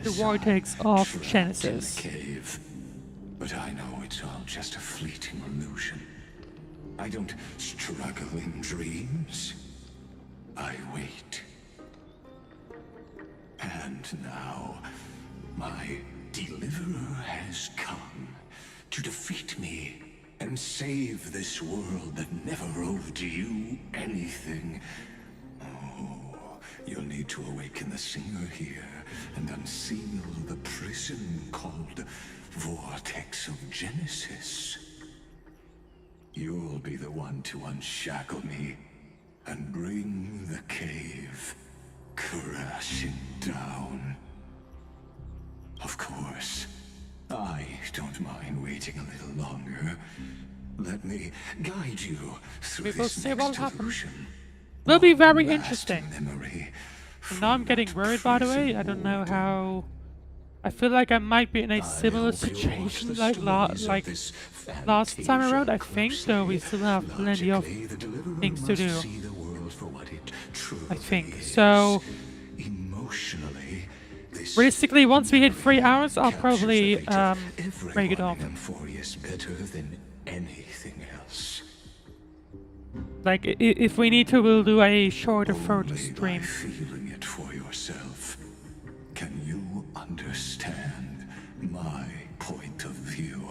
the vortex of Genesis. Cave. But I know it's all just a fleeting illusion. I don't struggle in dreams. I wait. And now, my deliverer has come to defeat me and save this world that never owed you anything. Oh, you'll need to awaken the singer here and unseal the prison called Vortex of Genesis. You'll be the one to unshackle me and bring the cave crashing down. Of course, I don't mind waiting a little longer. Let me guide you through this next illusion. Will be very interesting. And now I'm getting worried, by the way. I don't know how. I feel like I might be in a similar situation like last time around. I think, though, we still have plenty of things to do. I think so. Realistically, once we hit 3 hours, I'll probably break it off. Amphoreus better than anything else. Like, if we need to, we'll do a shorter photo stream. By feeling it for yourself, can you understand my point of view?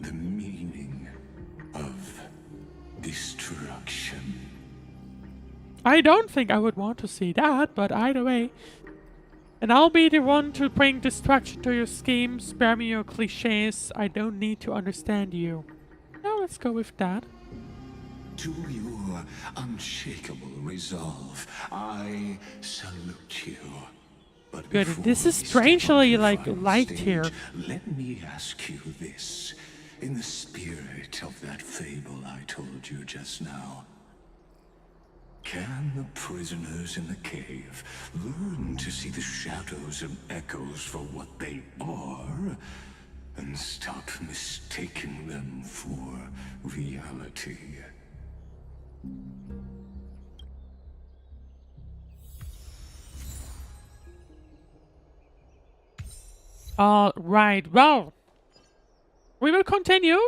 The meaning of destruction. I don't think I would want to see that, but either way. And I'll be the one to bring destruction to your schemes. Spare me your cliches. I don't need to understand you. Now let's go with that. To your unshakable resolve, I salute you. But good. This is strangely liked here. Let me ask you this, in the spirit of that fable I told you just now. Can the prisoners in the cave learn to see the shadows and echoes for what they are, and stop mistaking them for reality? Alright, well, we will continue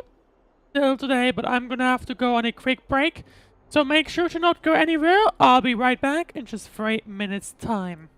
still today, but I'm gonna have to go on a quick break. So make sure to not go anywhere. I'll be right back in just 3 minutes' time.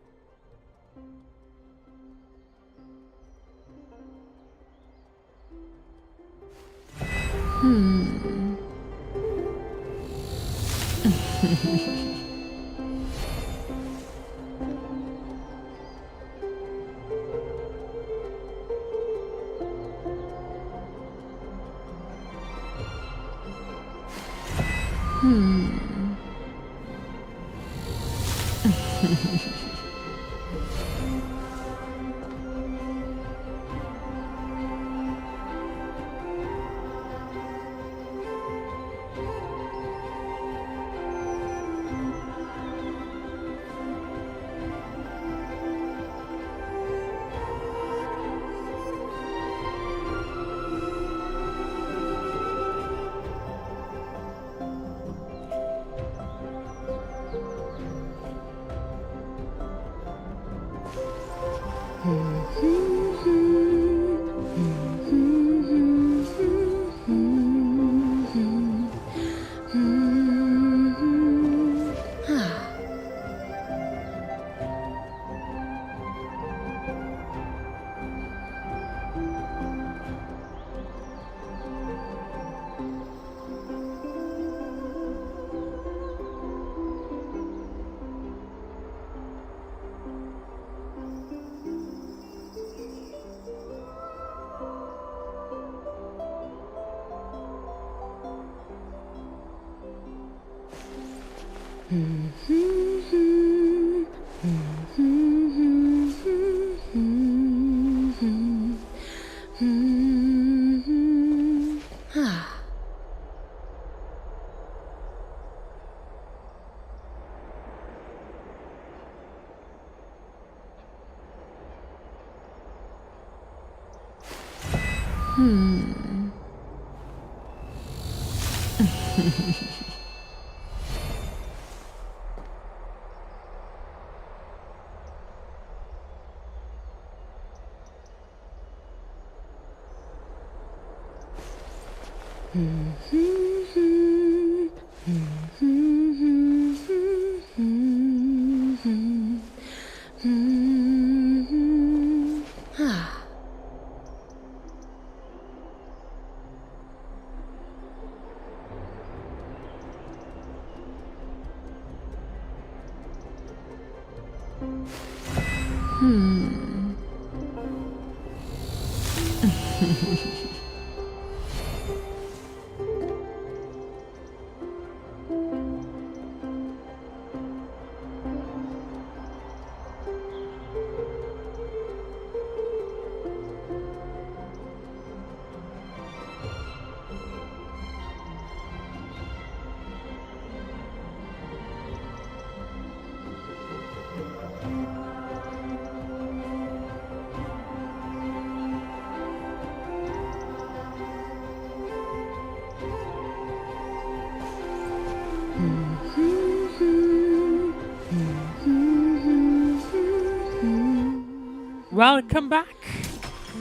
Welcome back.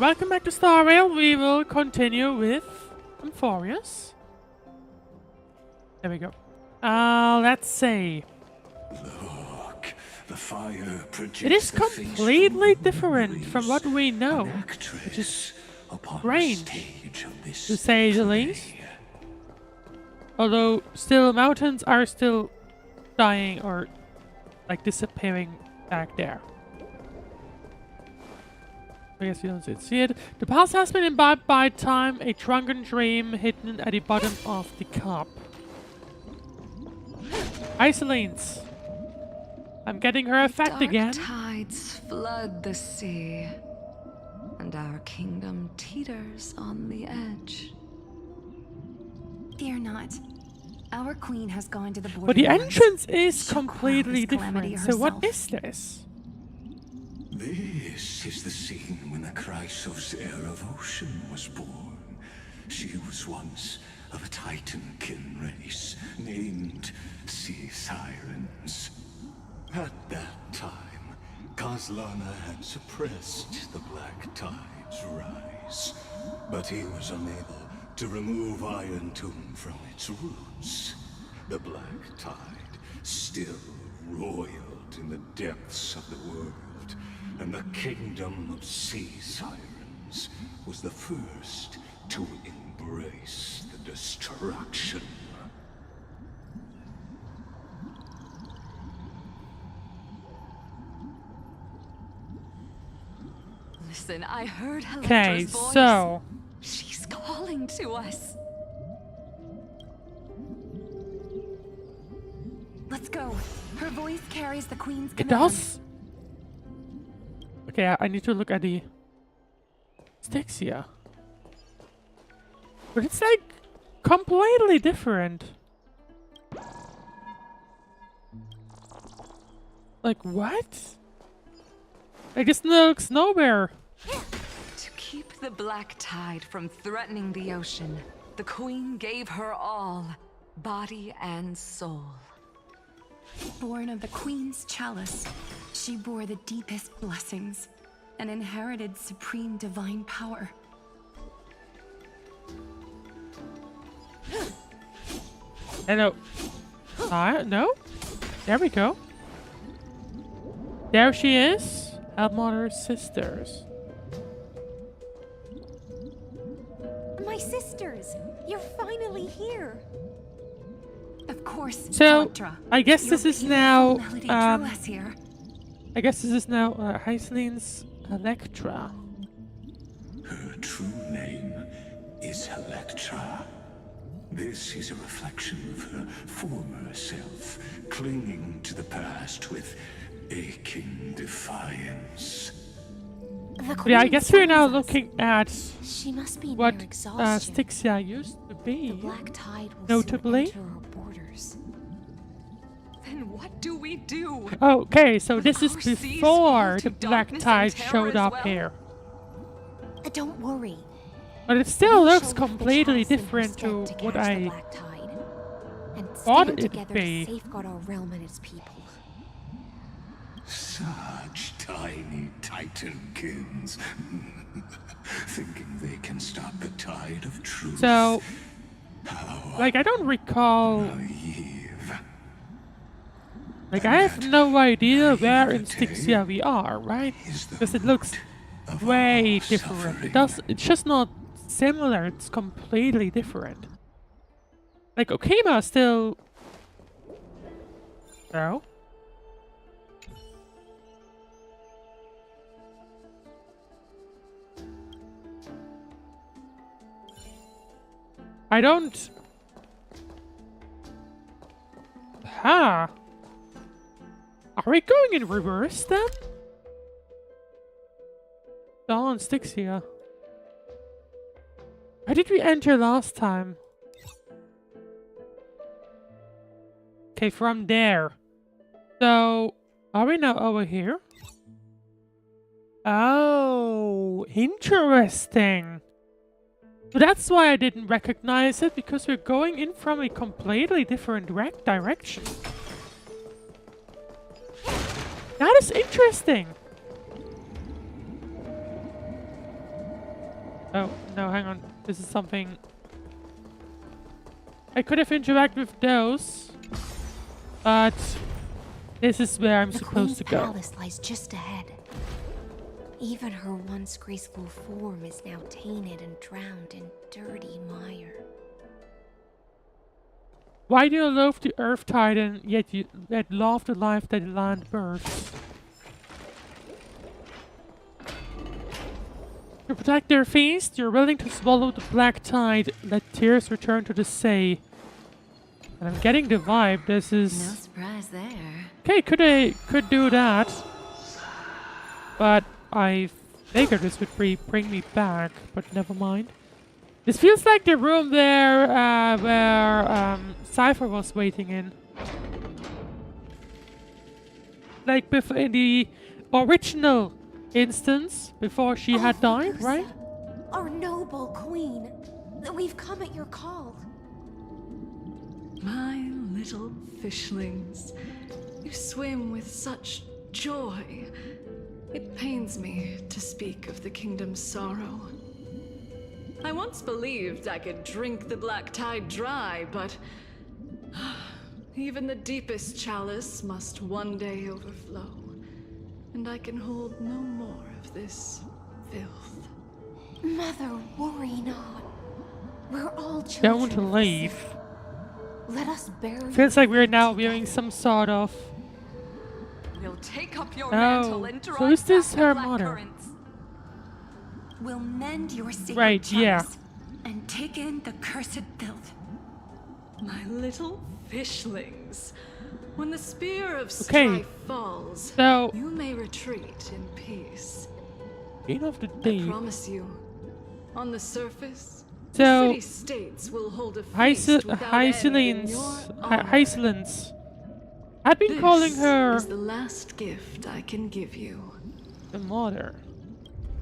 Welcome back to Star Rail. We will continue with Amphoreus. There we go. Let's see. Look, the fire projects It is the face completely from different from what we know, which is strange, to say the least. Although still mountains are still dying or like disappearing back there. I guess you don't see it. The past has been imbibed by time, a drunken dream hidden at the bottom of the cup. Hysilens. I'm getting her effect Dark again. Tides flood the sea, and our kingdom teeters on the edge. Fear not. Our queen has gone to the border. But the entrance is completely different. So what is this? This is the scene when the Chrysos heir of ocean was born. She was once of a Titan-kin race named Sea Sirens. At that time, Kozlana had suppressed the Black Tide's rise, but he was unable to remove Irontomb from its roots. The Black Tide still roiled in the depths of the world, and the kingdom of Sea Sirens was the first to embrace the destruction. Listen, I heard Okay, Electra's voice. so She's calling to us. Let's go. Her voice carries the queen's it command. does. Okay, I need to look at the sticks here. But it's like completely different. Like what? Like this looks nowhere. To keep the Black Tide from threatening the ocean, the queen gave her all, body and soul. Born of the queen's chalice, she bore the deepest blessings and inherited supreme divine power. Hello. No? There we go. There she is. Elmother's sisters. My sisters, you're finally here. Of course, So, Electra. I guess this is now, Melody drew us here. I guess this is now Hysilens Electra. Her true name is Electra. This is a reflection of her former self, clinging to the past with aching defiance. Yeah, I guess we're now looking at She must be what near exhaustion. Styxia used to be. The black tide will notably. soon enter our borders. Then what do we do? Okay, so this is Our seas before fall to the black darkness tide and terror showed as up well? here. Don't worry. But it still We looks shall lift the completely chalice in her different to stead what catch the I black tide, and thought stand it'd together be. to safeguard our realm and its people. Such tiny titankins. Thinking they can stop the tide of truth. So, like, I don't recall. Like, I have no idea where in Styxia we are, right? Because it looks way different. It's just not similar, it's completely different. Like, Okima still... No? I don't... Ha! Are we going in reverse then? Dawn Styxia. Where did we enter last time? Okay, from there. So, are we now over here? Oh, interesting. So that's why I didn't recognize it, because we're going in from a completely different direction. That is interesting. Oh, no, hang on. This is something... I could have interacted with those, but this is where I'm supposed to go. The Queen's palace lies just ahead. Even her once graceful form is now tainted and drowned in dirty mire. Why do you loathe the Earth Titan, yet love the life that the land births? To protect their feast, you're willing to swallow the black tide, let tears return to the sea. And I'm getting the vibe, this is... No surprise there. Okay, could do that. But I figured this would bring me back, but never mind. This feels like the room there where Cypher was waiting in. Like in the original instance, before she had died, right? Our noble queen. We've come at your call. My little fishlings, you swim with such joy. It pains me to speak of the kingdom's sorrow. I once believed I could drink the black tide dry, but even the deepest chalice must one day overflow, and I can hold no more of this filth. Mother, worry not. We're all children. Don't leave. Let us bury. Feels like we're now viewing some sort of... We'll take up your mantle Oh, and drive so is this back the her black mother? currents. We'll mend your sacred Right, yeah. chalice and take in the cursed filth. My little fishlings, when the spear of Okay, strife falls, so- you may retreat in peace. End of the I day. promise you, on the surface, So, the city-states will hold a feast without end in your honor. Hysilens. I've been calling her This is the last gift I can give you. the mother.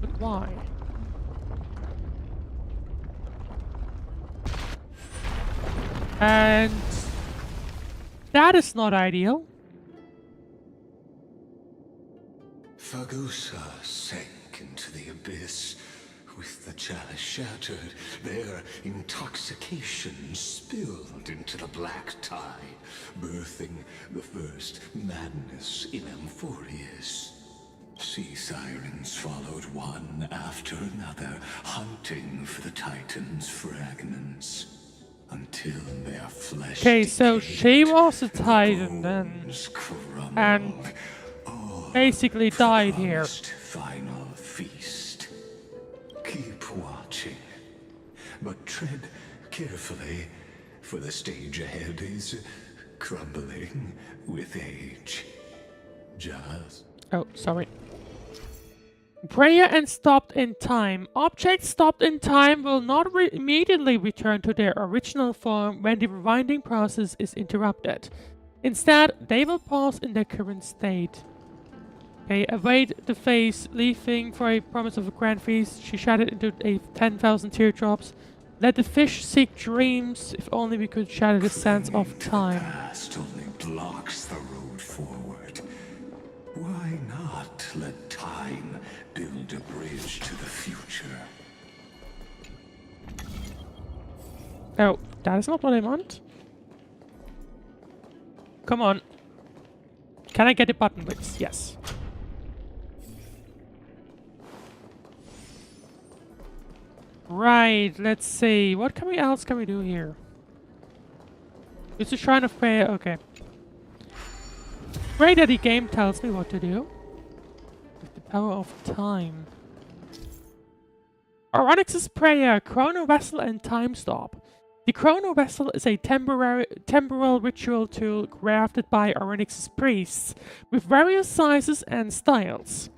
But why? And that is not ideal. Fagusa sank into the abyss. With the chalice shattered, their intoxication spilled into the black tide, birthing the first madness in Amphoreus. Sea sirens followed one after another, hunting for the Titan's fragments, until their flesh Okay, so decayed, she was a Titan then, bones crumbled, and basically died here. final feast. Keep watching, but tread carefully, for the stage ahead is crumbling with age. Just... Oh, sorry. Prayer and stopped in time. Objects stopped in time will not immediately return to their original form when the rewinding process is interrupted. Instead, they will pause in their current state. Okay, await the face, leaving for a promise of a grand feast. She shattered into 10,000 teardrops. Let the fish seek dreams, if only we could shatter the sands of time. The past only blocks the road forward. Why not let time build a bridge to the future? Oh, that is not what I want. Come on. Can I get a button, please? Yes. Right, let's see. What else can we do here? It's a Shrine of Prayer, okay. Great that the game tells me what to do. With the power of time. Onyx's Prayer, Chrono Vessel and Time Stop. The Chrono Vessel is a temporal ritual tool crafted by Onyx's priests, with various sizes and styles.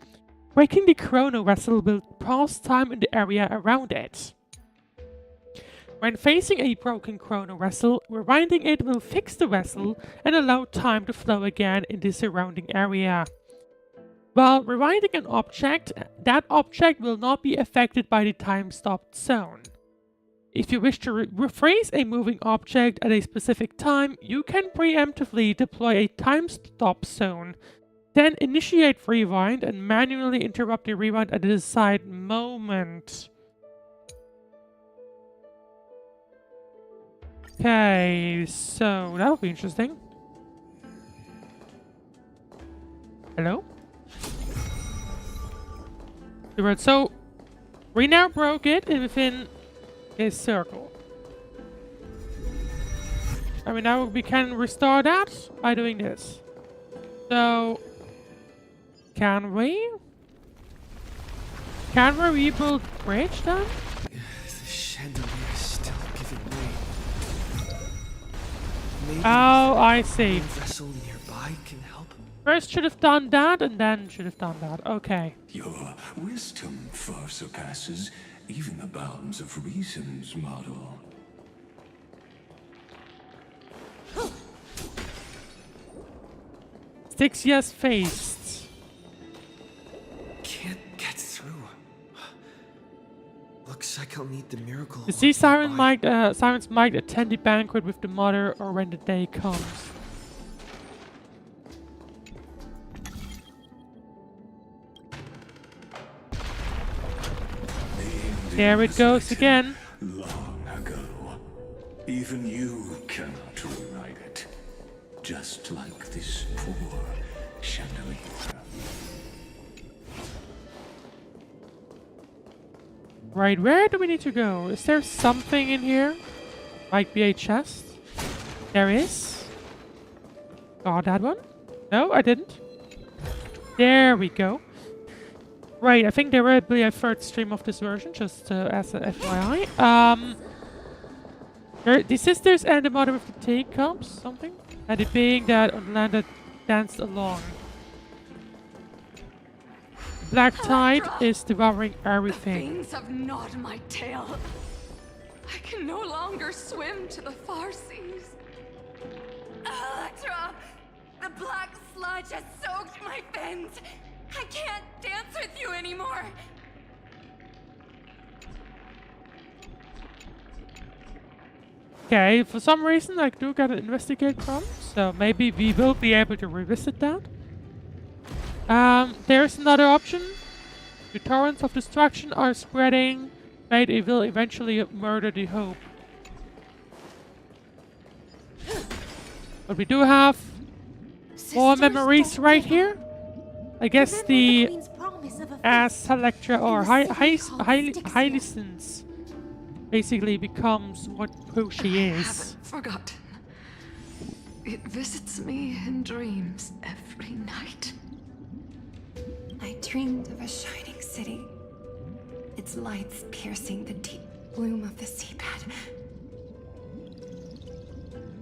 Breaking the Chrono Vessel will pause time in the area around it. When facing a broken Chrono Vessel, rewinding it will fix the vessel and allow time to flow again in the surrounding area. While rewinding an object, that object will not be affected by the time-stopped zone. If you wish to rephrase a moving object at a specific time, you can preemptively deploy a time-stop zone. Then initiate rewind and manually interrupt the rewind at the desired moment. Okay, so that'll be interesting. Hello? Right, so we now broke it within a circle. I mean, now we can restore that by doing this. So, can we rebuild bridge then? The chandelier is still giving way. Maybe Oh, I see. a vessel nearby can help. First should have done that, and then should have done that. Okay. Your wisdom far surpasses even the bounds of reason's model. Six years faced. Can't get through. Looks like I'll need the miracle. You see, Cyrene might attend the banquet with the mother, or when the day comes. There it goes again. Long ago, even you cannot rewrite it. Just like this poor chandelier. Right, where do we need to go? Is there something in here? Might be a chest. There is. Got that one? No, I didn't. There we go. Right, I think there will be a third stream of this version, just as an FYI. The sisters and the mother with the teacups, something? And the being that on land that danced along. Black tide is devouring everything. The things have gnawed my tail. I can no longer swim to the far seas. Electra! The black sludge has soaked my fins! I can't dance with you anymore! Okay, for some reason I do gotta investigate from, so maybe we will be able to revisit that. There's another option. The torrents of destruction are spreading. Fate will eventually murder the hope. But we do have more memories right here. I guess the Selectra or Hysilens basically becomes who she is. I haven't forgotten. It visits me in dreams every night. I dreamed of a shining city, its lights piercing the deep gloom of the seabed.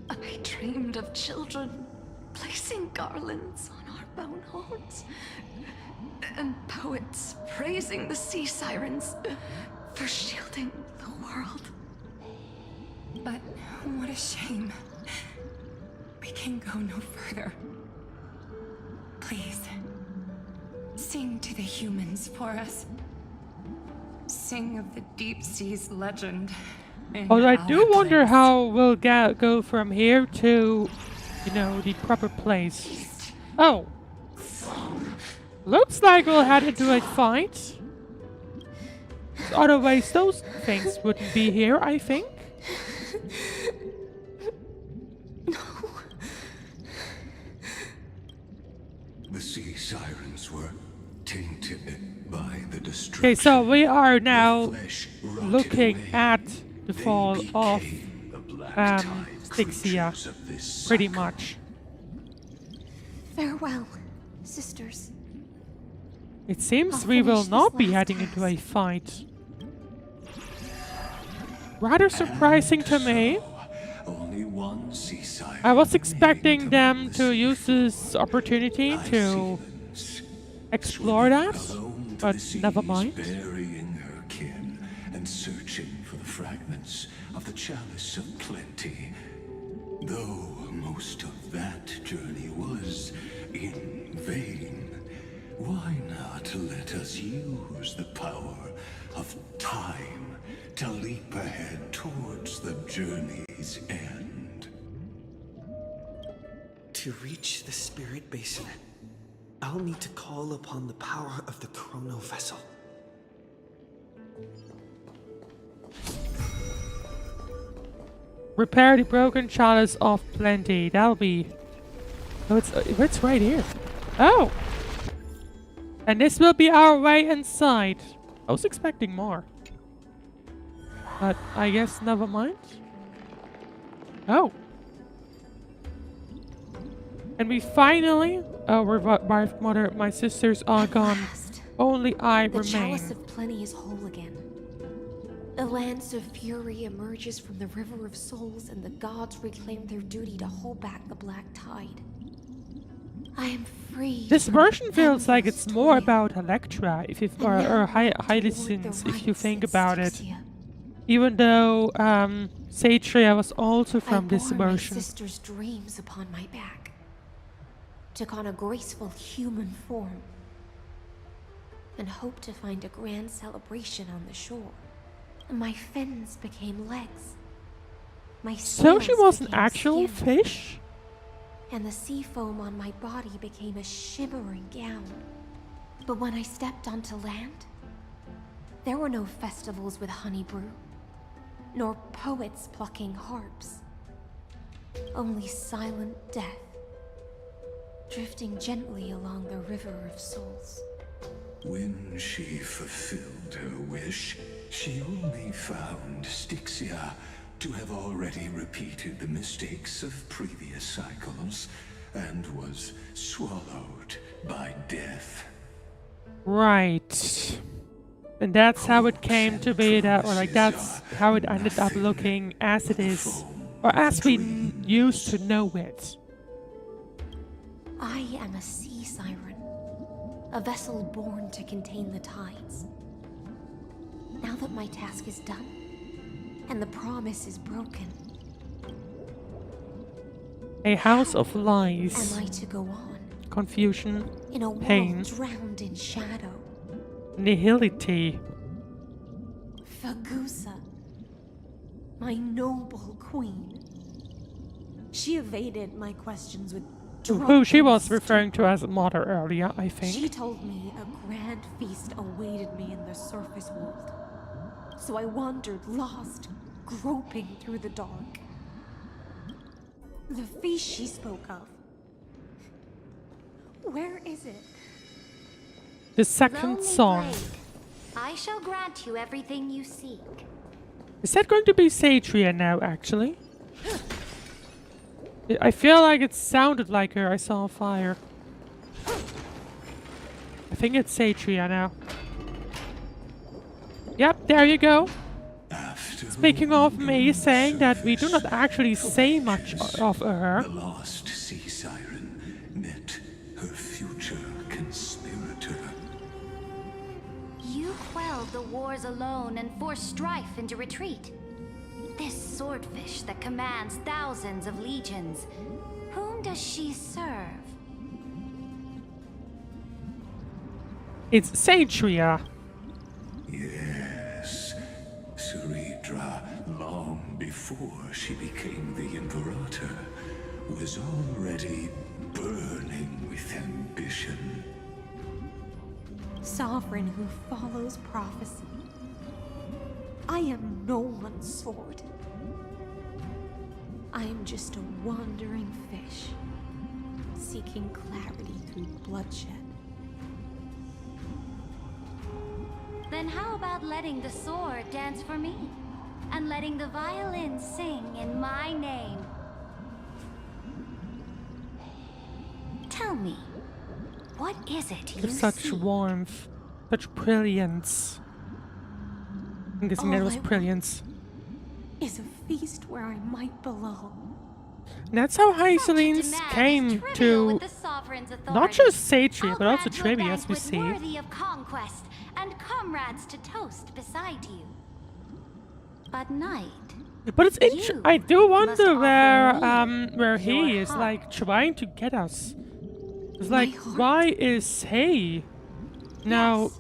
I dreamed dreamed of children placing garlands on our bone homes, and poets praising the sea sirens for shielding the world. But what a shame. We can go no further. Please, sing to the humans for us. Sing of the deep sea's legend. Although I do wonder how we'll go from here to, you know, the proper place. Oh. Looks like we'll head into a fight. Otherwise, those things wouldn't be here, I think. The sea sirens were tainted by the destruction. Okay, so we are now looking at the fall of Styxia, pretty much. Farewell, sisters. It seems we will not be heading into a fight. Rather surprising to me. Only one sea siren. I was expecting them to use this opportunity to explore that, but never mind. Burying her kin and searching for the fragments of the chalice of plenty. Though most of that journey was in vain, why not let us use the power of time to leap ahead towards the journey's end? To reach the spirit basin, I'll need to call upon the power of the chrono vessel. Repair the broken chalice of plenty. That'll be... Oh, it's right here. Oh! And this will be our way inside. I was expecting more. But I guess never mind. Oh. And we finally... Oh, revived mother. My sisters are gone. Only I The remain. chalice of plenty is whole again. A lance of fury emerges from the river of souls, and the gods reclaim their duty to hold back the black tide. I am free. This version feels like it's more about Electra, or Hysilens, if you think about it. Even though Cerydra was also from this version. My sister's dreams upon my back, took on a graceful human form, and hoped to find a grand celebration on the shore. My fins became legs. My So she sails was an became actual skin, fish? and the sea foam on my body became a shimmering gown. But when I stepped onto land, there were no festivals with honey brew, nor poets plucking harps. Only silent death, drifting gently along the river of souls. When she fulfilled her wish, she only found Styxia to have already repeated the mistakes of previous cycles and was swallowed by death. Right. And that's how it came to be that, or like that's how it ended up looking as it is, or as we used to know it. I am a sea siren, a vessel born to contain the tides. Now that my task is done, and the promise is broken, A house of lies, am I to go on confusion, in a world pain, drowned in shadow? nihility. Fagusa, my noble queen. She evaded my questions with Who she was drunken referring to as mother earlier, I think. She told me a grand feast awaited me in the surface world. So I wandered lost, groping through the dark. The feast she spoke of. Where is it? The second Lonely song. Blade, I shall grant you everything you seek. Is that going to be Cerydra now, actually? I feel like it sounded like her. I saw a fire. I think it's Cerydra now. Yep, there you go. After Speaking of me saying that we do not actually say much of her. The lost sea siren met her future conspirator. You quelled the wars alone and forced strife into retreat. This swordfish that commands thousands of legions, whom does she serve? It's Cerydra. Yes, Cerydra, long before she became the Imperator, was already burning with ambition. Sovereign who follows prophecy. I am no one's sword. I am just a wandering fish, seeking clarity through bloodshed. Then how about letting the sword dance for me? And letting the violin sing in my name? Tell me, what is it you Such see? warmth, such brilliance. I'm guessing that was brilliance. Is a feast where I might belong. And that's how Hysilens came to not just Cerydra, but also Trivia, as we see. Worthy of conquest and comrades to toast beside you. But night. But it's interesting. I do wonder where he is like trying to get us. It's like, why is he now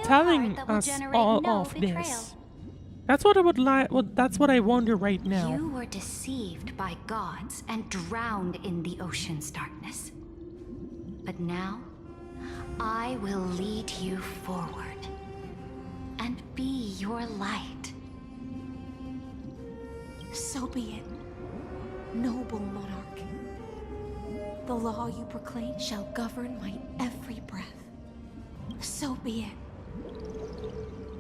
telling us all of this? That's what I would like. Well, that's what I wonder right now. You were deceived by gods and drowned in the ocean's darkness. But now, I will lead you forward and be your light. So be it, noble monarch. The law you proclaim shall govern my every breath. So be it,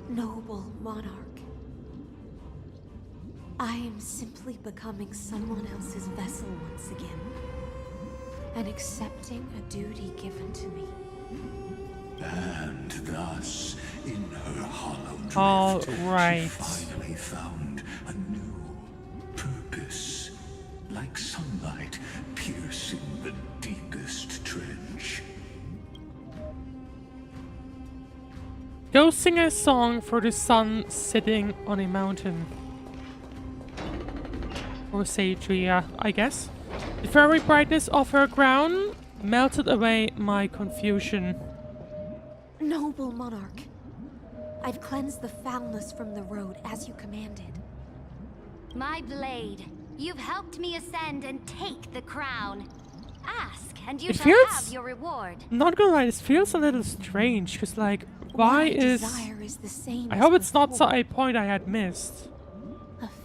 noble monarch. I am simply becoming someone else's vessel once again, and accepting a duty given to me. And thus, in her hollow drift, all right. she finally found a new purpose, like sunlight piercing the deepest trench. Go sing a song for the sun sitting on a mountain. Or Cerydra, I guess. The fiery brightness of her crown melted away my confusion. Noble monarch, I've cleansed the foulness from the road as you commanded. My blade, you've helped me ascend and take the crown. Ask, and you shall have your reward. Not gonna lie, this feels a little strange, because like, why is... the same I hope it's not a point I had missed.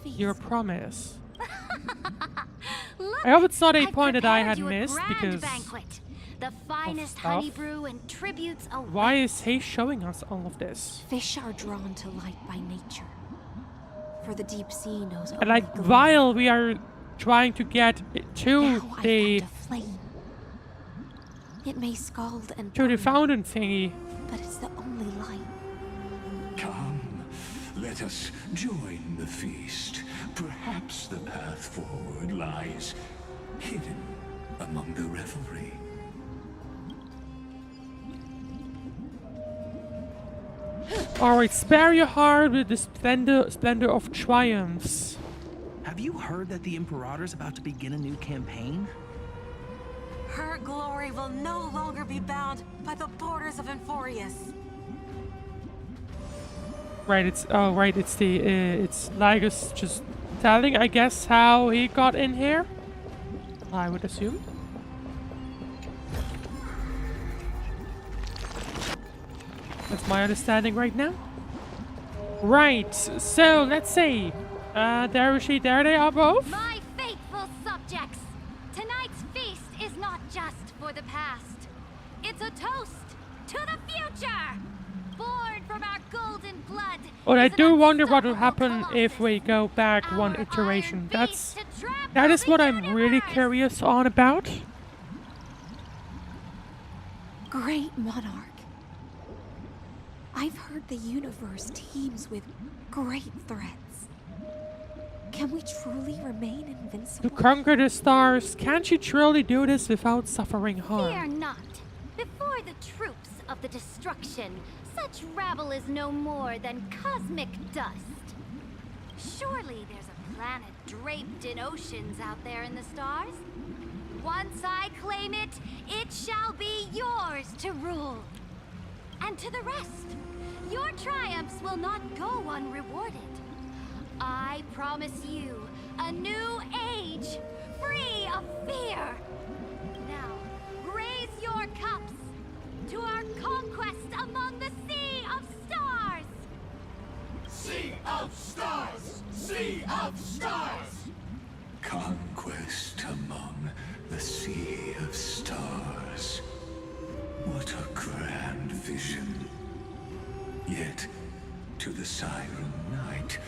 Your promise. I hope it's not a point that I had missed, because... Banquet. The finest honey brew and tributes await. Why is he showing us all of this? Fish are drawn to light by nature. For the deep sea knows And like, while we are trying to get to the... It may scald and to the fountain thingy. But it's the only light. Come, let us join the feast. Perhaps the path forward lies hidden among the revelry. Alright, spare your heart with the splendor of triumphs. Have you heard that the Imperator's about to begin a new campaign? Her glory will no longer be bound by the borders of Amphoreus. Right, it's it's Lygus just telling, I guess, how he got in here. I would assume. That's my understanding right now. Right, so let's see. There they are both. My faithful subjects, tonight's feast is not just for the past. It's a toast to the future. Born from our golden blood. But I do wonder what will happen if we go back one iteration. That is what I'm really curious on about. Great monarch. I've heard the universe teems with great threats. Can we truly remain To invincible? conquer the stars, can she truly do this without suffering harm? Fear not. Before the troops of the destruction, such rabble is no more than cosmic dust. Surely there's a planet draped in oceans out there in the stars. Once I claim it, it shall be yours to rule. And to the rest, your triumphs will not go unrewarded. I promise you a new age, free of fear. Now, raise your cups to our conquest among the Sea of Stars! Sea of Stars! Sea of Stars! Conquest among the Sea of Stars. What a grand vision. Yet, to the Siren Knight,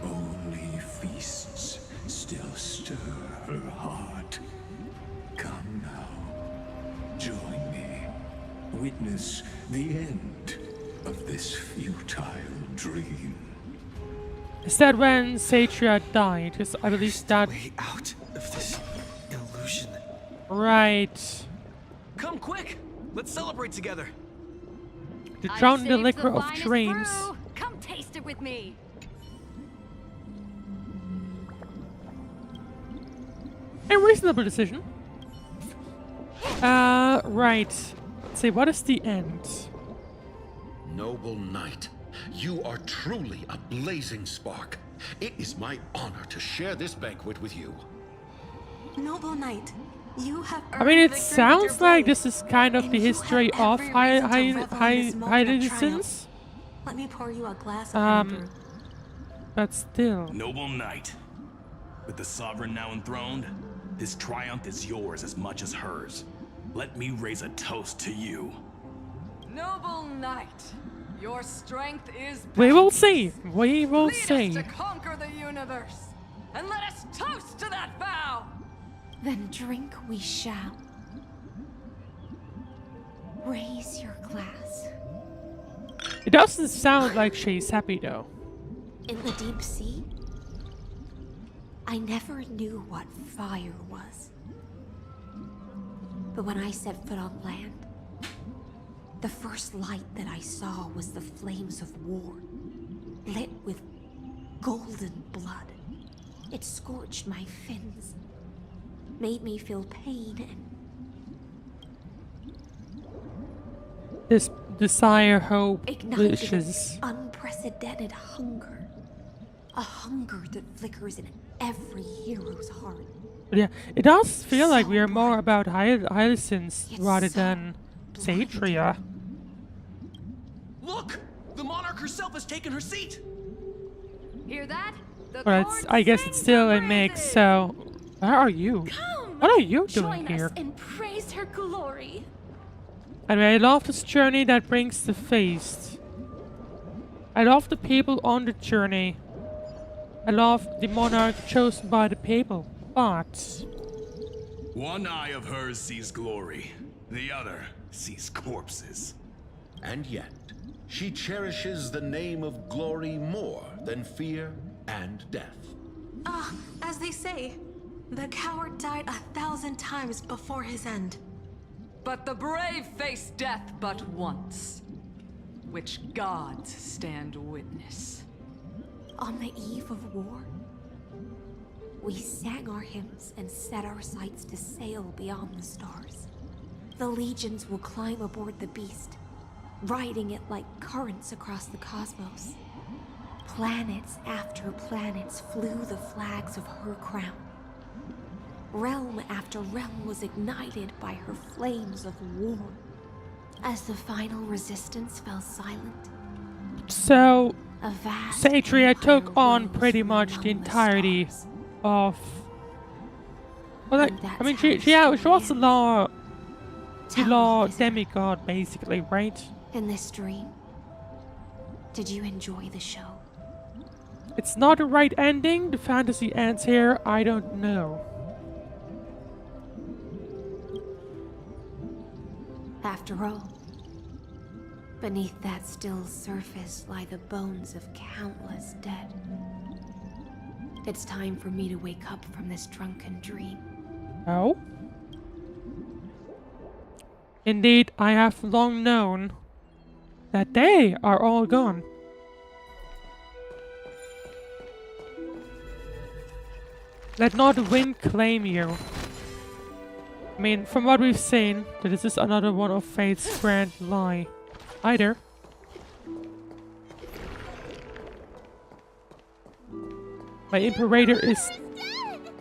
only feasts still stir her heart. Come now, join me. Witness the end of this futile dream. Is that when Cerydra died? Because I believe that... way out of this illusion. Right. Come quick! Let's celebrate together. To drown the liquor of dreams. Come taste it with me. A reasonable decision. Right. Let's see, what is the end? Noble knight, you are truly a blazing spark. It is my honor to share this banquet with you. Noble knight, you have I mean, it earned victory with sounds your like blade, this is kind of and the you history have of every reason to revel in this moment of Hysilens. triumph. Let me pour you a glass of honey. But still. Noble knight, with the sovereign now enthroned, this triumph is yours as much as hers. Let me raise a toast to you. Noble knight, your strength is We will see. We will Lead see. us to conquer the universe, and let us toast to that vow. Then drink we shall. Raise your glass. It doesn't sound like she's happy though. In the deep sea, I never knew what fire was. But when I set foot on land, the first light that I saw was the flames of war, lit with golden blood. It scorched my fins, made me feel pain and This desire, hope, ignited wishes. an unprecedented hunger. A hunger that flickers in every hero's heart. But yeah, it does feel like we are more about Hysilens rather than Cerydra. Look! The monarch herself has taken her seat! Hear that? The But it's, I guess it's still a mix, so... Where are you? What are you doing Join here? us and praise her glory. Anyway, I love this journey that brings the feast. I love the people on the journey. I love the monarch chosen by the people. But... One eye of hers sees glory, the other sees corpses. And yet, she cherishes the name of glory more than fear and death. As they say, the coward died 1,000 times before his end. But the brave face death but once, which gods stand witness. On the eve of war, we sang our hymns and set our sights to sail beyond the stars. The legions will climb aboard the beast, riding it like currents across the cosmos. Planets after planets flew the flags of her crown. Realm after realm was ignited by her flames of war. As the final resistance fell silent, So... a vast Cerydra took on pretty much the entirety of... Well, like, I mean, she was the law demigod, basically, right? in this dream. Did you enjoy the show? It's not the right ending. The fantasy ends here. I don't know. After all, beneath that still surface lie the bones of countless dead. It's time for me to wake up from this drunken dream. Oh? Indeed, I have long known that they are all gone. Let not the wind claim you. I mean, from what we've seen, that this is another one of Fate's grand lie. Either. My Imperator is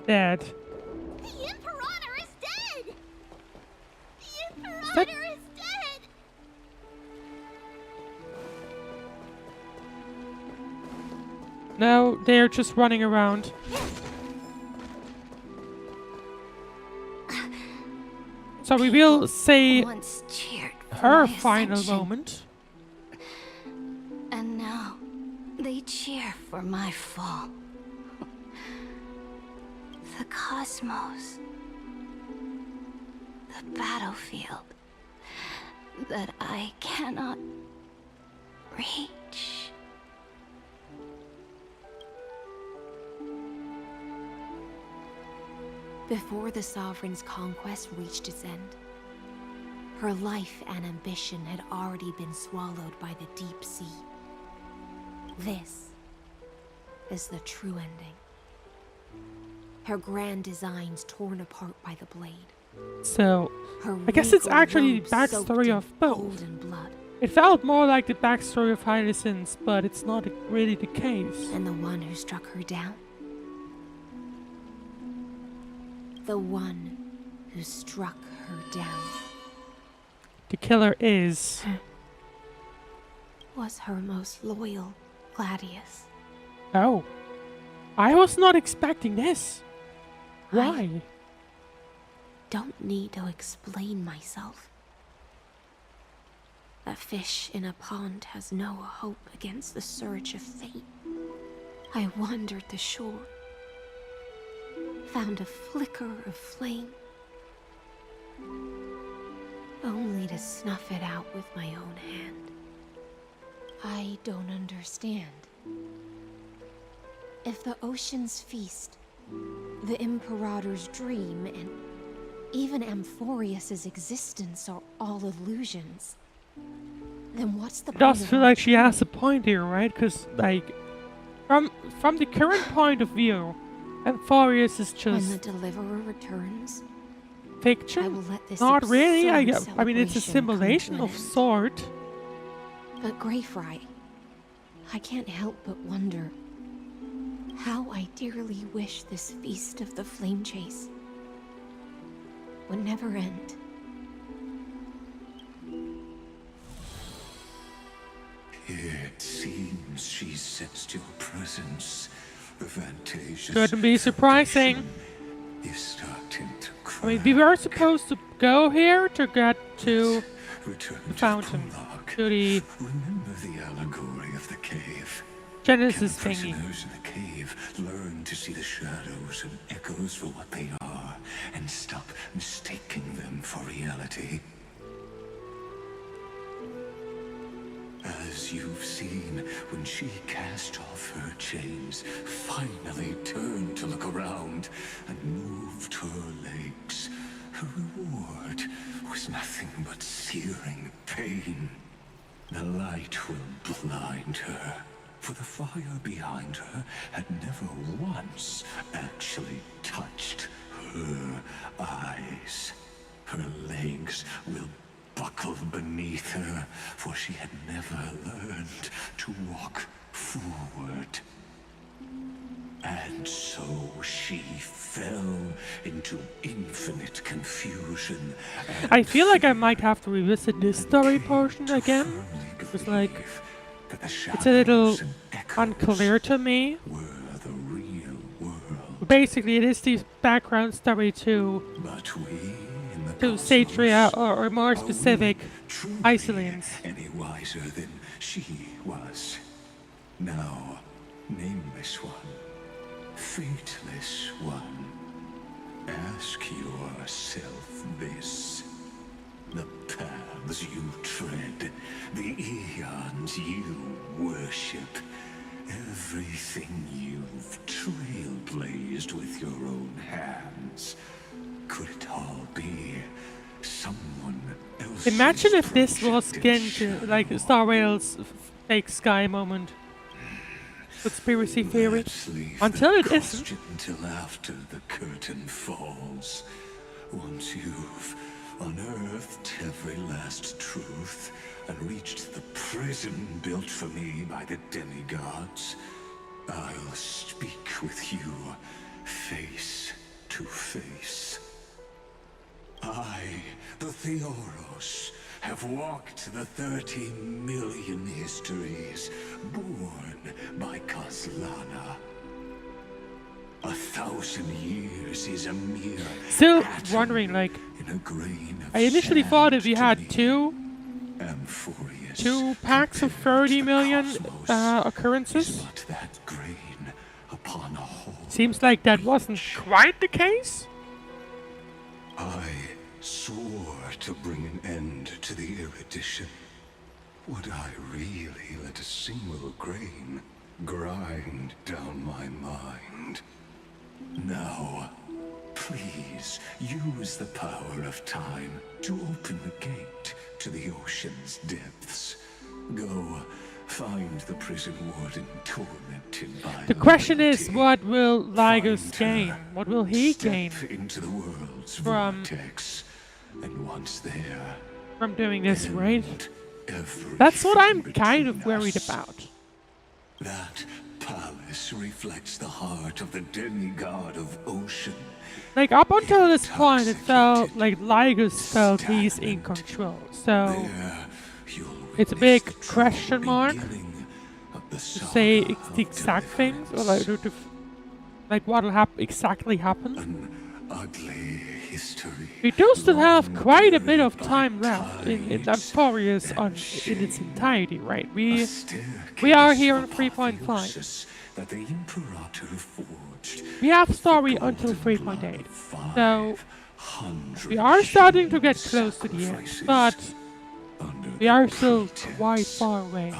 dead. The Imperator is dead! The that- Imperator is dead! No, they're just running around. So we will say Once cheered for her my final ascension, moment. and now they cheer for my fall. The cosmos, the battlefield that I cannot reach. Before the Sovereign's conquest reached its end, her life and ambition had already been swallowed by the deep sea. This is the true ending. Her grand designs torn apart by the blade. So, Her I guess it's regal actually the robes soaked backstory in of both. golden blood. It felt more like the backstory of Hysilens, but it's not really the case. And the one who struck her down? The one who struck her down The killer is... was her most loyal Gladius. Oh. I was not expecting this. Why? Don't need to explain myself. A fish in a pond has no hope against the surge of fate. I wandered the shore, found a flicker of flame, only to snuff it out with my own hand. I don't understand. If the ocean's feast, the Imperator's dream, and even Amphoreus' existence are all illusions, then what's the It point does of feel all like she has a point here, right? Because, like, from the current point of view, Amphoreus is When the just Deliverer returns, I fiction. will let this Not really. I absurd mean, it's a celebration come simulation to an of end. sort. But Greyfry, I can't help but wonder how I dearly wish this feast of the flame chase would never end. It seems she sensed your presence. The Fantasia's Couldn't be surprising. is starting to I mean, we were supposed to go here to get to return the fountain, to the Remember the allegory of the cave. Genesis Can thingy. prisoners in the cave learn to see the shadows and echoes for what they are, and stop mistaking them for reality? As you've seen, when she cast off her chains, finally turned to look around, and moved her legs, her reward was nothing but searing pain. The light will blind her, for the fire behind her had never once actually touched her eyes. Her legs will buckle beneath her, for she had never learned to walk forward. And so she fell into infinite confusion. I feel like I might have to revisit this story portion again. It's like, it's a little unclear to me. Basically, it is the background story to Cerydra, or more specific, Hysilens. Any wiser than she was. Now, nameless one, fateless one, ask yourself this. The paths you tread, the eons you worship, everything you've trailblazed Imagine if this was Genji, like Star Rail's fake sky moment. Conspiracy theory. Until it isn't. Until after the curtain falls. Once you've unearthed every last truth and reached the prison built for me by the demigods, I'll speak with you face to face. I, the Theoros, have walked the 30 million histories born by Kozlana. 1,000 years is a mere Still wondering, like, I initially thought if you had two packs of 30 million occurrences. Seems like that wasn't quite the case. I swore to bring an end to the erudition. Would I really let a single grain grind down my mind? Now, please use the power of time to open the gate to the ocean's depths. Go find the prison warden tormented by the question is, what will Lygus gain? What will he gain into the world's from vortex, and once there, from doing this, right? That's what I'm kind of worried about. That palace reflects the heart of the demigod of ocean. Like, up until this point, it felt like Lygus felt he's in control. So it's a big question mark to say the exact things, or like what'll exactly happen. An ugly history. We do still have quite a bit of time left in Amphoreus in its entirety, right? We are here on 3.5. That the Imperator forged. We have story until 3.8, so we are starting to get close to the end, but we are still quite far away.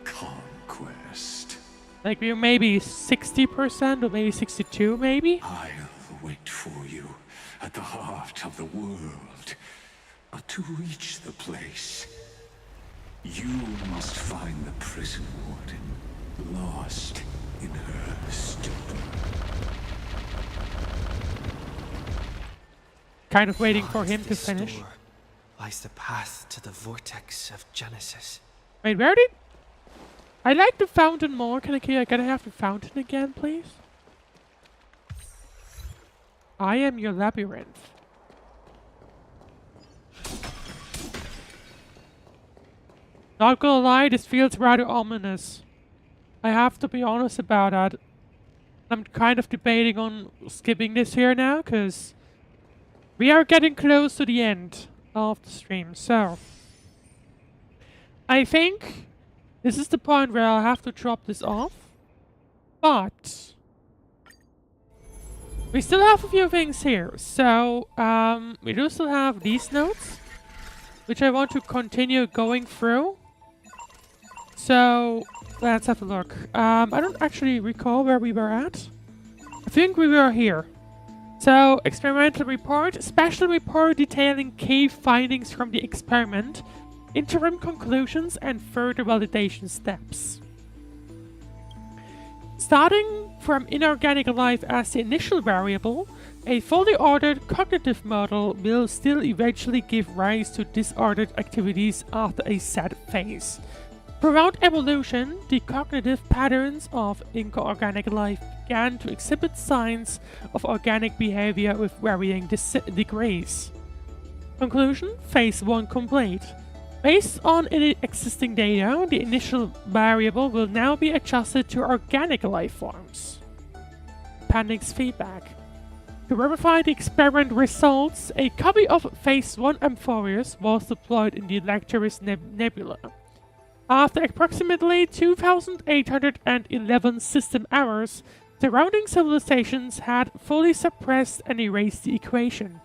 Conquest. Like, we're maybe 60% or maybe 62, maybe? I'll wait for you at the heart of the world. But to reach the place, you must find the prison warden, lost in her stupor. Kind of waiting for him to finish. Lies the path to the vortex of Genesis. Wait, where did... I like the fountain more. Can I have the fountain again, please? I am your labyrinth. Not gonna lie, this feels rather ominous. I have to be honest about that. I'm kind of debating on skipping this here now, because we are getting close to the end of the stream, so I think this is the point where I'll have to drop this off, but we still have a few things here. So we do still have these notes, which I want to continue going through. So let's have a look. I don't actually recall where we were at. I think we were here. So, experimental report, special report detailing key findings from the experiment, interim conclusions and further validation steps. Starting from inorganic life as the initial variable, a fully ordered cognitive model will still eventually give rise to disordered activities after a set phase. Throughout evolution, the cognitive patterns of inorganic life began to exhibit signs of organic behavior with varying degrees. Conclusion: Phase 1 complete. Based on existing data, the initial variable will now be adjusted to organic life forms. Appendix feedback. To verify the experiment results, a copy of Phase 1 Amphoreus was deployed in the Lecturus Nebula. After approximately 2,811 system hours, surrounding civilizations had fully suppressed and erased the equation.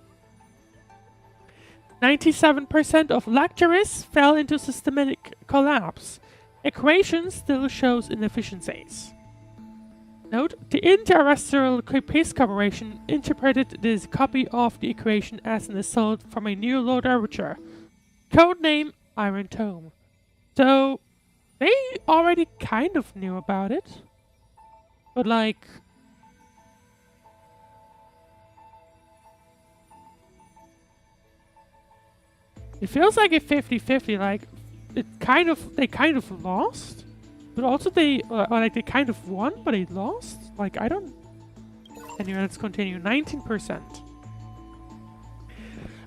97% of Lecturus fell into systematic collapse. Equation still shows inefficiencies. Note, the Interterrestrial Peace Corporation interpreted this copy of the equation as an assault from a new Lord Arbiter, codename Irontomb. So, they already kind of knew about it. But like... it feels like a 50-50, like, they kind of lost, but also they kind of won, but they lost? Like, I don't... Anyway, let's continue. 19%.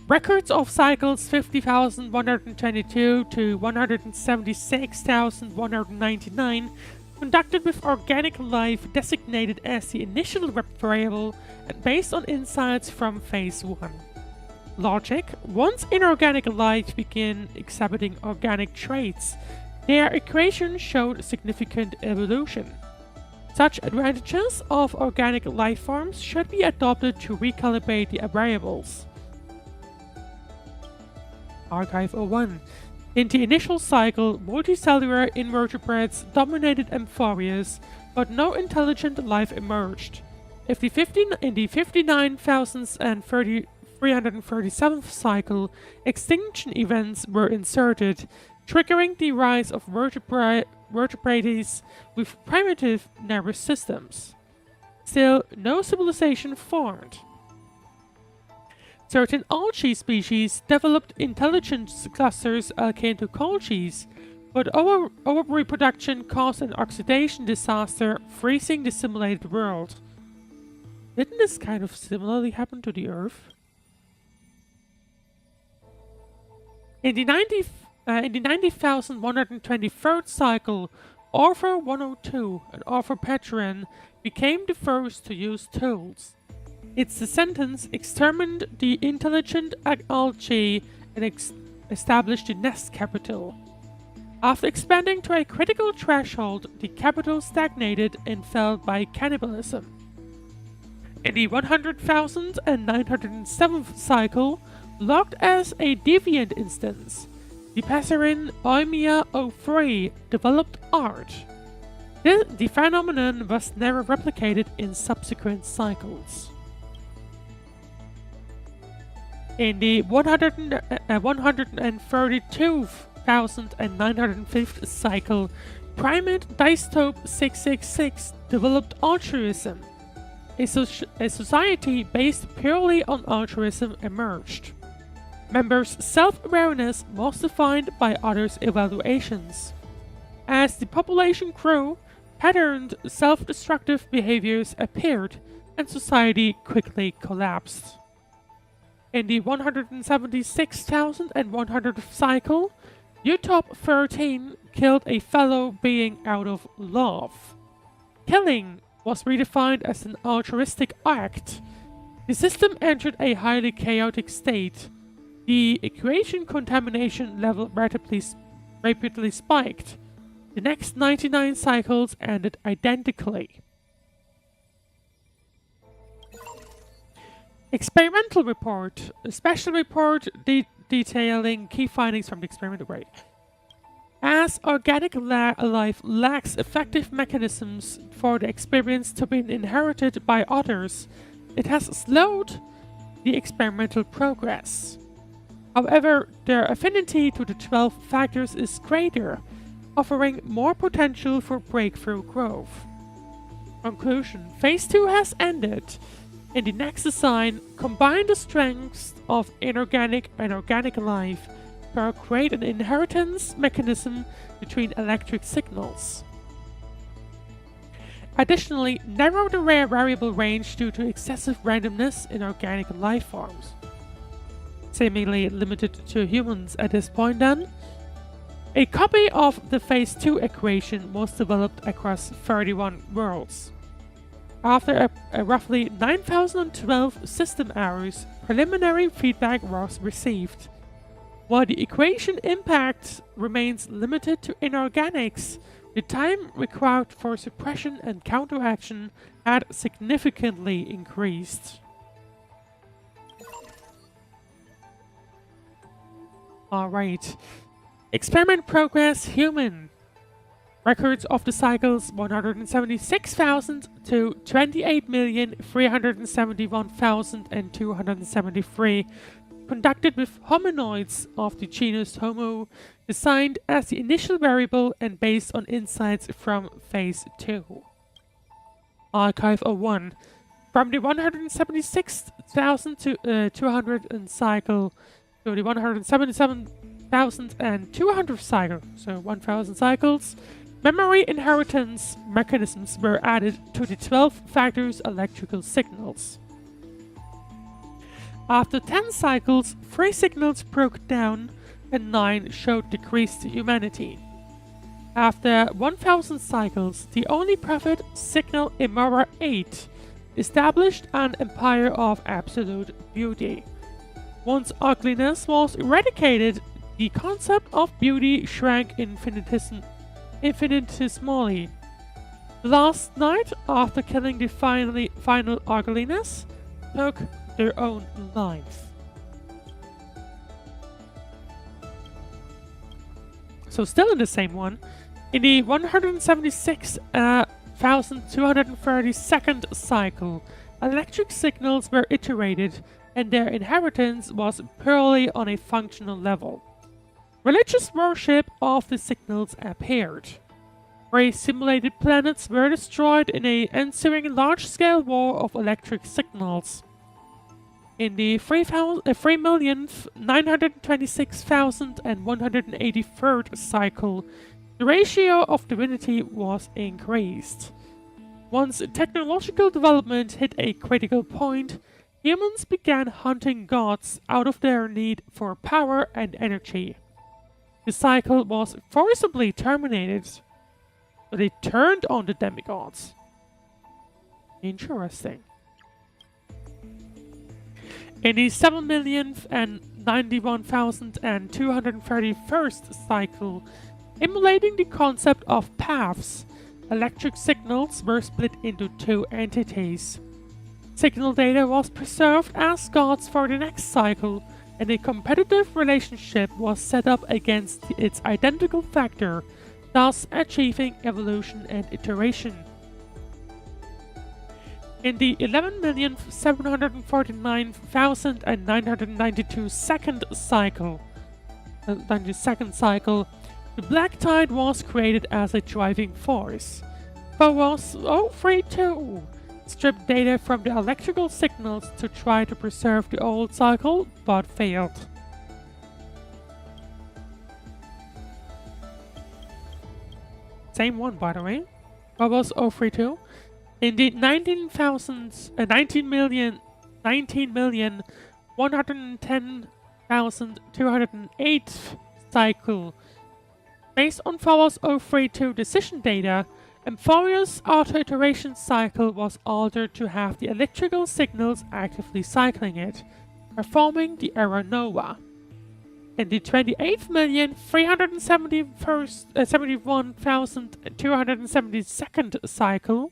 Records of cycles 50,122 to 176,199 conducted with organic life designated as the initial variable and based on insights from Phase 1. Logic: once inorganic life begin exhibiting organic traits, their equation showed significant evolution. Such advantages of organic life forms should be adopted to recalibrate the variables. Archive 01. In the initial cycle, multicellular invertebrates dominated Amphoreus, but no intelligent life emerged. In the 59,337th cycle, extinction events were inserted, triggering the rise of vertebrates with primitive nervous systems. Still, no civilization formed. Certain algae species developed intelligence clusters akin to Colchis, but overreproduction caused an oxidation disaster, freezing the simulated world. Didn't this kind of similarly happen to the Earth? In the 90,123rd cycle, Orpher 102 and Orpher Petran became the first to use tools. Its descendants exterminated the intelligent algae and established the nest capital. After expanding to a critical threshold, the capital stagnated and fell by cannibalism. In the 100,907th cycle, logged as a deviant instance, the Passerine Oimia 03 developed art. The phenomenon was never replicated in subsequent cycles. In the 132,905th cycle, Primate Dystope 666 developed altruism. A society based purely on altruism emerged. Members' self-awareness was defined by others' evaluations. As the population grew, patterned self-destructive behaviors appeared, and society quickly collapsed. In the 176,100th cycle, Utop 13 killed a fellow being out of love. Killing was redefined as an altruistic act. The system entered a highly chaotic state. The equation contamination level rapidly spiked. The next 99 cycles ended identically. Experimental report. A special report detailing key findings from the experimental rate. As organic life lacks effective mechanisms for the experience to be inherited by others, it has slowed the experimental progress. However, their affinity to the 12 factors is greater, offering more potential for breakthrough growth. Conclusion: Phase 2 has ended. In the next design, combine the strengths of inorganic and organic life to create an inheritance mechanism between electric signals. Additionally, narrow the rare variable range due to excessive randomness in organic life forms. Seemingly limited to humans at this point then. A copy of the Phase 2 equation was developed across 31 worlds. After a roughly 9,012 system hours, preliminary feedback was received. While the equation impact remains limited to inorganics, the time required for suppression and counteraction had significantly increased. Alright. Experiment progress human. Records of the cycles 176,000 to 28,371,273, conducted with hominoids of the genus Homo, designed as the initial variable and based on insights from Phase 2. Archive 01. From the 176,000 to 200 cycle to the 177,200 cycle, so 1,000 cycles, memory inheritance mechanisms were added to the 12 factors electrical signals. After 10 cycles, 3 signals broke down and 9 showed decreased humanity. After 1,000 cycles, the only prophet, signal Imora 8, established an empire of absolute beauty. Once ugliness was eradicated, the concept of beauty shrank infinitesimally. Last night, after killing the final ugliness, took their own life. So still in the same one, in the 176,232nd cycle, electric signals were iterated and their inheritance was purely on a functional level. Religious worship of the signals appeared. 3 simulated planets were destroyed in an ensuing large-scale war of electric signals. In the 3,926,183rd cycle, the ratio of divinity was increased. Once technological development hit a critical point, humans began hunting gods out of their need for power and energy. The cycle was forcibly terminated, but they turned on the demigods. Interesting. In the 7,091,231st cycle, emulating the concept of paths, electric signals were split into 2 entities. Signal data was preserved as gods for the next cycle, and a competitive relationship was set up against its identical factor, thus achieving evolution and iteration. In the 11,749,992 second cycle, the Black Tide was created as a driving force. Phobos 032 stripped data from the electrical signals to try to preserve the old cycle, but failed. Same one, by the way. Phobos 032. In the 19,110,208 cycle, based on Phobos 032 decision data, Amphoreus' auto-iteration cycle was altered to have the electrical signals actively cycling it, performing the error nova. In the 28,371,272nd cycle,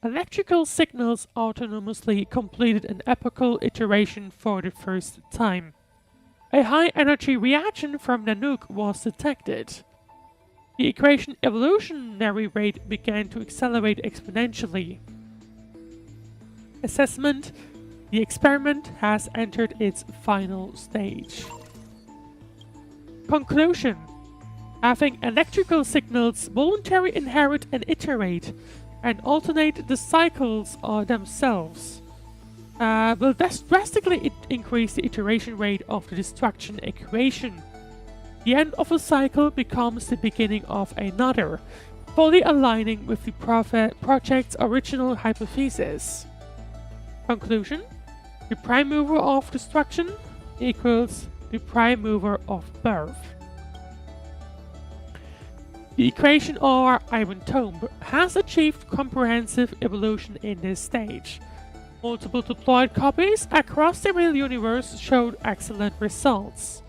electrical signals autonomously completed an epochal iteration for the first time. A high-energy reaction from Nanook was detected. The equation evolutionary rate began to accelerate exponentially. Assessment: the experiment has entered its final stage. Conclusion: having electrical signals voluntarily inherit and iterate and alternate the cycles themselves will drastically increase the iteration rate of the destruction equation. The end of a cycle becomes the beginning of another, fully aligning with the project's original hypothesis. Conclusion: the prime mover of destruction equals the prime mover of birth. The equation, or Irontomb, has achieved comprehensive evolution in this stage. Multiple deployed copies across the real universe showed excellent results.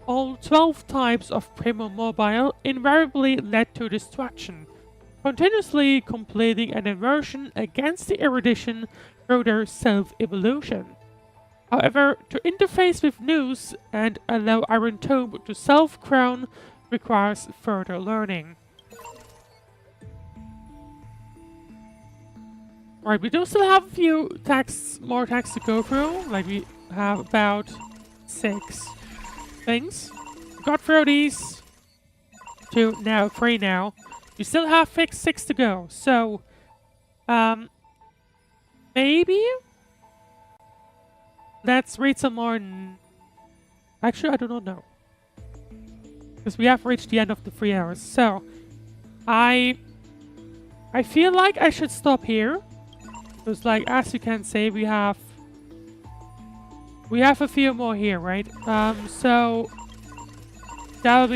All 12 types of Primo Mobile invariably led to destruction, continuously completing an inversion against the erudition through their self-evolution. However, to interface with news and allow Irontomb to self-crown requires further learning. Right, we do still have a few more texts to go through. Like, we have about 6 things. Got through these 2 now, 3 now. We still have 6 to go. So, maybe let's read some more. Actually, I do not know. Because we have reached the end of the 3 hours. So, I feel like I should stop here. Because, like, as you can see, we have a few more here, right? So that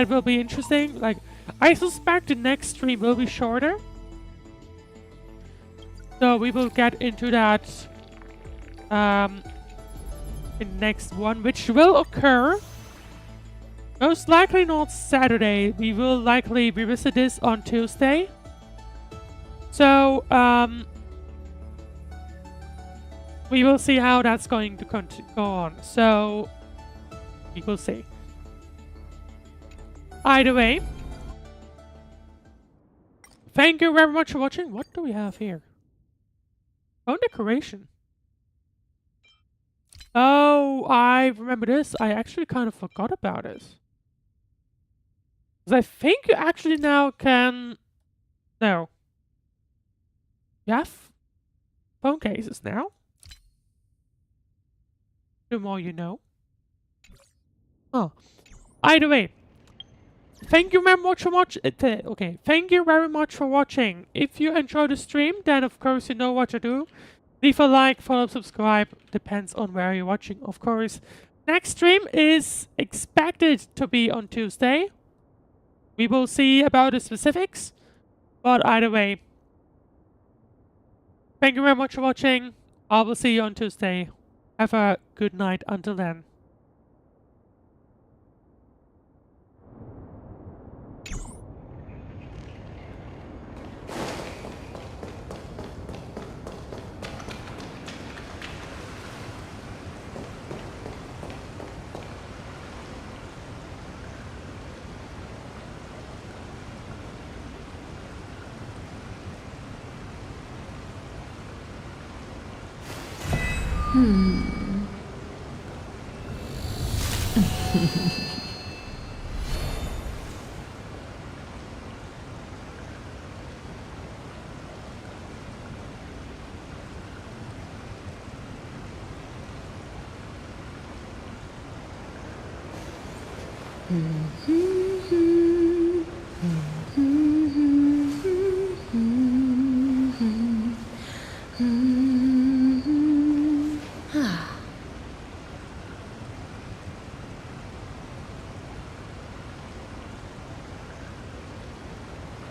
will be interesting. Like, I suspect the next stream will be shorter, so we will get into that in the next one, which will occur most likely not Saturday. We will likely revisit this on Tuesday. So, we will see how that's going to go on. So, we will see. Either way, thank you very much for watching. What do we have here? Phone decoration. Oh, I remember this. I actually kind of forgot about it. Because I think you actually now can... No. You have phone cases now. The more you know. Oh. Either way. Thank you very much for watching. Okay. Thank you very much for watching. If you enjoyed the stream, then of course you know what to do. Leave a like, follow, subscribe. Depends on where you're watching, of course. Next stream is expected to be on Tuesday. We will see about the specifics. But either way. Thank you very much for watching. I will see you on Tuesday. Have a good night until then. Mm-hmm.